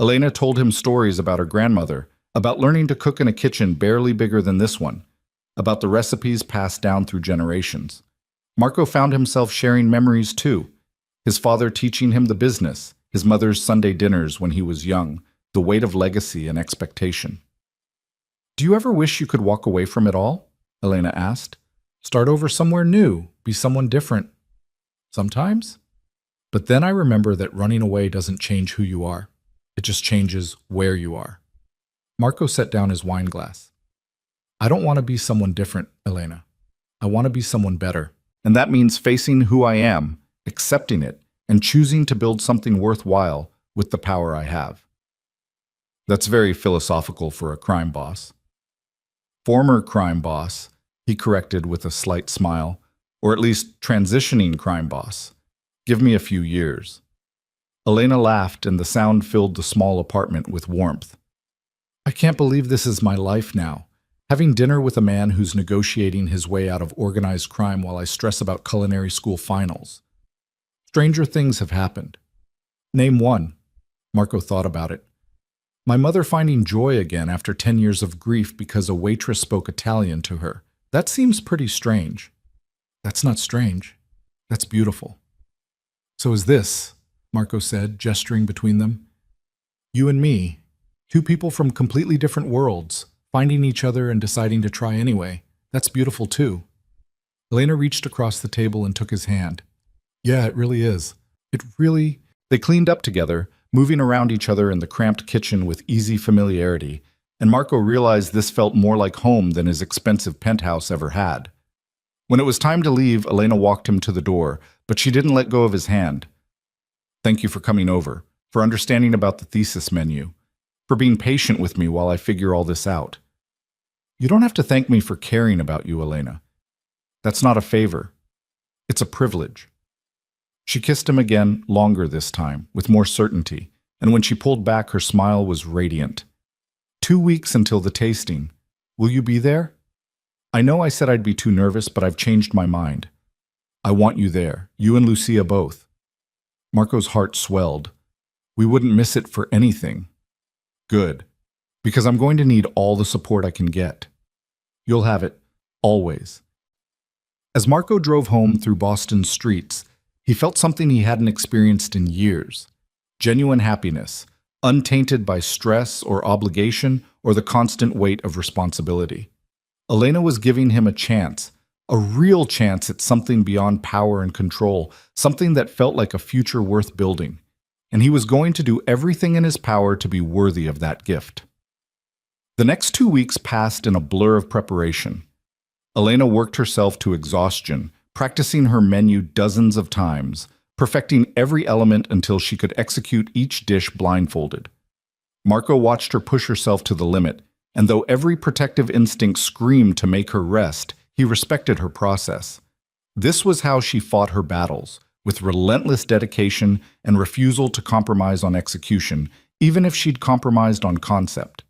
Speaker 1: Elena told him stories about her grandmother, about learning to cook in a kitchen barely bigger than this one, about the recipes passed down through generations. Marco found himself sharing memories too, his father teaching him the business, his mother's Sunday dinners when he was young, the weight of legacy and expectation. Do you ever wish you could walk away from it all? Elena asked. Start over somewhere new, be someone different. Sometimes. But then I remember that running away doesn't change who you are. It just changes where you are. Marco set down his wine glass. I don't want to be someone different, Elena. I want to be someone better. And that means facing who I am, accepting it, and choosing to build something worthwhile with the power I have. That's very philosophical for a crime boss. Former crime boss, he corrected with a slight smile, or at least transitioning crime boss. Give me a few years. Elena laughed, and the sound filled the small apartment with warmth. I can't believe this is my life now. Having dinner with a man who's negotiating his way out of organized crime while I stress about culinary school finals. Stranger things have happened. Name one. Marco thought about it. My mother finding joy again after 10 years of grief because a waitress spoke Italian to her. That seems pretty strange. That's not strange. That's beautiful. So is this, Marco said, gesturing between them. You and me, two people from completely different worlds, finding each other and deciding to try anyway. That's beautiful too. Elena reached across the table and took his hand. Yeah, it really is. They cleaned up together, moving around each other in the cramped kitchen with easy familiarity, and Marco realized this felt more like home than his expensive penthouse ever had. When it was time to leave, Elena walked him to the door, but she didn't let go of his hand. Thank you for coming over, for understanding about the thesis menu, for being patient with me while I figure all this out. You don't have to thank me for caring about you, Elena. That's not a favor. It's a privilege. She kissed him again, longer this time, with more certainty, and when she pulled back, her smile was radiant. 2 weeks until the tasting. Will you be there? I know I said I'd be too nervous, but I've changed my mind. I want you there, you and Lucia both. Marco's heart swelled. We wouldn't miss it for anything. Good, because I'm going to need all the support I can get. You'll have it, always. As Marco drove home through Boston's streets, he felt something he hadn't experienced in years. Genuine happiness, untainted by stress or obligation or the constant weight of responsibility. Elena was giving him a chance, a real chance at something beyond power and control, something that felt like a future worth building. And he was going to do everything in his power to be worthy of that gift. The next 2 weeks passed in a blur of preparation. Elena worked herself to exhaustion, practicing her menu dozens of times, perfecting every element until she could execute each dish blindfolded. Marco watched her push herself to the limit, and though every protective instinct screamed to make her rest, he respected her process. This was how she fought her battles, with relentless dedication and refusal to compromise on execution, even if she'd compromised on concept.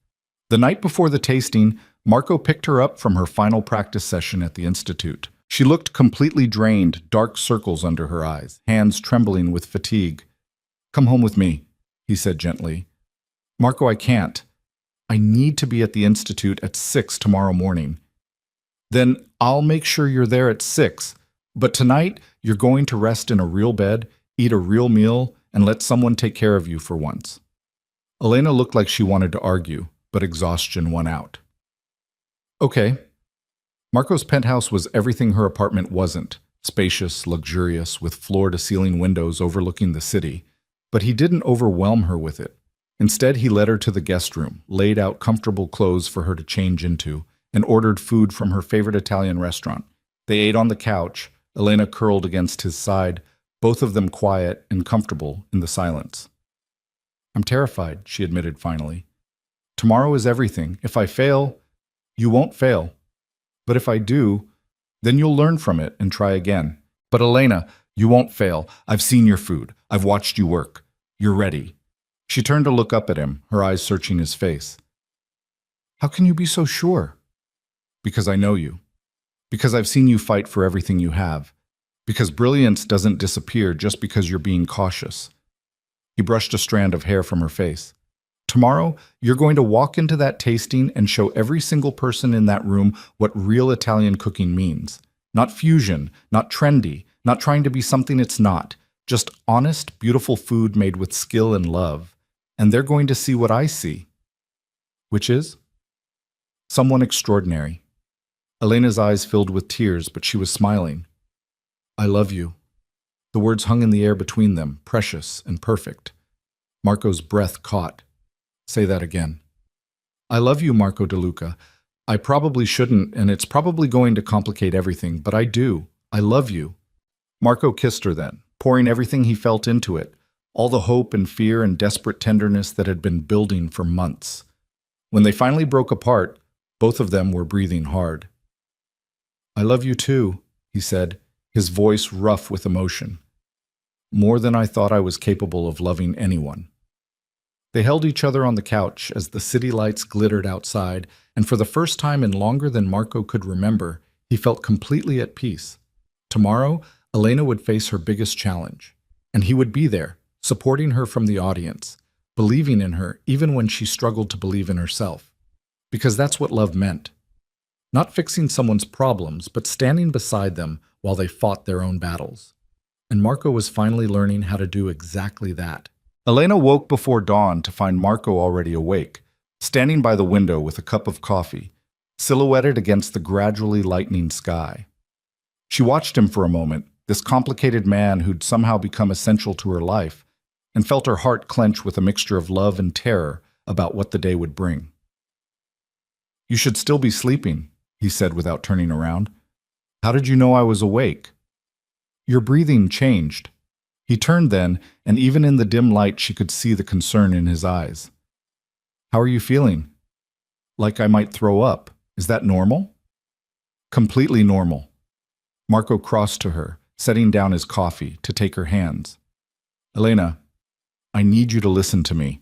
Speaker 1: The night before the tasting, Marco picked her up from her final practice session at the Institute. She looked completely drained, dark circles under her eyes, hands trembling with fatigue. Come home with me, he said gently. Marco, I can't. I need to be at the Institute at 6 tomorrow morning. Then I'll make sure you're there at 6. But tonight, you're going to rest in a real bed, eat a real meal, and let someone take care of you for once." Elena looked like she wanted to argue, but exhaustion won out. "Okay." Marco's penthouse was everything her apartment wasn't: spacious, luxurious, with floor-to-ceiling windows overlooking the city. But he didn't overwhelm her with it. Instead, he led her to the guest room, laid out comfortable clothes for her to change into, and ordered food from her favorite Italian restaurant. They ate on the couch, Elena curled against his side, both of them quiet and comfortable in the silence. "I'm terrified," she admitted finally. "Tomorrow is everything. If I fail, you won't fail. But if I do, then you'll learn from it and try again. But Elena, you won't fail. I've seen your food. I've watched you work. You're ready." She turned to look up at him, her eyes searching his face. "How can you be so sure?" "Because I know you. Because I've seen you fight for everything you have. Because brilliance doesn't disappear just because you're being cautious." He brushed a strand of hair from her face. "Tomorrow, you're going to walk into that tasting and show every single person in that room what real Italian cooking means. Not fusion, not trendy, not trying to be something it's not. Just honest, beautiful food made with skill and love. And they're going to see what I see." "Which is?" "Someone extraordinary." Elena's eyes filled with tears, but she was smiling. "I love you." The words hung in the air between them, precious and perfect. Marco's breath caught. "Say that again." "I love you, Marco De Luca. I probably shouldn't, and it's probably going to complicate everything, but I do. I love you." Marco kissed her then, pouring everything he felt into it, all the hope and fear and desperate tenderness that had been building for months. When they finally broke apart, both of them were breathing hard. "I love you too," he said, his voice rough with emotion. "More than I thought I was capable of loving anyone." They held each other on the couch as the city lights glittered outside, and for the first time in longer than Marco could remember, he felt completely at peace. Tomorrow, Elena would face her biggest challenge, and he would be there, supporting her from the audience, believing in her even when she struggled to believe in herself. Because that's what love meant. Not fixing someone's problems, but standing beside them while they fought their own battles. And Marco was finally learning how to do exactly that. Elena woke before dawn to find Marco already awake, standing by the window with a cup of coffee, silhouetted against the gradually lightening sky. She watched him for a moment, this complicated man who'd somehow become essential to her life, and felt her heart clench with a mixture of love and terror about what the day would bring. "You should still be sleeping," he said without turning around. "How did you know I was awake?" "Your breathing changed." He turned then, and even in the dim light she could see the concern in his eyes. "How are you feeling?" "Like I might throw up. Is that normal?" "Completely normal." Marco crossed to her, setting down his coffee, to take her hands. "Elena, I need you to listen to me.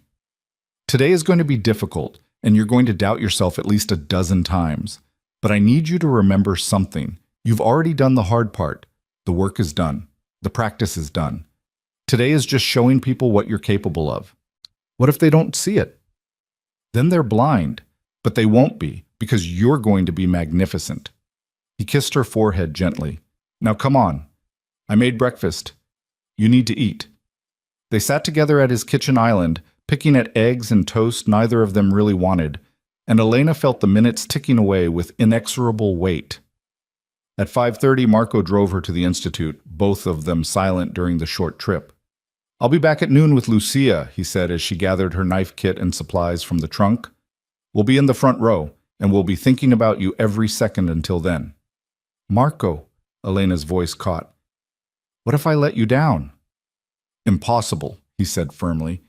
Speaker 1: Today is going to be difficult, and you're going to doubt yourself at least a dozen times. But I need you to remember something. You've already done the hard part. The work is done. The practice is done. Today is just showing people what you're capable of. What if they don't see it? Then they're blind, but they won't be, because you're going to be magnificent." He kissed her forehead gently. "Now come on. I made breakfast. You need to eat." They sat together at his kitchen island, picking at eggs and toast neither of them really wanted, and Elena felt the minutes ticking away with inexorable weight. At 5:30, Marco drove her to the institute, both of them silent during the short trip. "I'll be back at noon with Lucia," he said as she gathered her knife kit and supplies from the trunk. "We'll be in the front row, and we'll be thinking about you every second until then." "Marco," Elena's voice caught. "What if I let you down?" "Impossible," he said firmly.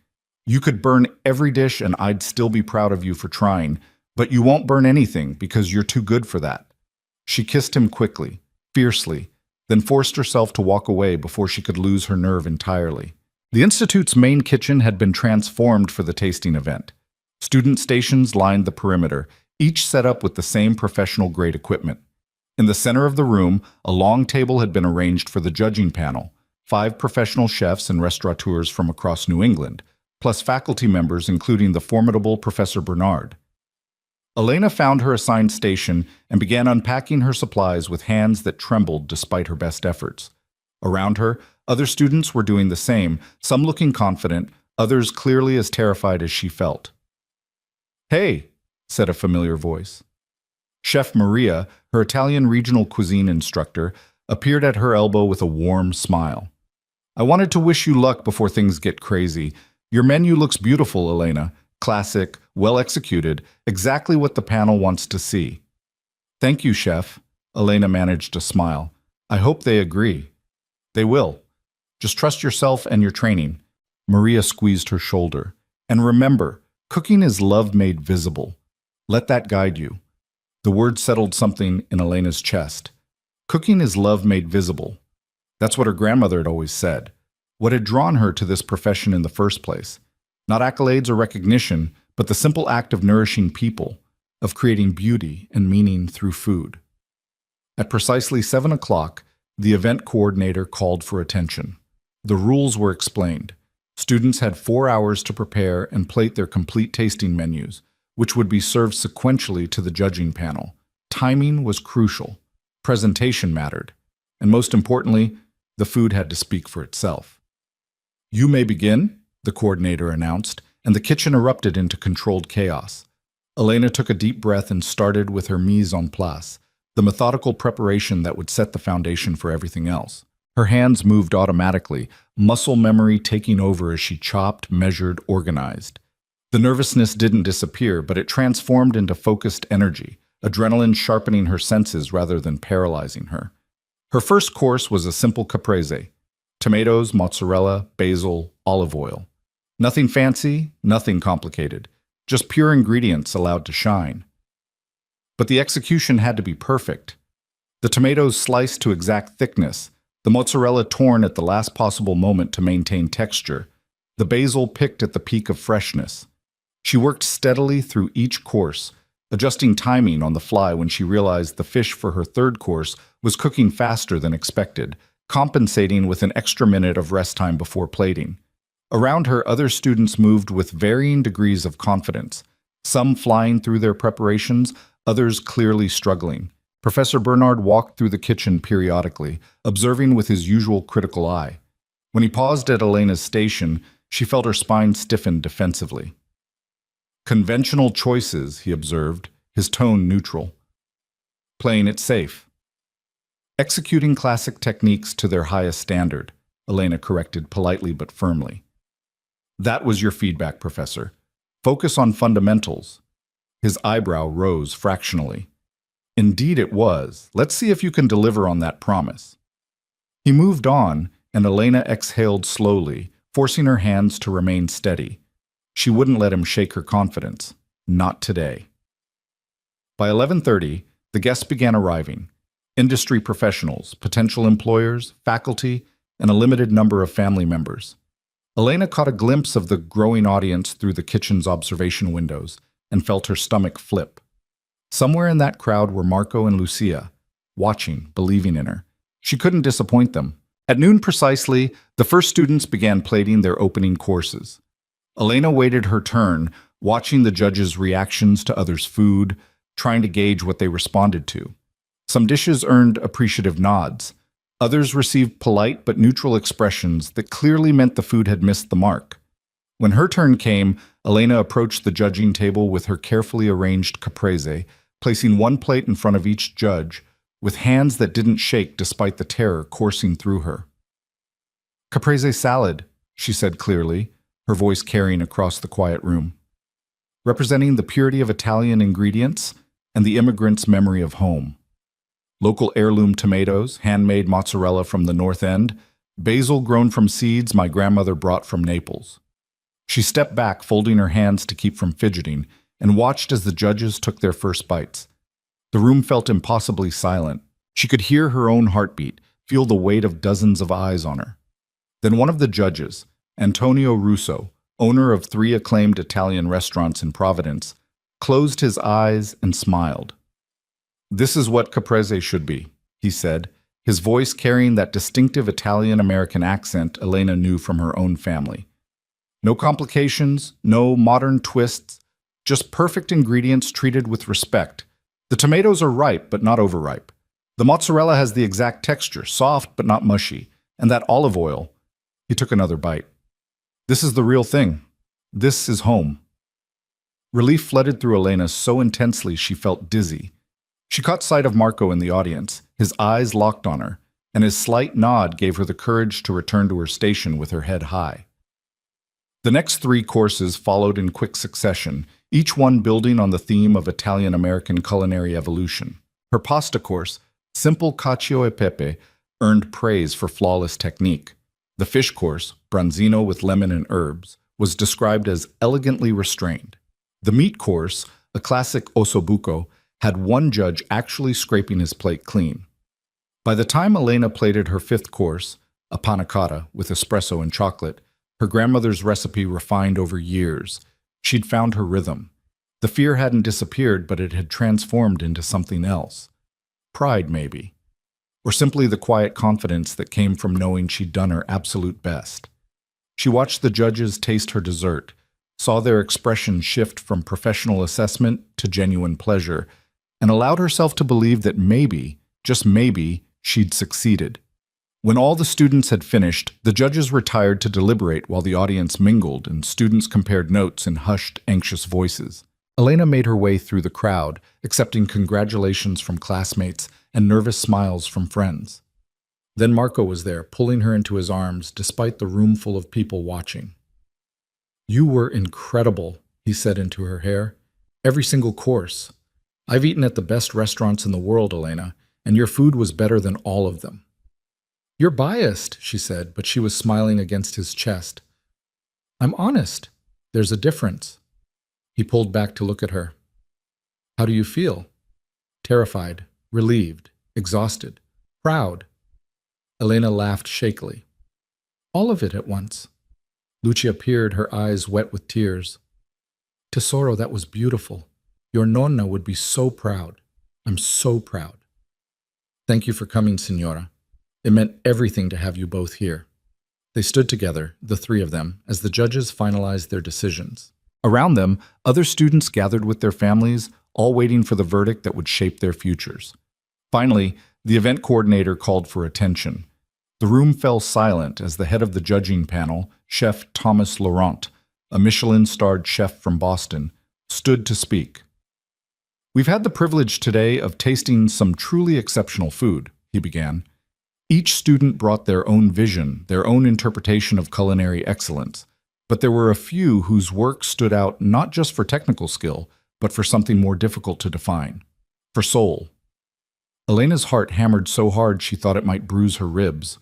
Speaker 1: "You could burn every dish and I'd still be proud of you for trying, but you won't burn anything because you're too good for that." She kissed him quickly, fiercely, then forced herself to walk away before she could lose her nerve entirely. The Institute's main kitchen had been transformed for the tasting event. Student stations lined the perimeter, each set up with the same professional-grade equipment. In the center of the room, a long table had been arranged for the judging panel, 5 professional chefs and restaurateurs from across New England, plus faculty members including the formidable Professor Bernard. Elena found her assigned station and began unpacking her supplies with hands that trembled despite her best efforts. Around her, other students were doing the same, some looking confident, others clearly as terrified as she felt. "Hey," said a familiar voice. Chef Maria, her Italian regional cuisine instructor, appeared at her elbow with a warm smile. "I wanted to wish you luck before things get crazy. Your menu looks beautiful, Elena. Classic, well executed, exactly what the panel wants to see." "Thank you, Chef." Elena managed to smile. "I hope they agree." "They will. Just trust yourself and your training." Maria squeezed her shoulder. "And remember, cooking is love made visible. Let that guide you." The word settled something in Elena's chest. Cooking is love made visible. That's what her grandmother had always said. What had drawn her to this profession in the first place? Not accolades or recognition, but the simple act of nourishing people, of creating beauty and meaning through food. At precisely 7 o'clock, the event coordinator called for attention. The rules were explained. Students had 4 hours to prepare and plate their complete tasting menus, which would be served sequentially to the judging panel. Timing was crucial. Presentation mattered. And most importantly, the food had to speak for itself. "You may begin," the coordinator announced, and the kitchen erupted into controlled chaos. Elena took a deep breath and started with her mise en place, the methodical preparation that would set the foundation for everything else. Her hands moved automatically, muscle memory taking over as she chopped, measured, organized. The nervousness didn't disappear, but it transformed into focused energy, adrenaline sharpening her senses rather than paralyzing her. Her first course was a simple caprese: tomatoes, mozzarella, basil, olive oil. Nothing fancy, nothing complicated, just pure ingredients allowed to shine. But the execution had to be perfect. The tomatoes sliced to exact thickness, the mozzarella torn at the last possible moment to maintain texture, the basil picked at the peak of freshness. She worked steadily through each course, adjusting timing on the fly when she realized the fish for her third course was cooking faster than expected, compensating with an extra minute of rest time before plating. Around her, other students moved with varying degrees of confidence, some flying through their preparations, others clearly struggling. Professor Bernard walked through the kitchen periodically, observing with his usual critical eye. When he paused at Elena's station, she felt her spine stiffen defensively. "Conventional choices," he observed, his tone neutral. "Playing it safe." "Executing classic techniques to their highest standard," Elena corrected politely but firmly. "That was your feedback, Professor. Focus on fundamentals." His eyebrow rose fractionally. "Indeed it was. Let's see if you can deliver on that promise." He moved on, and Elena exhaled slowly, forcing her hands to remain steady. She wouldn't let him shake her confidence. Not today. By 11:30, the guests began arriving. Industry professionals, potential employers, faculty, and a limited number of family members. Elena caught a glimpse of the growing audience through the kitchen's observation windows and felt her stomach flip. Somewhere in that crowd were Marco and Lucia, watching, believing in her. She couldn't disappoint them. At noon precisely, the first students began plating their opening courses. Elena waited her turn, watching the judges' reactions to others' food, trying to gauge what they responded to. Some dishes earned appreciative nods. Others received polite but neutral expressions that clearly meant the food had missed the mark. When her turn came, Elena approached the judging table with her carefully arranged caprese, placing one plate in front of each judge, with hands that didn't shake despite the terror coursing through her. "Caprese salad," she said clearly, her voice carrying across the quiet room, representing the purity of Italian ingredients and the immigrant's memory of home. Local heirloom tomatoes, handmade mozzarella from the North End, basil grown from seeds my grandmother brought from Naples. She stepped back, folding her hands to keep from fidgeting, and watched as the judges took their first bites. The room felt impossibly silent. She could hear her own heartbeat, feel the weight of dozens of eyes on her. Then one of the judges, Antonio Russo, owner of 3 acclaimed Italian restaurants in Providence, closed his eyes and smiled. "This is what caprese should be," he said, his voice carrying that distinctive Italian-American accent Elena knew from her own family. No complications, no modern twists, just perfect ingredients treated with respect. The tomatoes are ripe but not overripe. The mozzarella has the exact texture, soft but not mushy, And that olive oil. He took another bite. This is the real thing. This is home. Relief flooded through Elena so intensely she felt dizzy. She caught sight of Marco in the audience, his eyes locked on her, and his slight nod gave her the courage to return to her station with her head high. The next 3 courses followed in quick succession, each one building on the theme of Italian-American culinary evolution. Her pasta course, simple cacio e pepe, earned praise for flawless technique. The fish course, branzino with lemon and herbs, was described as elegantly restrained. The meat course, a classic ossobuco, had one judge actually scraping his plate clean. By the time Elena plated her 5th course, a panna cotta with espresso and chocolate, her grandmother's recipe refined over years, she'd found her rhythm. The fear hadn't disappeared, but it had transformed into something else. Pride, maybe. Or simply the quiet confidence that came from knowing she'd done her absolute best. She watched the judges taste her dessert, saw their expression shift from professional assessment to genuine pleasure, and allowed herself to believe that maybe, just maybe, she'd succeeded. When all the students had finished, the judges retired to deliberate while the audience mingled and students compared notes in hushed, anxious voices. Elena made her way through the crowd, accepting congratulations from classmates and nervous smiles from friends. Then Marco was there, pulling her into his arms despite the room full of people watching. "You were incredible," he said into her hair. "Every single course. I've eaten at the best restaurants in the world, Elena, and your food was better than all of them." "You're biased," she said, but she was smiling against his chest. "I'm honest. There's a difference." He pulled back to look at her. "How do you feel?" "Terrified, relieved, exhausted, proud." Elena laughed shakily. "All of it at once." Lucia peered, her eyes wet with tears. "Tesoro, that was beautiful. Your nonna would be so proud. I'm so proud." "Thank you for coming, Signora. It meant everything to have you both here." They stood together, the 3 of them, as the judges finalized their decisions. Around them, other students gathered with their families, all waiting for the verdict that would shape their futures. Finally, the event coordinator called for attention. The room fell silent as the head of the judging panel, Chef Thomas Laurent, a Michelin-starred chef from Boston, stood to speak. "We've had the privilege today of tasting some truly exceptional food," he began. Each student brought their own vision, their own interpretation of culinary excellence, but there were a few whose work stood out not just for technical skill, but for something more difficult to define, for soul. Elena's heart hammered so hard she thought it might bruise her ribs.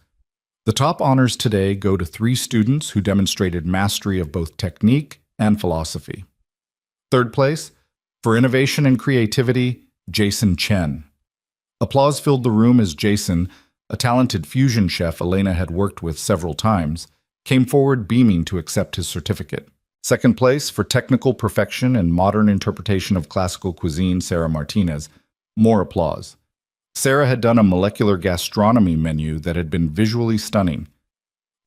Speaker 1: The top honors today go to 3 students who demonstrated mastery of both technique and philosophy. 3rd place, for innovation and creativity, Jason Chen. Applause filled the room as Jason, a talented fusion chef Elena had worked with several times, came forward beaming to accept his certificate. 2nd place, for technical perfection and modern interpretation of classical cuisine, Sarah Martinez. More applause. Sarah had done a molecular gastronomy menu that had been visually stunning.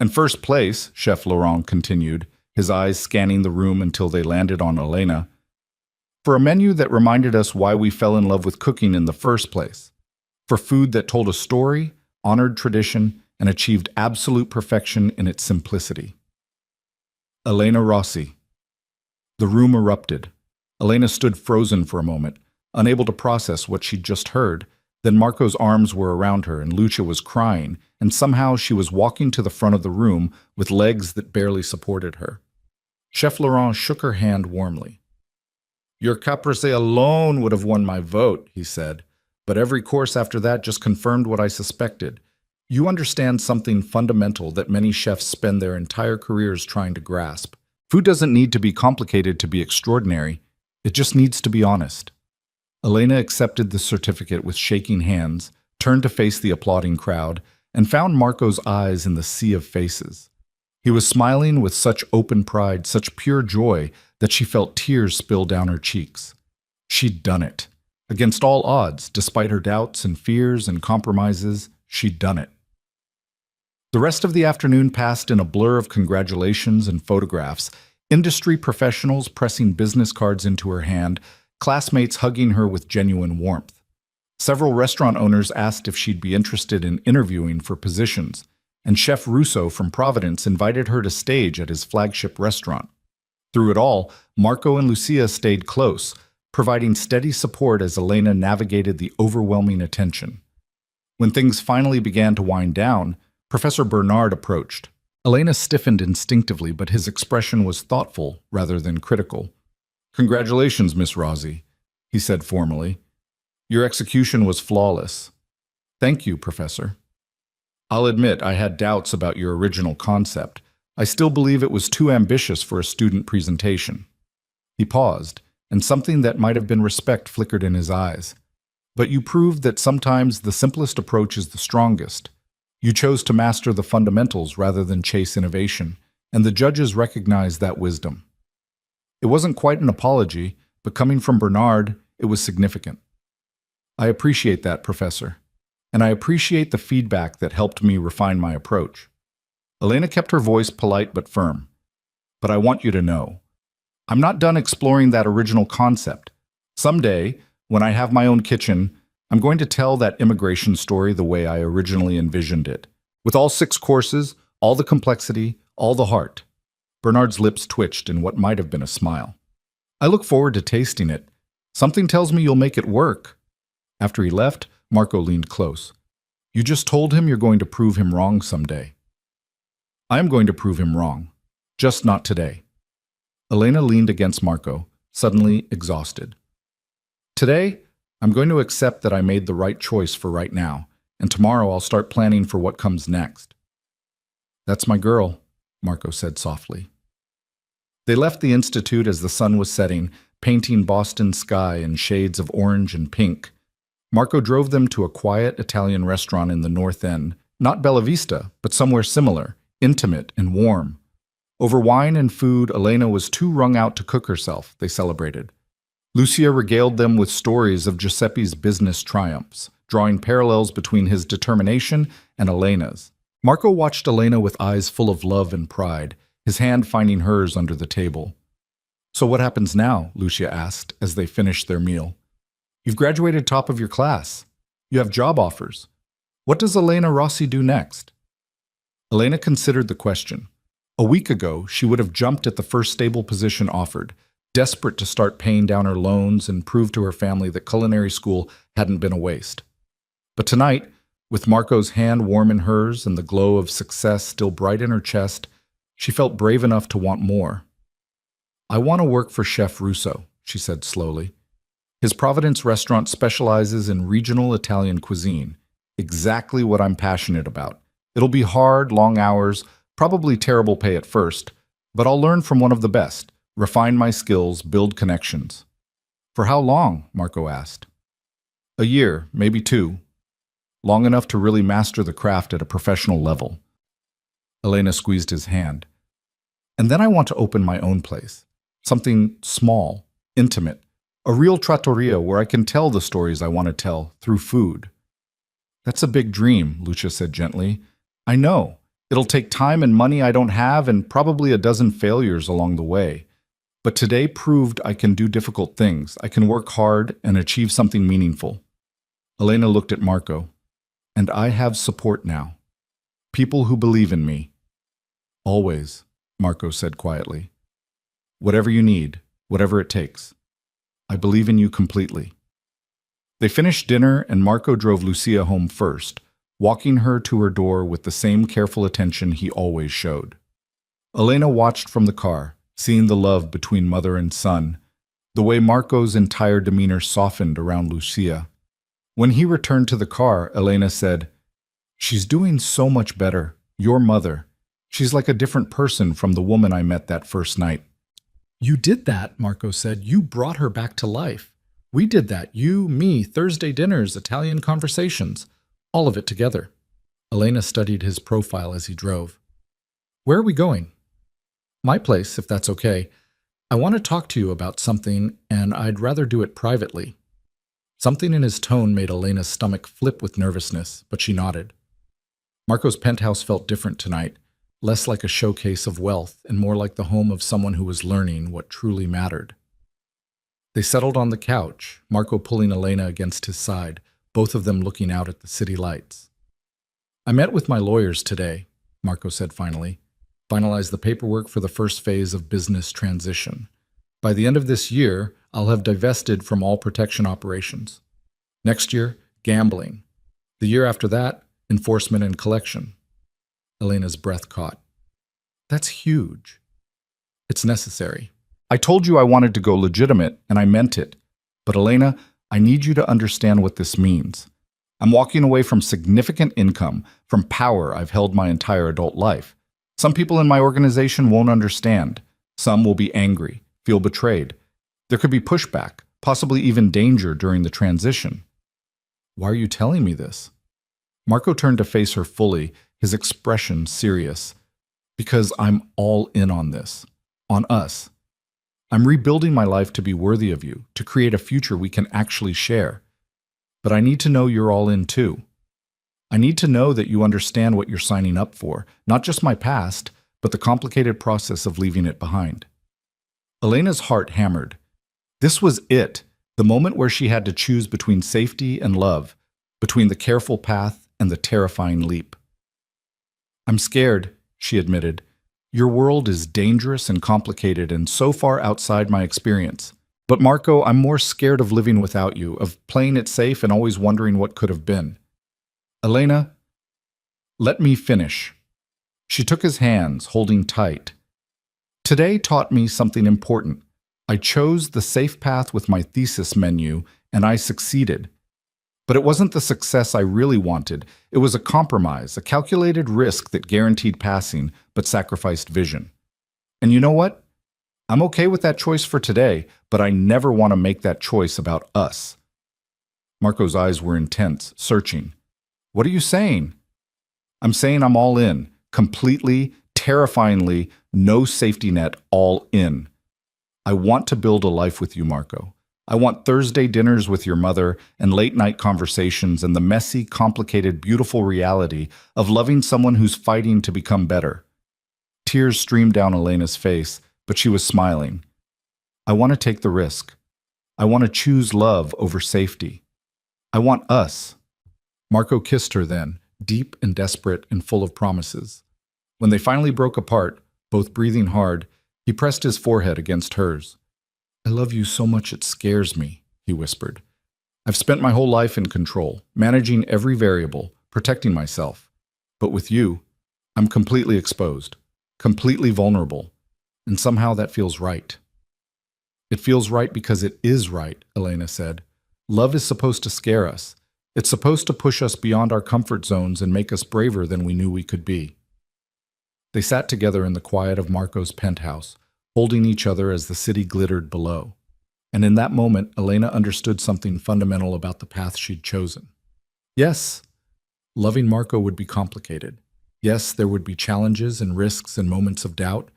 Speaker 1: And 1st place, Chef Laurent continued, his eyes scanning the room until they landed on Elena, for a menu that reminded us why we fell in love with cooking in the first place. For food that told a story, honored tradition, and achieved absolute perfection in its simplicity. Elena Rossi. The room erupted. Elena stood frozen for a moment, unable to process what she'd just heard. Then Marco's arms were around her and Lucia was crying, and somehow she was walking to the front of the room with legs that barely supported her. Chef Laurent shook her hand warmly. "Your caprese alone would have won my vote," he said, "but every course after that just confirmed what I suspected. You understand something fundamental that many chefs spend their entire careers trying to grasp. Food doesn't need to be complicated to be extraordinary. It just needs to be honest." Elena accepted the certificate with shaking hands, turned to face the applauding crowd, and found Marco's eyes in the sea of faces. He was smiling with such open pride, such pure joy, that she felt tears spill down her cheeks. She'd done it. Against all odds, despite her doubts and fears and compromises, she'd done it. The rest of the afternoon passed in a blur of congratulations and photographs, industry professionals pressing business cards into her hand, classmates hugging her with genuine warmth. Several restaurant owners asked if she'd be interested in interviewing for positions, and Chef Russo from Providence invited her to stage at his flagship restaurant. Through it all, Marco and Lucia stayed close, providing steady support as Elena navigated the overwhelming attention. When things finally began to wind down, Professor Bernard approached. Elena stiffened instinctively, but his expression was thoughtful rather than critical. "Congratulations, Miss Rossi," he said formally. "Your execution was flawless." "Thank you, Professor." "I'll admit I had doubts about your original concept. I still believe it was too ambitious for a student presentation." He paused, and something that might have been respect flickered in his eyes. "But you proved that sometimes the simplest approach is the strongest. You chose to master the fundamentals rather than chase innovation, and the judges recognized that wisdom." It wasn't quite an apology, but coming from Bernard, it was significant. "I appreciate that, Professor, and I appreciate the feedback that helped me refine my approach." Elena kept her voice polite but firm. "But I want you to know, I'm not done exploring that original concept. Someday, when I have my own kitchen, I'm going to tell that immigration story the way I originally envisioned it, with all 6 courses, all the complexity, all the heart." Bernard's lips twitched in what might have been a smile. "I look forward to tasting it. Something tells me you'll make it work." After he left, Marco leaned close. "You just told him you're going to prove him wrong someday." "I am going to prove him wrong, just not today." Elena leaned against Marco, suddenly exhausted. "Today, I'm going to accept that I made the right choice for right now, and tomorrow I'll start planning for what comes next." "That's my girl," Marco said softly. They left the institute as the sun was setting, painting Boston's sky in shades of orange and pink. Marco drove them to a quiet Italian restaurant in the North End, not Bella Vista, but somewhere similar, intimate and warm. Over wine and food, Elena was too wrung out to cook herself, they celebrated. Lucia regaled them with stories of Giuseppe's business triumphs, drawing parallels between his determination and Elena's. Marco watched Elena with eyes full of love and pride, his hand finding hers under the table. "So what happens now?" Lucia asked as they finished their meal. "You've graduated top of your class. You have job offers. What does Elena Rossi do next?" Elena considered the question. A week ago, she would have jumped at the first stable position offered, desperate to start paying down her loans and prove to her family that culinary school hadn't been a waste. But tonight, with Marco's hand warm in hers and the glow of success still bright in her chest, she felt brave enough to want more. "I want to work for Chef Russo," she said slowly. "His Providence restaurant specializes in regional Italian cuisine, exactly what I'm passionate about. It'll be hard, long hours, probably terrible pay at first, but I'll learn from one of the best, refine my skills, build connections." "For how long?" Marco asked. "A year, maybe 2. Long enough to really master the craft at a professional level." Elena squeezed his hand. "And then I want to open my own place. Something small, intimate, a real trattoria where I can tell the stories I want to tell through food." "That's a big dream," Lucia said gently. "I know. It'll take time and money I don't have and probably a dozen failures along the way. But today proved I can do difficult things. I can work hard and achieve something meaningful." Elena looked at Marco. "And I have support now. People who believe in me." "Always," Marco said quietly. "Whatever you need, whatever it takes. I believe in you completely." They finished dinner and Marco drove Lucia home first, walking her to her door with the same careful attention he always showed. Elena watched from the car, seeing the love between mother and son, the way Marco's entire demeanor softened around Lucia. When he returned to the car, Elena said, "She's doing so much better. Your mother. She's like a different person from the woman I met that first night." "You did that," Marco said. "You brought her back to life. We did that. You, me, Thursday dinners, Italian conversations. All of it together." Elena studied his profile as he drove. "Where are we going?" "My place, if that's okay. I want to talk to you about something, and I'd rather do it privately." Something in his tone made Elena's stomach flip with nervousness, but she nodded. Marco's penthouse felt different tonight, less like a showcase of wealth and more like the home of someone who was learning what truly mattered. They settled on the couch, Marco pulling Elena against his side, both of them looking out at the city lights. "I met with my lawyers today," Marco said finally. Finalize the paperwork for the first phase of business transition. By the end of this year, I'll have divested from all protection operations. Next year, gambling. The year after that, enforcement and collection. Elena's breath caught. That's huge. It's necessary. I told you I wanted to go legitimate, and I meant it. But Elena, I need you to understand what this means. I'm walking away from significant income, from power I've held my entire adult life. Some people in my organization won't understand. Some will be angry, feel betrayed. There could be pushback, possibly even danger during the transition. Why are you telling me this? Marco turned to face her fully, his expression serious. Because I'm all in on this. On us. I'm rebuilding my life to be worthy of you, to create a future we can actually share. But I need to know you're all in too. I need to know that you understand what you're signing up for, not just my past, but the complicated process of leaving it behind. Elena's heart hammered. This was it, the moment where she had to choose between safety and love, between the careful path and the terrifying leap. I'm scared, she admitted. Your world is dangerous and complicated and so far outside my experience. But Marco, I'm more scared of living without you, of playing it safe and always wondering what could have been. Elena, let me finish. She took his hands, holding tight. Today taught me something important. I chose the safe path with my thesis menu, and I succeeded. But it wasn't the success I really wanted. It was a compromise, a calculated risk that guaranteed passing, but sacrificed vision. And you know what? I'm okay with that choice for today, but I never want to make that choice about us. Marco's eyes were intense, searching. What are you saying? I'm saying I'm all in, completely, terrifyingly, no safety net, all in. I want to build a life with you, Marco. I want Thursday dinners with your mother and late-night conversations and the messy, complicated, beautiful reality of loving someone who's fighting to become better. Tears streamed down Elena's face, but she was smiling. I want to take the risk. I want to choose love over safety. I want us. Marco kissed her then, deep and desperate and full of promises. When they finally broke apart, both breathing hard, he pressed his forehead against hers. I love you so much it scares me, he whispered. I've spent my whole life in control, managing every variable, protecting myself. But with you, I'm completely exposed, completely vulnerable, and somehow that feels right. It feels right because it is right, Elena said. Love is supposed to scare us. It's supposed to push us beyond our comfort zones and make us braver than we knew we could be. They sat together in the quiet of Marco's penthouse, holding each other as the city glittered below. And in that moment, Elena understood something fundamental about the path she'd chosen. Yes, loving Marco would be complicated. Yes, there would be challenges and risks and moments of doubt,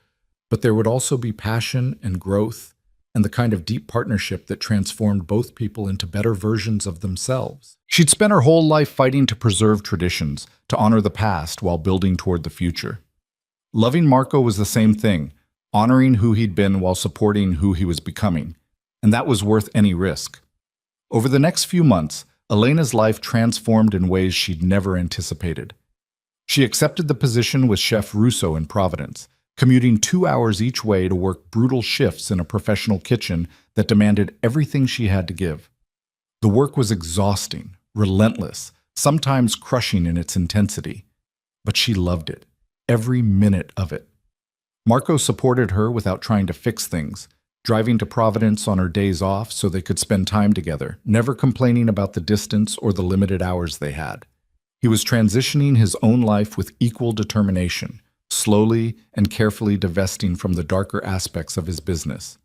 Speaker 1: but there would also be passion and growth and the kind of deep partnership that transformed both people into better versions of themselves. She'd spent her whole life fighting to preserve traditions, to honor the past while building toward the future. Loving Marco was the same thing, honoring who he'd been while supporting who he was becoming, and that was worth any risk. Over the next few months, Elena's life transformed in ways she'd never anticipated. She accepted the position with Chef Russo in Providence, commuting 2 hours each way to work brutal shifts in a professional kitchen that demanded everything she had to give. The work was exhausting, relentless, sometimes crushing in its intensity, but she loved it, every minute of it. Marco supported her without trying to fix things, driving to Providence on her days off so they could spend time together, never complaining about the distance or the limited hours they had. He was transitioning his own life with equal determination, slowly and carefully divesting from the darker aspects of his business.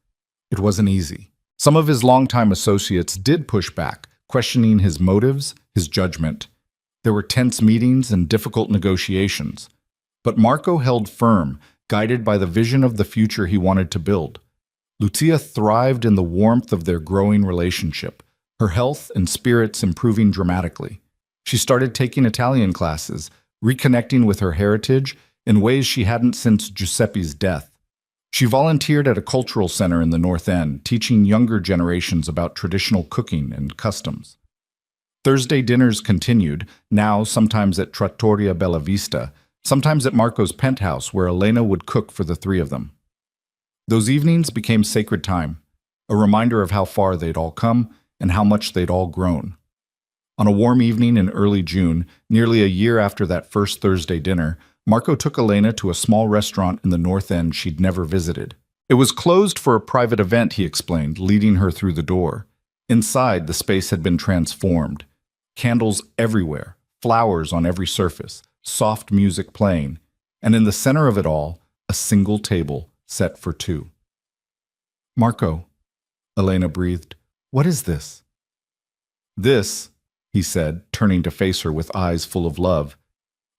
Speaker 1: It wasn't easy. Some of his longtime associates did push back, questioning his motives, his judgment. There were tense meetings and difficult negotiations. But Marco held firm, guided by the vision of the future he wanted to build. Lucia thrived in the warmth of their growing relationship, her health and spirits improving dramatically. She started taking Italian classes, reconnecting with her heritage in ways she hadn't since Giuseppe's death. She volunteered at a cultural center in the North End, teaching younger generations about traditional cooking and customs. Thursday dinners continued, now sometimes at Trattoria Bella Vista, sometimes at Marco's penthouse where Elena would cook for the three of them. Those evenings became sacred time, a reminder of how far they'd all come and how much they'd all grown. On a warm evening in early June, nearly a year after that first Thursday dinner, Marco took Elena to a small restaurant in the North End she'd never visited. It was closed for a private event, he explained, leading her through the door. Inside, the space had been transformed. Candles everywhere, flowers on every surface, soft music playing, and in the center of it all, a single table set for two. "Marco," Elena breathed, "what is this?" "This," he said, turning to face her with eyes full of love,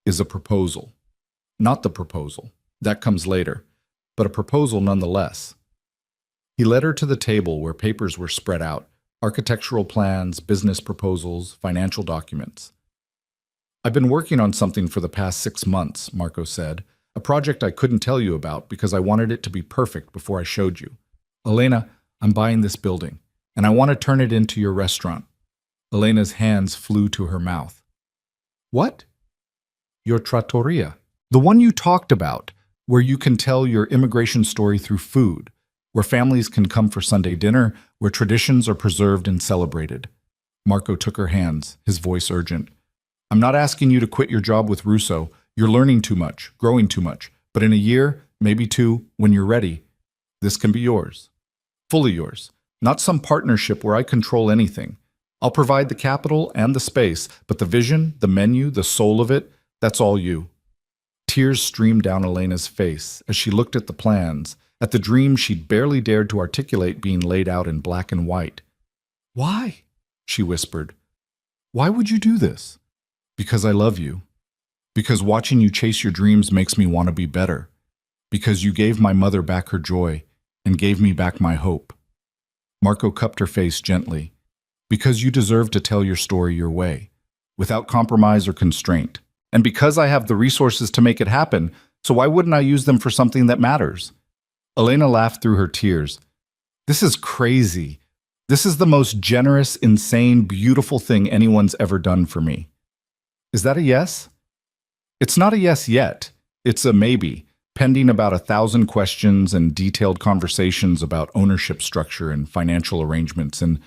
Speaker 1: "is a proposal. Not the proposal. That comes later, but a proposal nonetheless." He led her to the table where papers were spread out, architectural plans, business proposals, financial documents. "I've been working on something for the past 6 months," Marco said, "a project I couldn't tell you about because I wanted it to be perfect before I showed you. Elena, I'm buying this building, and I want to turn it into your restaurant." Elena's hands flew to her mouth. "What?" "Your trattoria. The one you talked about, where you can tell your immigration story through food, where families can come for Sunday dinner, where traditions are preserved and celebrated." Marco took her hands, his voice urgent. "I'm not asking you to quit your job with Russo. You're learning too much, growing too much. But in a year, maybe 2, when you're ready, this can be yours. Fully yours. Not some partnership where I control anything. I'll provide the capital and the space, but the vision, the menu, the soul of it, that's all you." Tears streamed down Elena's face as she looked at the plans, at the dream she'd barely dared to articulate being laid out in black and white. "Why?" she whispered. "Why would you do this?" "Because I love you. Because watching you chase your dreams makes me want to be better. Because you gave my mother back her joy and gave me back my hope." Marco cupped her face gently. "Because you deserve to tell your story your way, without compromise or constraint. And because I have the resources to make it happen, so why wouldn't I use them for something that matters?" Elena laughed through her tears. "This is crazy. This is the most generous, insane, beautiful thing anyone's ever done for me. Is that a yes?" "It's not a yes yet. It's a maybe, pending about 1,000 questions and detailed conversations about ownership structure and financial arrangements." And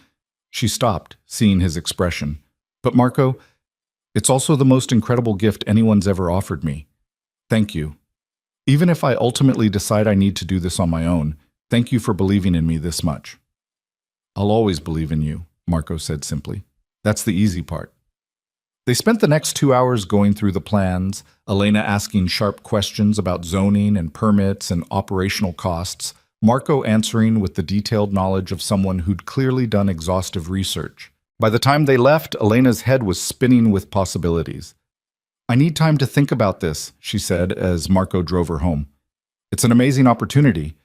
Speaker 1: she stopped, seeing his expression. "But Marco, it's also the most incredible gift anyone's ever offered me. Thank you. Even if I ultimately decide I need to do this on my own, thank you for believing in me this much." "I'll always believe in you," Marco said simply. "That's the easy part." They spent the next 2 hours going through the plans, Elena asking sharp questions about zoning and permits and operational costs, Marco answering with the detailed knowledge of someone who'd clearly done exhaustive research. By the time they left, Elena's head was spinning with possibilities. "I need time to think about this," she said as Marco drove her home. "It's an amazing opportunity,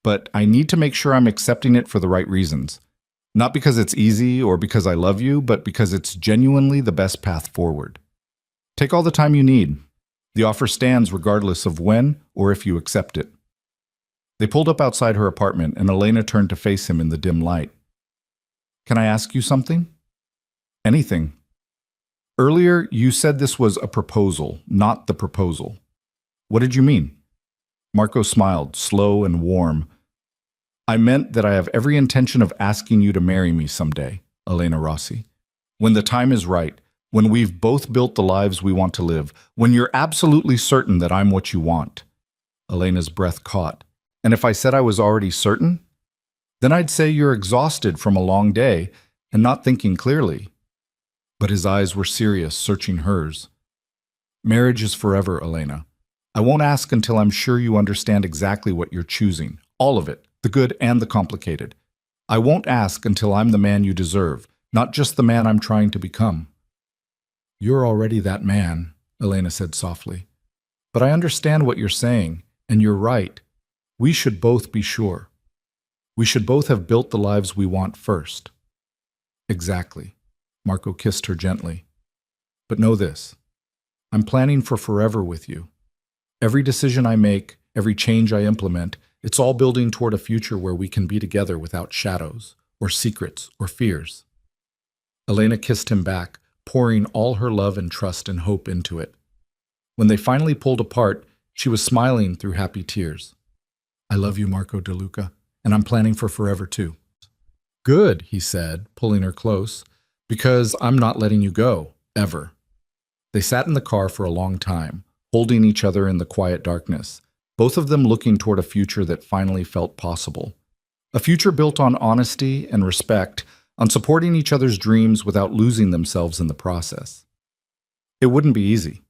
Speaker 1: but I need to make sure I'm accepting it for the right reasons. Not because it's easy or because I love you, but because it's genuinely the best path forward. Take all the time you need. The offer stands regardless of when or if you accept it." They pulled up outside her apartment, and Elena turned to face him in the dim light. "Can I ask you something?" "Anything." "Earlier, you said this was a proposal, not the proposal. What did you mean?" Marco smiled, slow and warm. "I meant that I have every intention of asking you to marry me someday, Elena Rossi. When the time is right, when we've both built the lives we want to live, when you're absolutely certain that I'm what you want." Elena's breath caught. "And if I said I was already certain? Then I'd say you're exhausted from a long day and not thinking clearly." But his eyes were serious, searching hers. "Marriage is forever, Elena. I won't ask until I'm sure you understand exactly what you're choosing, all of it, the good and the complicated. I won't ask until I'm the man you deserve, not just the man I'm trying to become." "You're already that man," Elena said softly. "But I understand what you're saying, and you're right. We should both be sure. We should both have built the lives we want first." "Exactly." Marco kissed her gently. "But know this. I'm planning for forever with you. Every decision I make, every change I implement, it's all building toward a future where we can be together without shadows, or secrets, or fears." Elena kissed him back, pouring all her love and trust and hope into it. When they finally pulled apart, she was smiling through happy tears. I love you, Marco De Luca, and I'm planning for forever too. Good, he said, pulling her close, because I'm not letting you go, ever. They sat in the car for a long time, holding each other in the quiet darkness, both of them looking toward a future that finally felt possible. A future built on honesty and respect, on supporting each other's dreams without losing themselves in the process. It wouldn't be easy.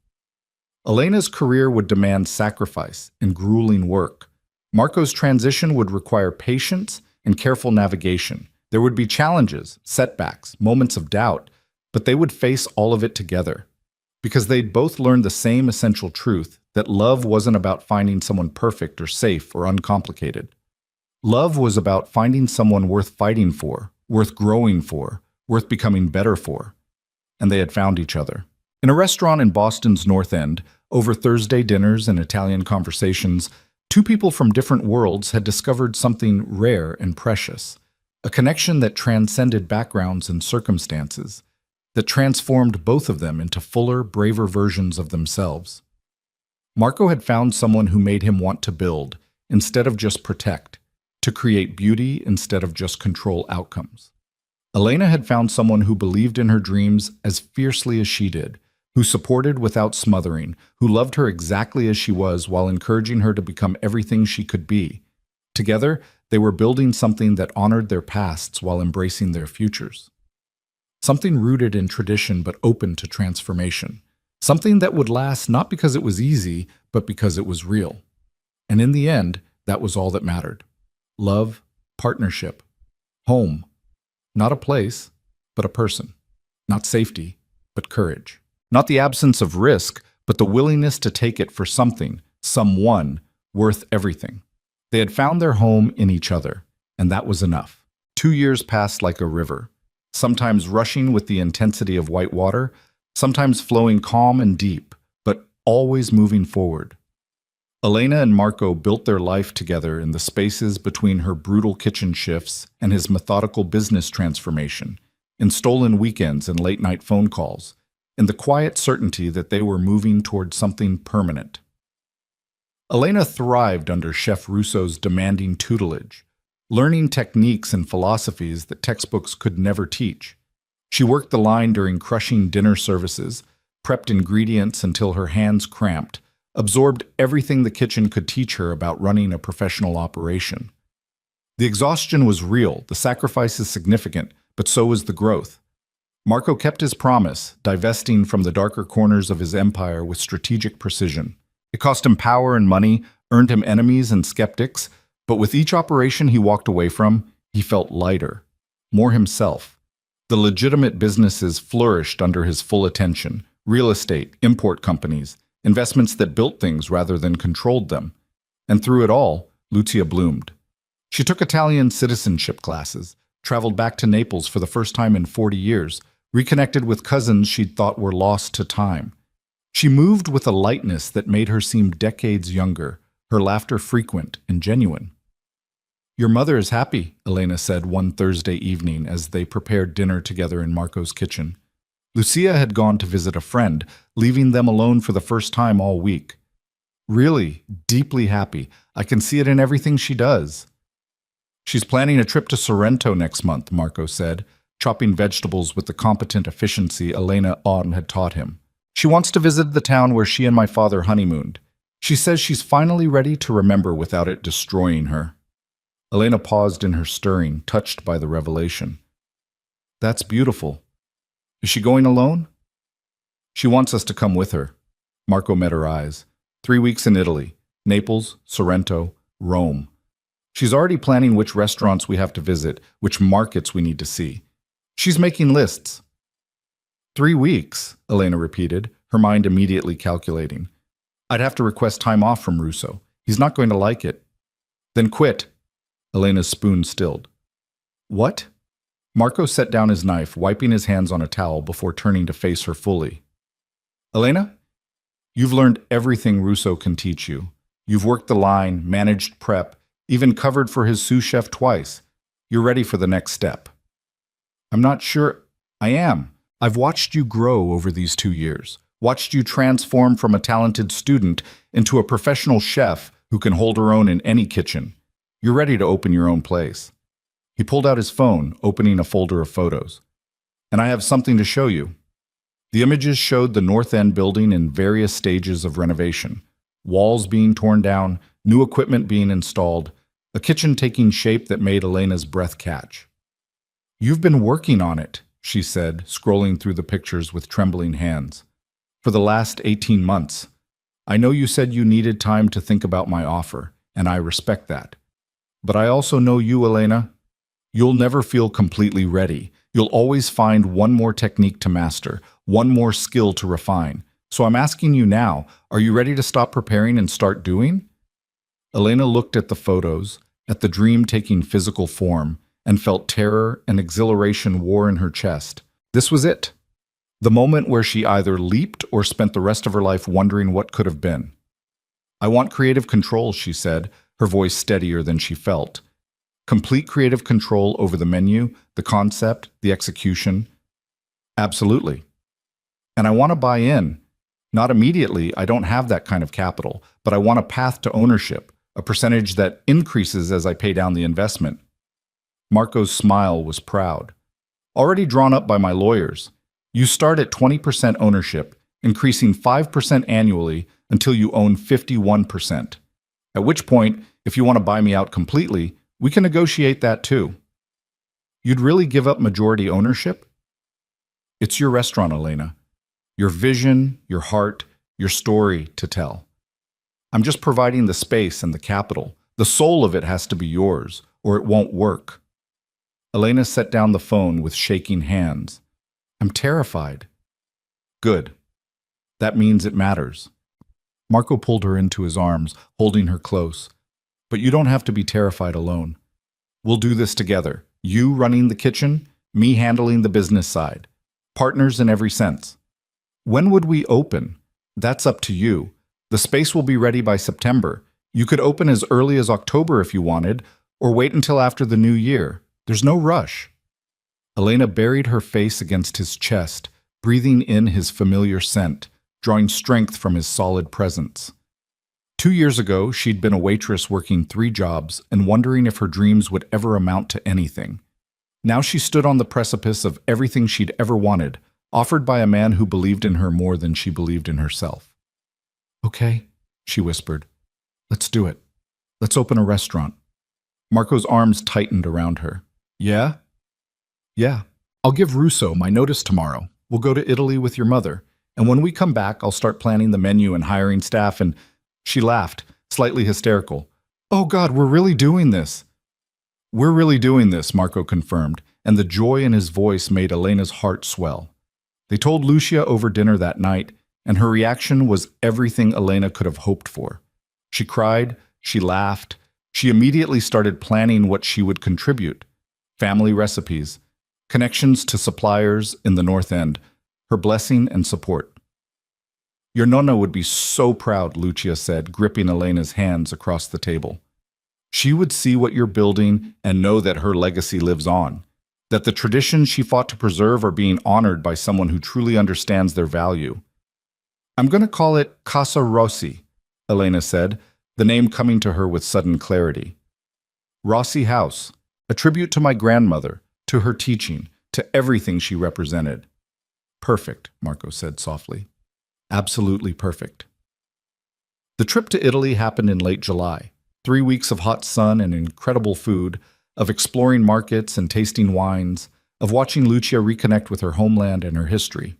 Speaker 1: Elena's career would demand sacrifice and grueling work. Marco's transition would require patience and careful navigation. There would be challenges, setbacks, moments of doubt, but they would face all of it together. Because they'd both learned the same essential truth, that love wasn't about finding someone perfect or safe or uncomplicated. Love was about finding someone worth fighting for, worth growing for, worth becoming better for. And they had found each other. In a restaurant in Boston's North End, over Thursday dinners and Italian conversations, two people from different worlds had discovered something rare and precious, a connection that transcended backgrounds and circumstances, that transformed both of them into fuller, braver versions of themselves. Marco had found someone who made him want to build, instead of just protect, to create beauty instead of just control outcomes. Elena had found someone who believed in her dreams as fiercely as she did, who supported without smothering, who loved her exactly as she was while encouraging her to become everything she could be. Together, they were building something that honored their pasts while embracing their futures. Something rooted in tradition but open to transformation. Something that would last not because it was easy, but because it was real. And in the end, that was all that mattered. Love, partnership, home. Not a place, but a person. Not safety, but courage. Not the absence of risk, but the willingness to take it for something, someone, worth everything. They had found their home in each other, and that was enough. 2 years passed like a river, sometimes rushing with the intensity of white water, sometimes flowing calm and deep, but always moving forward. Elena and Marco built their life together in the spaces between her brutal kitchen shifts and his methodical business transformation, in stolen weekends and late-night phone calls, in the quiet certainty that they were moving toward something permanent. Elena thrived under Chef Russo's demanding tutelage, learning techniques and philosophies that textbooks could never teach. She worked the line during crushing dinner services, prepped ingredients until her hands cramped, absorbed everything the kitchen could teach her about running a professional operation. The exhaustion was real, the sacrifices significant, but so was the growth. Marco kept his promise, divesting from the darker corners of his empire with strategic precision. It cost him power and money, earned him enemies and skeptics, but with each operation he walked away from, he felt lighter, more himself. The legitimate businesses flourished under his full attention: real estate, import companies, investments that built things rather than controlled them. And through it all, Lucia bloomed. She took Italian citizenship classes, traveled back to Naples for the first time in 40 years, reconnected with cousins she'd thought were lost to time. She moved with a lightness that made her seem decades younger, her laughter frequent and genuine. "Your mother is happy," Elena said one Thursday evening as they prepared dinner together in Marco's kitchen. Lucia had gone to visit a friend, leaving them alone for the first time all week. "Really, deeply happy. I can see it in everything she does." "She's planning a trip to Sorrento next month," Marco said, chopping vegetables with the competent efficiency Elena Auden had taught him. "She wants to visit the town where she and my father honeymooned. She says she's finally ready to remember without it destroying her." Elena paused in her stirring, touched by the revelation. "That's beautiful. Is she going alone?" "She wants us to come with her." Marco met her eyes. 3 weeks in Italy, Naples, Sorrento, Rome. She's already planning which restaurants we have to visit, which markets we need to see. She's making lists. 3 weeks, Elena repeated, her mind immediately calculating. "I'd have to request time off from Russo. He's not going to like it." "Then quit." Elena's spoon stilled. "What?" Marco set down his knife, wiping his hands on a towel before turning to face her fully. "Elena, you've learned everything Russo can teach you. You've worked the line, managed prep, even covered for his sous chef twice. You're ready for the next step." "I'm not sure I am. I've watched you grow over these 2 years. Watched you transform from a talented student into a professional chef who can hold her own in any kitchen. You're ready to open your own place. He pulled out his phone, opening a folder of photos. And I have something to show you. The images showed the North End building in various stages of renovation. Walls being torn down, new equipment being installed, a kitchen taking shape that made Elena's breath catch. "You've been working on it," she said, scrolling through the pictures with trembling hands. "For the last 18 months. I know you said you needed time to think about my offer, and I respect that. But I also know you, Elena. You'll never feel completely ready. You'll always find one more technique to master, one more skill to refine. So I'm asking you now, are you ready to stop preparing and start doing?" Elena looked at the photos, at the dream taking physical form, and felt terror and exhilaration war in her chest. This was it. The moment where she either leaped or spent the rest of her life wondering what could have been. "I want creative control," she said, her voice steadier than she felt. "Complete creative control over the menu, the concept, the execution." "Absolutely. And I want to buy in. Not immediately, I don't have that kind of capital, but I want a path to ownership, a percentage that increases as I pay down the investment." Marco's smile was proud. "Already drawn up by my lawyers. You start at 20% ownership, increasing 5% annually until you own 51%. At which point, if you want to buy me out completely, we can negotiate that too." "You'd really give up majority ownership?" "It's your restaurant, Elena. Your vision, your heart, your story to tell. I'm just providing the space and the capital. The soul of it has to be yours, or it won't work." Elena set down the phone with shaking hands. "I'm terrified." "Good. That means it matters." Marco pulled her into his arms, holding her close. "But you don't have to be terrified alone. We'll do this together. You running the kitchen, me handling the business side. Partners in every sense. When would we open? That's up to you. The space will be ready by September. You could open as early as October if you wanted, or wait until after the new year. There's no rush." Elena buried her face against his chest, breathing in his familiar scent, drawing strength from his solid presence. 2 years ago, she'd been a waitress working 3 jobs and wondering if her dreams would ever amount to anything. Now she stood on the precipice of everything she'd ever wanted, offered by a man who believed in her more than she believed in herself. "Okay," she whispered. "Let's do it. Let's open a restaurant." Marco's arms tightened around her. "Yeah? Yeah. I'll give Russo my notice tomorrow. We'll go to Italy with your mother. And when we come back, I'll start planning the menu and hiring staff and—" She laughed, slightly hysterical. "Oh God, we're really doing this." "We're really doing this," Marco confirmed, and the joy in his voice made Elena's heart swell. They told Lucia over dinner that night, and her reaction was everything Elena could have hoped for. She cried, she laughed, she immediately started planning what she would contribute. Family recipes, connections to suppliers in the North End, her blessing and support. "Your nonna would be so proud," Lucia said, gripping Elena's hands across the table. "She would see what you're building and know that her legacy lives on, that the traditions she fought to preserve are being honored by someone who truly understands their value." "I'm going to call it Casa Rossi," Elena said, the name coming to her with sudden clarity. "Rossi House, a tribute to my grandmother, to her teaching, to everything she represented." "Perfect," Marco said softly. "Absolutely perfect." The trip to Italy happened in late July. 3 weeks of hot sun and incredible food, of exploring markets and tasting wines, of watching Lucia reconnect with her homeland and her history.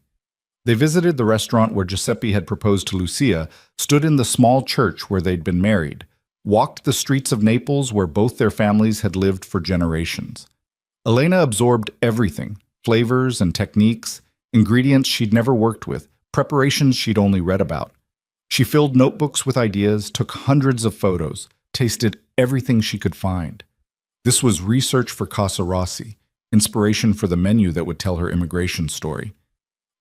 Speaker 1: They visited the restaurant where Giuseppe had proposed to Lucia, stood in the small church where they'd been married, walked the streets of Naples where both their families had lived for generations. Elena absorbed everything, flavors and techniques, ingredients she'd never worked with, preparations she'd only read about. She filled notebooks with ideas, took hundreds of photos, tasted everything she could find. This was research for Casa Rossi, inspiration for the menu that would tell her immigration story.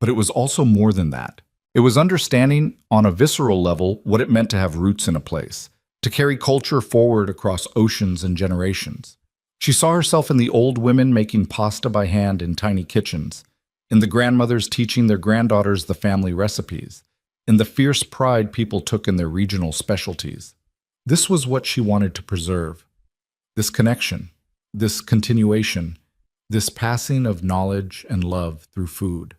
Speaker 1: But it was also more than that. It was understanding, on a visceral level, what it meant to have roots in a place, to carry culture forward across oceans and generations. She saw herself in the old women making pasta by hand in tiny kitchens, in the grandmothers teaching their granddaughters the family recipes, in the fierce pride people took in their regional specialties. This was what she wanted to preserve. This connection, this continuation, this passing of knowledge and love through food.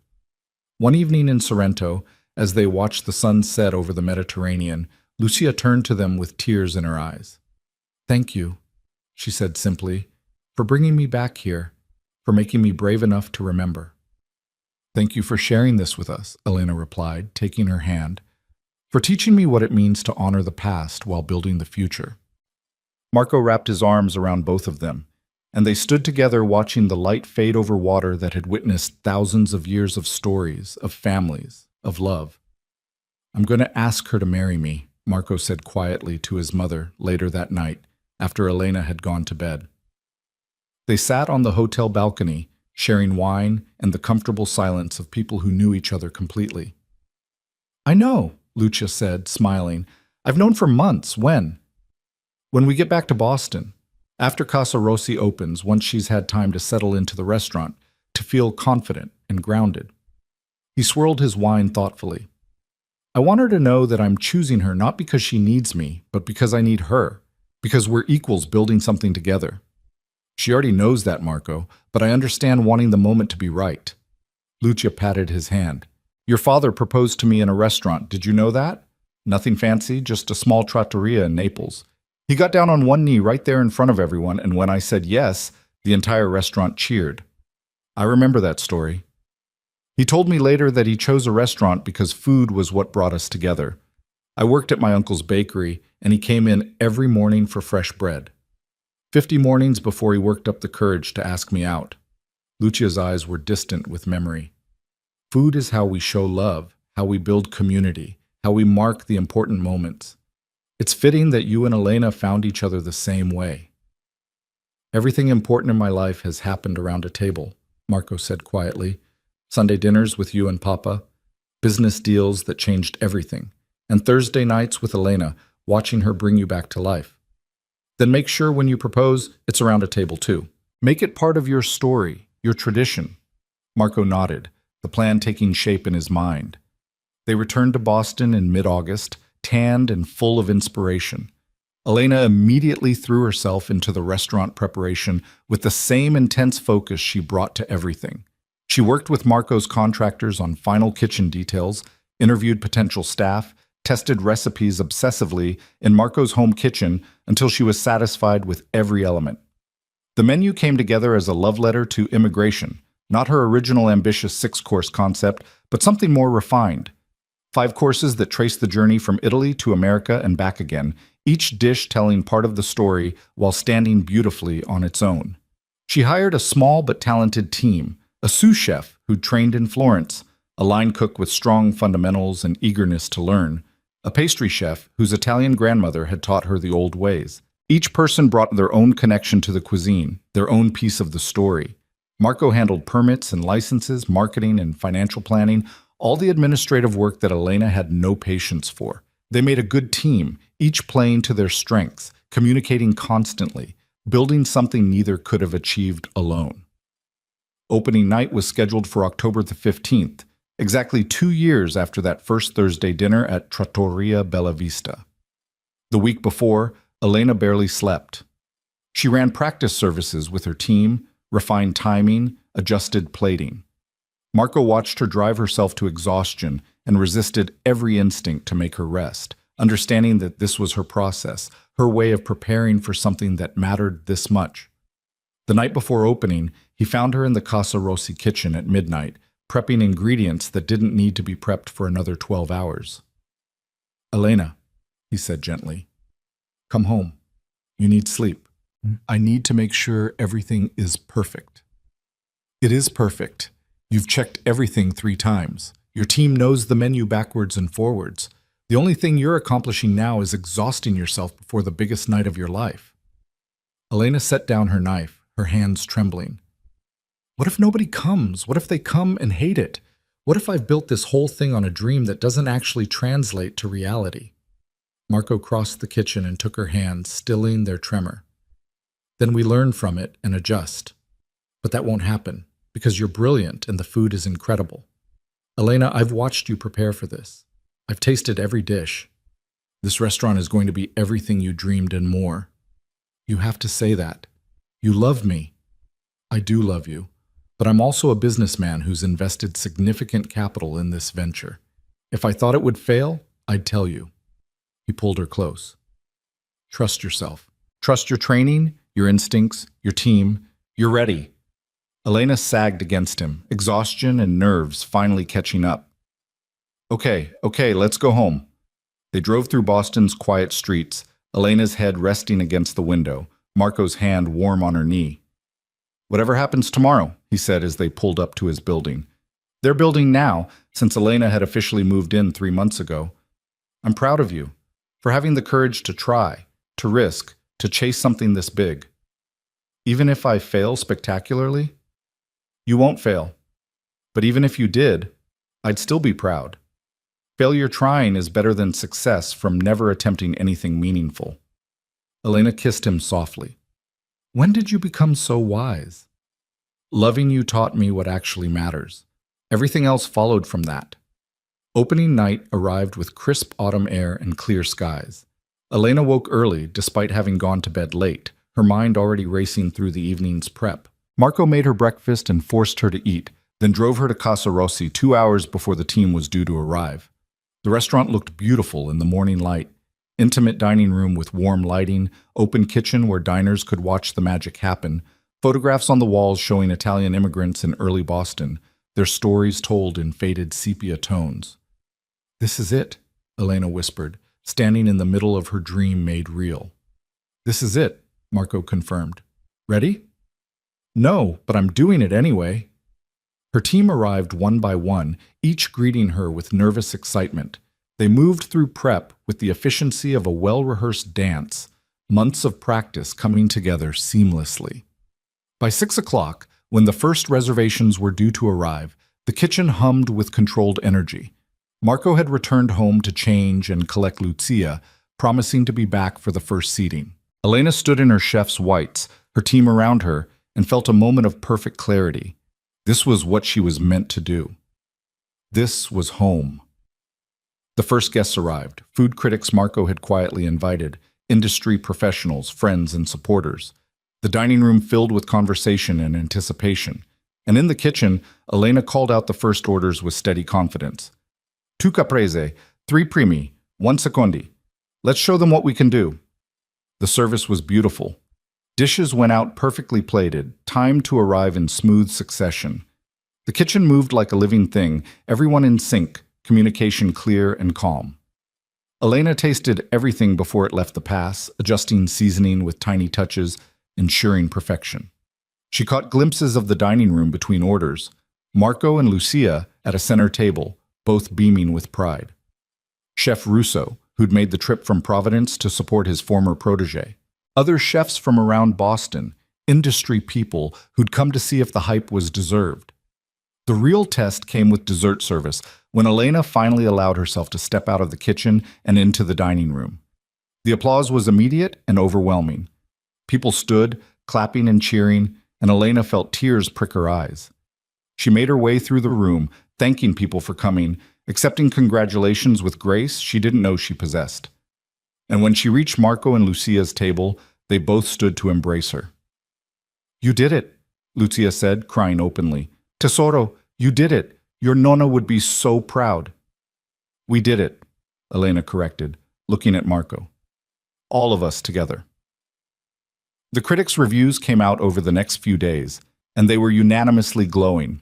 Speaker 1: One evening in Sorrento, as they watched the sun set over the Mediterranean, Lucia turned to them with tears in her eyes. "Thank you," she said simply, "for bringing me back here, for making me brave enough to remember." "Thank you for sharing this with us," Elena replied, taking her hand, "for teaching me what it means to honor the past while building the future." Marco wrapped his arms around both of them, and they stood together watching the light fade over water that had witnessed thousands of years of stories, of families, of love. "I'm going to ask her to marry me," Marco said quietly to his mother later that night, after Elena had gone to bed. They sat on the hotel balcony, sharing wine and the comfortable silence of people who knew each other completely. "I know," Lucia said, smiling. "I've known for months. When we get back to Boston. After Casa Rossi opens, once she's had time to settle into the restaurant, to feel confident and grounded." He swirled his wine thoughtfully. "I want her to know that I'm choosing her not because she needs me, but because I need her, because we're equals building something together. She already knows that, Marco, but I understand wanting the moment to be right." Lucia patted his hand. "Your father proposed to me in a restaurant, did you know that? Nothing fancy, just a small trattoria in Naples. He got down on one knee right there in front of everyone, and when I said yes, the entire restaurant cheered. I remember that story. He told me later that he chose a restaurant because food was what brought us together. I worked at my uncle's bakery, and he came in every morning for fresh bread. 50 mornings before he worked up the courage to ask me out." Lucia's eyes were distant with memory. "Food is how we show love, how we build community, how we mark the important moments. It's fitting that you and Elena found each other the same way." "Everything important in my life has happened around a table," Marco said quietly. "Sunday dinners with you and Papa, business deals that changed everything, and Thursday nights with Elena, watching her bring you back to life. Then make sure when you propose, it's around a table too. Make it part of your story, your tradition." Marco nodded, the plan taking shape in his mind. They returned to Boston in mid-August, tanned and full of inspiration. Elena immediately threw herself into the restaurant preparation with the same intense focus she brought to everything. She worked with Marco's contractors on final kitchen details, interviewed potential staff, tested recipes obsessively in Marco's home kitchen until she was satisfied with every element. The menu came together as a love letter to immigration, not her original ambitious 6-course concept, but something more refined. 5 courses that trace the journey from Italy to America and back again, each dish telling part of the story while standing beautifully on its own. She hired a small but talented team, a sous chef who'd trained in Florence, a line cook with strong fundamentals and eagerness to learn, a pastry chef whose Italian grandmother had taught her the old ways. Each person brought their own connection to the cuisine, their own piece of the story. Marco handled permits and licenses, marketing and financial planning, all the administrative work that Elena had no patience for. They made a good team, each playing to their strengths, communicating constantly, building something neither could have achieved alone. Opening night was scheduled for October the 15th, exactly 2 years after that first Thursday dinner at Trattoria Bella Vista. The week before, Elena barely slept. She ran practice services with her team, refined timing, adjusted plating. Marco watched her drive herself to exhaustion and resisted every instinct to make her rest, understanding that this was her process, her way of preparing for something that mattered this much. The night before opening, he found her in the Casa Rossi kitchen at midnight, prepping ingredients that didn't need to be prepped for another 12 hours. "Elena," he said gently, "come home. You need sleep. I need to make sure everything is perfect." "It is perfect. You've checked everything 3 times. Your team knows the menu backwards and forwards. The only thing you're accomplishing now is exhausting yourself before the biggest night of your life." Elena set down her knife, her hands trembling. "What if nobody comes? What if they come and hate it? What if I've built this whole thing on a dream that doesn't actually translate to reality?" Marco crossed the kitchen and took her hand, stilling their tremor. "Then we learn from it and adjust. But that won't happen. Because you're brilliant and the food is incredible. Elena, I've watched you prepare for this. I've tasted every dish. This restaurant is going to be everything you dreamed and more. You have to say that. You love me. I do love you. But I'm also a businessman who's invested significant capital in this venture. If I thought it would fail, I'd tell you. He pulled her close. Trust yourself. Trust your training, your instincts, your team. You're ready. Elena sagged against him, exhaustion and nerves finally catching up. Okay, let's go home. They drove through Boston's quiet streets, Elena's head resting against the window, Marco's hand warm on her knee. Whatever happens tomorrow, he said as they pulled up to his building. Their building now, since Elena had officially moved in 3 months ago. I'm proud of you for having the courage to try, to risk, to chase something this big. Even if I fail spectacularly? You won't fail. But even if you did, I'd still be proud. Failure trying is better than success from never attempting anything meaningful. Elena kissed him softly. When did you become so wise? Loving you taught me what actually matters. Everything else followed from that. Opening night arrived with crisp autumn air and clear skies. Elena woke early despite having gone to bed late, her mind already racing through the evening's prep. Marco made her breakfast and forced her to eat, then drove her to Casa Rossi 2 hours before the team was due to arrive. The restaurant looked beautiful in the morning light. Intimate dining room with warm lighting, open kitchen where diners could watch the magic happen, photographs on the walls showing Italian immigrants in early Boston, their stories told in faded sepia tones. This is it, Elena whispered, standing in the middle of her dream made real. This is it, Marco confirmed. Ready? No, but I'm doing it anyway. Her team arrived one by one, each greeting her with nervous excitement. They moved through prep with the efficiency of a well-rehearsed dance, months of practice coming together seamlessly. By 6 o'clock, when the first reservations were due to arrive, the kitchen hummed with controlled energy. Marco had returned home to change and collect Lucia, promising to be back for the first seating. Elena stood in her chef's whites, her team around her, and felt a moment of perfect clarity. This was what she was meant to do. This was home. The first guests arrived, food critics Marco had quietly invited, industry professionals, friends, and supporters. The dining room filled with conversation and anticipation. And in the kitchen, Elena called out the first orders with steady confidence. 2 caprese, 3 primi, 1 secondi. Let's show them what we can do. The service was beautiful. Dishes went out perfectly plated, timed to arrive in smooth succession. The kitchen moved like a living thing, everyone in sync, communication clear and calm. Elena tasted everything before it left the pass, adjusting seasoning with tiny touches, ensuring perfection. She caught glimpses of the dining room between orders, Marco and Lucia at a center table, both beaming with pride. Chef Russo, who'd made the trip from Providence to support his former protege. Other chefs from around Boston, industry people who'd come to see if the hype was deserved. The real test came with dessert service, when Elena finally allowed herself to step out of the kitchen and into the dining room. The applause was immediate and overwhelming. People stood, clapping and cheering, and Elena felt tears prick her eyes. She made her way through the room, thanking people for coming, accepting congratulations with grace she didn't know she possessed. And when she reached Marco and Lucia's table, they both stood to embrace her. You did it, Lucia said, crying openly. Tesoro, you did it. Your nonna would be so proud. We did it, Elena corrected, looking at Marco. All of us together. The critics' reviews came out over the next few days, and they were unanimously glowing.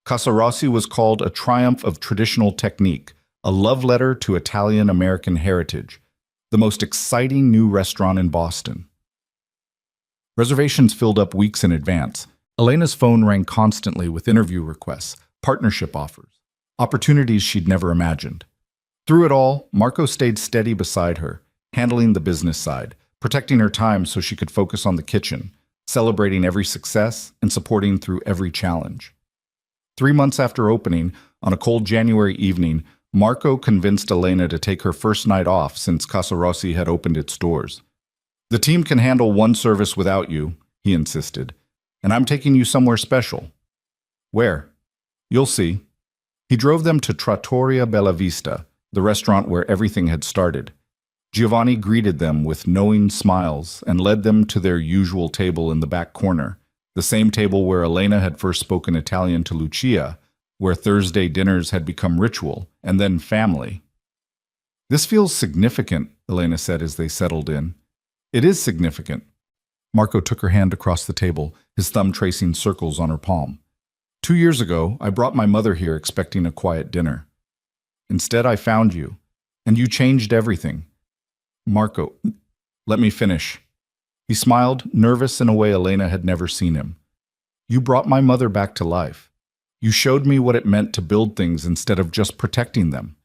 Speaker 1: Casa Rossi was called a triumph of traditional technique, a love letter to Italian-American heritage, the most exciting new restaurant in Boston. Reservations filled up weeks in advance. Elena's phone rang constantly with interview requests, partnership offers, opportunities she'd never imagined. Through it all, Marco stayed steady beside her, handling the business side, protecting her time so she could focus on the kitchen, celebrating every success and supporting through every challenge. 3 months after opening, on a cold January evening, Marco convinced Elena to take her first night off since Casa Rossi had opened its doors. The team can handle one service without you, he insisted, and I'm taking you somewhere special. Where? You'll see. He drove them to Trattoria Bella Vista, the restaurant where everything had started. Giovanni greeted them with knowing smiles and led them to their usual table in the back corner, the same table where Elena had first spoken Italian to Lucia, where Thursday dinners had become ritual, and then family. This feels significant, Elena said as they settled in. It is significant. Marco took her hand across the table, his thumb tracing circles on her palm. 2 years ago, I brought my mother here expecting a quiet dinner. Instead, I found you, and you changed everything. Marco, let me finish. He smiled, nervous in a way Elena had never seen him. You brought my mother back to life. You showed me what it meant to build things instead of just protecting them.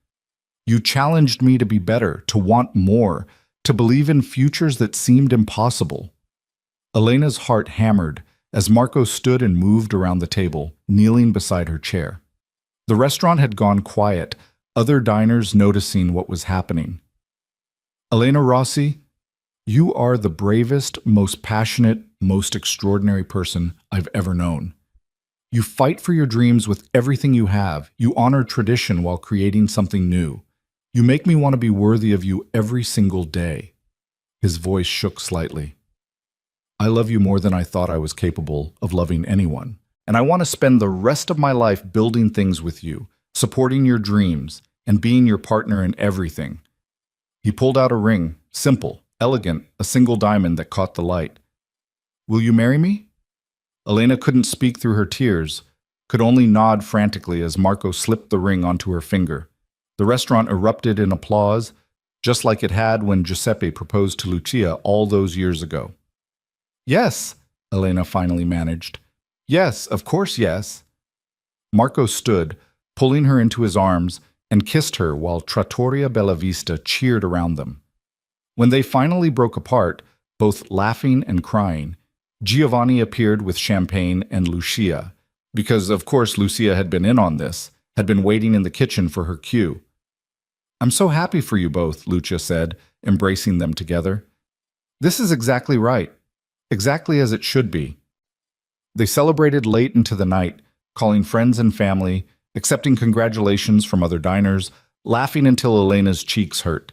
Speaker 1: You challenged me to be better, to want more, to believe in futures that seemed impossible. Elena's heart hammered as Marco stood and moved around the table, kneeling beside her chair. The restaurant had gone quiet, other diners noticing what was happening. Elena Rossi, you are the bravest, most passionate, most extraordinary person I've ever known. You fight for your dreams with everything you have. You honor tradition while creating something new. You make me want to be worthy of you every single day. His voice shook slightly. I love you more than I thought I was capable of loving anyone, and I want to spend the rest of my life building things with you, supporting your dreams, and being your partner in everything. He pulled out a ring, simple, elegant, a single diamond that caught the light. Will you marry me? Elena couldn't speak through her tears, could only nod frantically as Marco slipped the ring onto her finger. The restaurant erupted in applause, just like it had when Giuseppe proposed to Lucia all those years ago. Yes, Elena finally managed. Yes, of course, yes. Marco stood, pulling her into his arms, and kissed her while Trattoria Bella Vista cheered around them. When they finally broke apart, both laughing and crying, Giovanni appeared with champagne and Lucia, because of course Lucia had been in on this, had been waiting in the kitchen for her cue. I'm so happy for you both, Lucia said, embracing them together. This is exactly right, exactly as it should be. They celebrated late into the night, calling friends and family, accepting congratulations from other diners, laughing until Elena's cheeks hurt.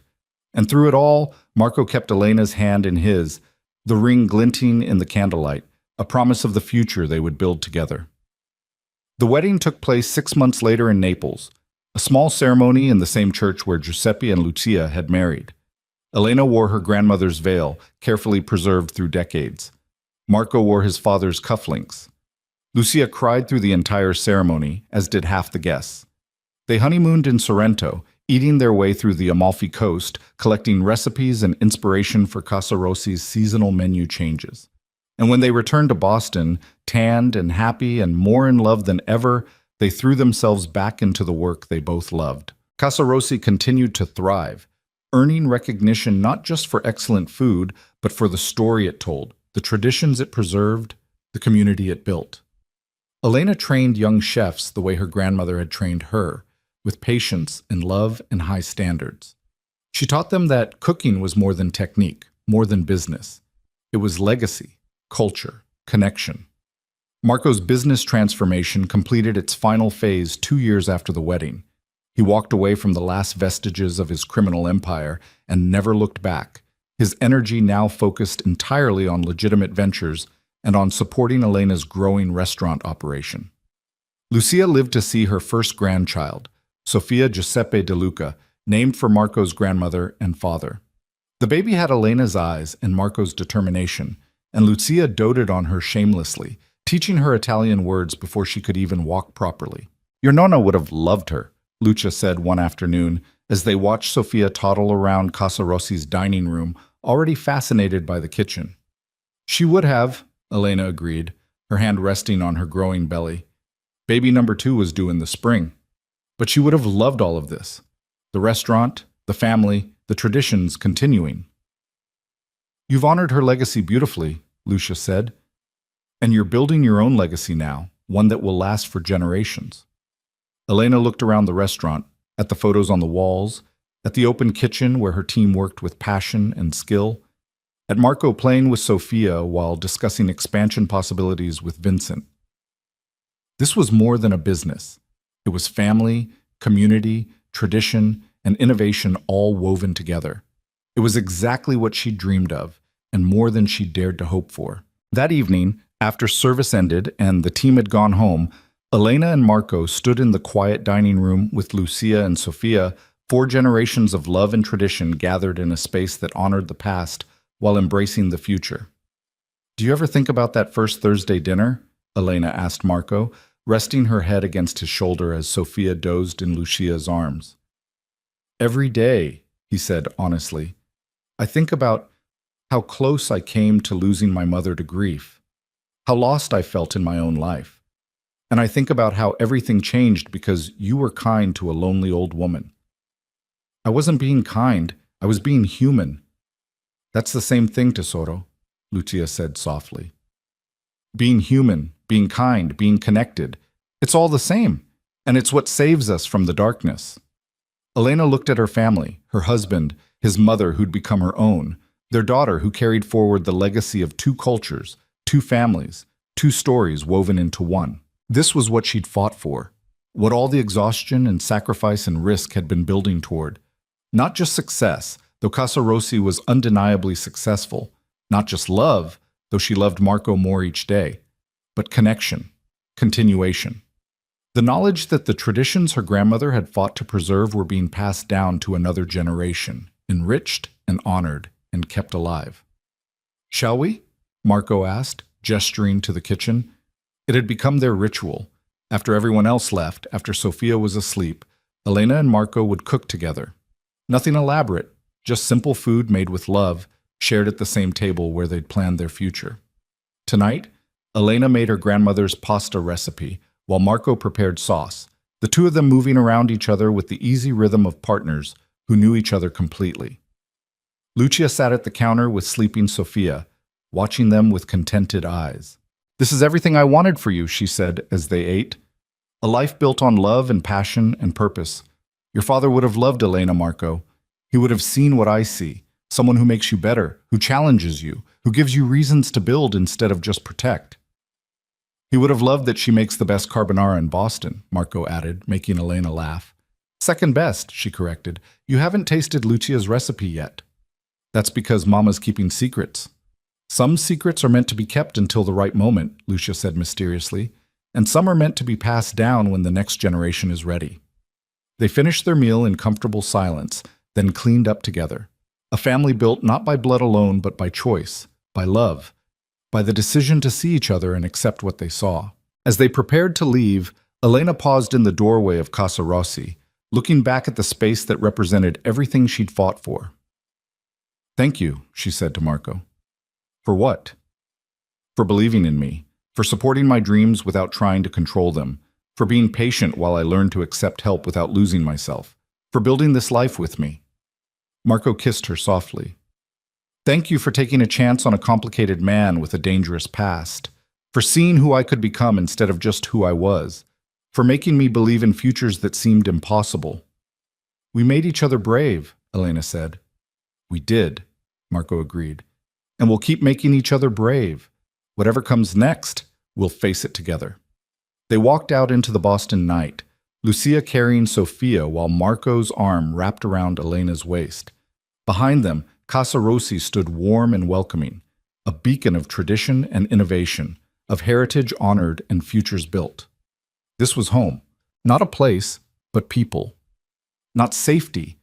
Speaker 1: And through it all, Marco kept Elena's hand in his, the ring glinting in the candlelight, a promise of the future they would build together. The wedding took place 6 months later in Naples, a small ceremony in the same church where Giuseppe and Lucia had married. Elena wore her grandmother's veil, carefully preserved through decades. Marco wore his father's cufflinks. Lucia cried through the entire ceremony, as did half the guests. They honeymooned in Sorrento, eating their way through the Amalfi Coast, collecting recipes and inspiration for Casa Rossi's seasonal menu changes. And when they returned to Boston, tanned and happy and more in love than ever, they threw themselves back into the work they both loved. Casa Rossi continued to thrive, earning recognition not just for excellent food, but for the story it told, the traditions it preserved, the community it built. Elena trained young chefs the way her grandmother had trained her, with patience and love and high standards. She taught them that cooking was more than technique, more than business. It was legacy, culture, connection. Marco's business transformation completed its final phase 2 years after the wedding. He walked away from the last vestiges of his criminal empire and never looked back, his energy now focused entirely on legitimate ventures and on supporting Elena's growing restaurant operation. Lucia lived to see her first grandchild, Sofia Giuseppe De Luca, named for Marco's grandmother and father. The baby had Elena's eyes and Marco's determination, and Lucia doted on her shamelessly, teaching her Italian words before she could even walk properly. Your nonna would have loved her, Lucia said one afternoon as they watched Sofia toddle around Casa Rossi's dining room, already fascinated by the kitchen. She would have, Elena agreed, her hand resting on her growing belly. Baby number 2 was due in the spring. But she would have loved all of this. The restaurant, the family, the traditions continuing. You've honored her legacy beautifully, Lucia said. And you're building your own legacy now, one that will last for generations. Elena looked around the restaurant, at the photos on the walls, at the open kitchen where her team worked with passion and skill, at Marco playing with Sofia while discussing expansion possibilities with Vincent. This was more than a business. It was family, community, tradition, and innovation all woven together. It was exactly what she dreamed of, and more than she dared to hope for. That evening, after service ended and the team had gone home, Elena and Marco stood in the quiet dining room with Lucia and Sofia, 4 generations of love and tradition gathered in a space that honored the past while embracing the future. "Do you ever think about that first Thursday dinner?" Elena asked Marco, resting her head against his shoulder as Sofia dozed in Lucia's arms. "Every day," he said honestly. "I think about how close I came to losing my mother to grief, how lost I felt in my own life. And I think about how everything changed because you were kind to a lonely old woman. I wasn't being kind, I was being human." "That's the same thing, Tesoro," Lucia said softly. "Being human, being kind, being connected, it's all the same, and it's what saves us from the darkness." Elena looked at her family, her husband, his mother who'd become her own, their daughter who carried forward the legacy of 2 cultures, 2 families, 2 stories woven into one. This was what she'd fought for, what all the exhaustion and sacrifice and risk had been building toward. Not just success, though Casa Rossi was undeniably successful. Not just love, though she loved Marco more each day. But connection, continuation. The knowledge that the traditions her grandmother had fought to preserve were being passed down to another generation, enriched and honored and kept alive. "Shall we?" Marco asked, gesturing to the kitchen. It had become their ritual. After everyone else left, after Sofia was asleep, Elena and Marco would cook together. Nothing elaborate, just simple food made with love, shared at the same table where they'd planned their future. Tonight, Elena made her grandmother's pasta recipe, while Marco prepared sauce, the 2 of them moving around each other with the easy rhythm of partners who knew each other completely. Lucia sat at the counter with sleeping Sofia, watching them with contented eyes. "This is everything I wanted for you," she said as they ate. "A life built on love and passion and purpose. Your father would have loved Elena, Marco. He would have seen what I see, someone who makes you better, who challenges you, who gives you reasons to build instead of just protect." "He would have loved that she makes the best carbonara in Boston," Marco added, making Elena laugh. "Second best," she corrected. "You haven't tasted Lucia's recipe yet." "That's because Mama's keeping secrets." "Some secrets are meant to be kept until the right moment," Lucia said mysteriously, "and some are meant to be passed down when the next generation is ready." They finished their meal in comfortable silence, then cleaned up together. A family built not by blood alone, but by choice, by love, by the decision to see each other and accept what they saw. As they prepared to leave, Elena paused in the doorway of Casa Rossi, looking back at the space that represented everything she'd fought for. "Thank you," she said to Marco. "For what?" "For believing in me, for supporting my dreams without trying to control them, for being patient while I learned to accept help without losing myself, for building this life with me." Marco kissed her softly. "Thank you for taking a chance on a complicated man with a dangerous past, for seeing who I could become instead of just who I was, for making me believe in futures that seemed impossible." "We made each other brave," Elena said. "We did," Marco agreed. "And we'll keep making each other brave. Whatever comes next, we'll face it together." They walked out into the Boston night, Lucia carrying Sofia while Marco's arm wrapped around Elena's waist. Behind them, Casa Rossi stood warm and welcoming, a beacon of tradition and innovation, of heritage honored and futures built. This was home, not a place, but people. Not safety,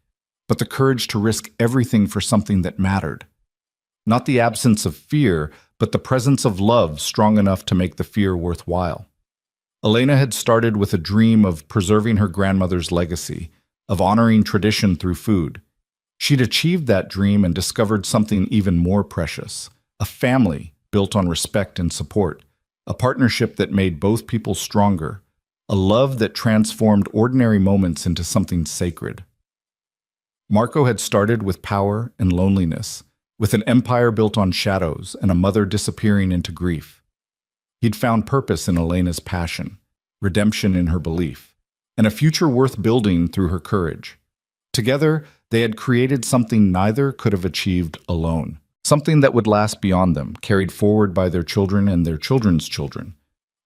Speaker 1: but the courage to risk everything for something that mattered. Not the absence of fear, but the presence of love strong enough to make the fear worthwhile. Elena had started with a dream of preserving her grandmother's legacy, of honoring tradition through food. She'd achieved that dream and discovered something even more precious, a family built on respect and support, a partnership that made both people stronger, a love that transformed ordinary moments into something sacred. Marco had started with power and loneliness, with an empire built on shadows and a mother disappearing into grief. He'd found purpose in Elena's passion, redemption in her belief, and a future worth building through her courage. Together, they had created something neither could have achieved alone, something that would last beyond them, carried forward by their children and their children's children.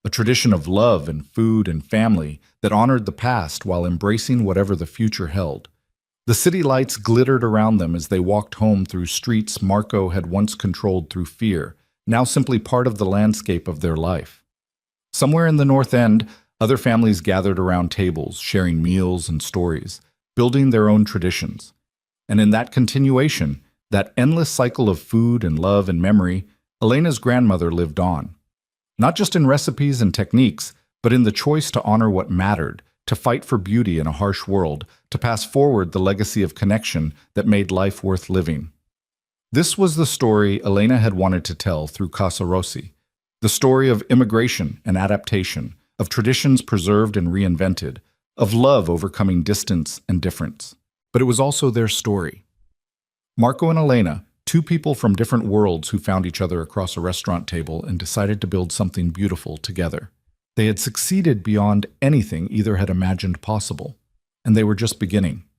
Speaker 1: a tradition of love and food and family that honored the past while embracing whatever the future held. The city lights glittered around them as they walked home through streets Marco had once controlled through fear, now simply part of the landscape of their life. Somewhere in the North End, other families gathered around tables, sharing meals and stories, building their own traditions. And in that continuation, that endless cycle of food and love and memory, Elena's grandmother lived on. Not just in recipes and techniques, but in the choice to honor what mattered, to fight for beauty in a harsh world, to pass forward the legacy of connection that made life worth living. This was the story Elena had wanted to tell through Casa Rossi, the story of immigration and adaptation, of traditions preserved and reinvented, of love overcoming distance and difference. But it was also their story. Marco and Elena, two people from different worlds who found each other across a restaurant table and decided to build something beautiful together. They had succeeded beyond anything either had imagined possible, and they were just beginning.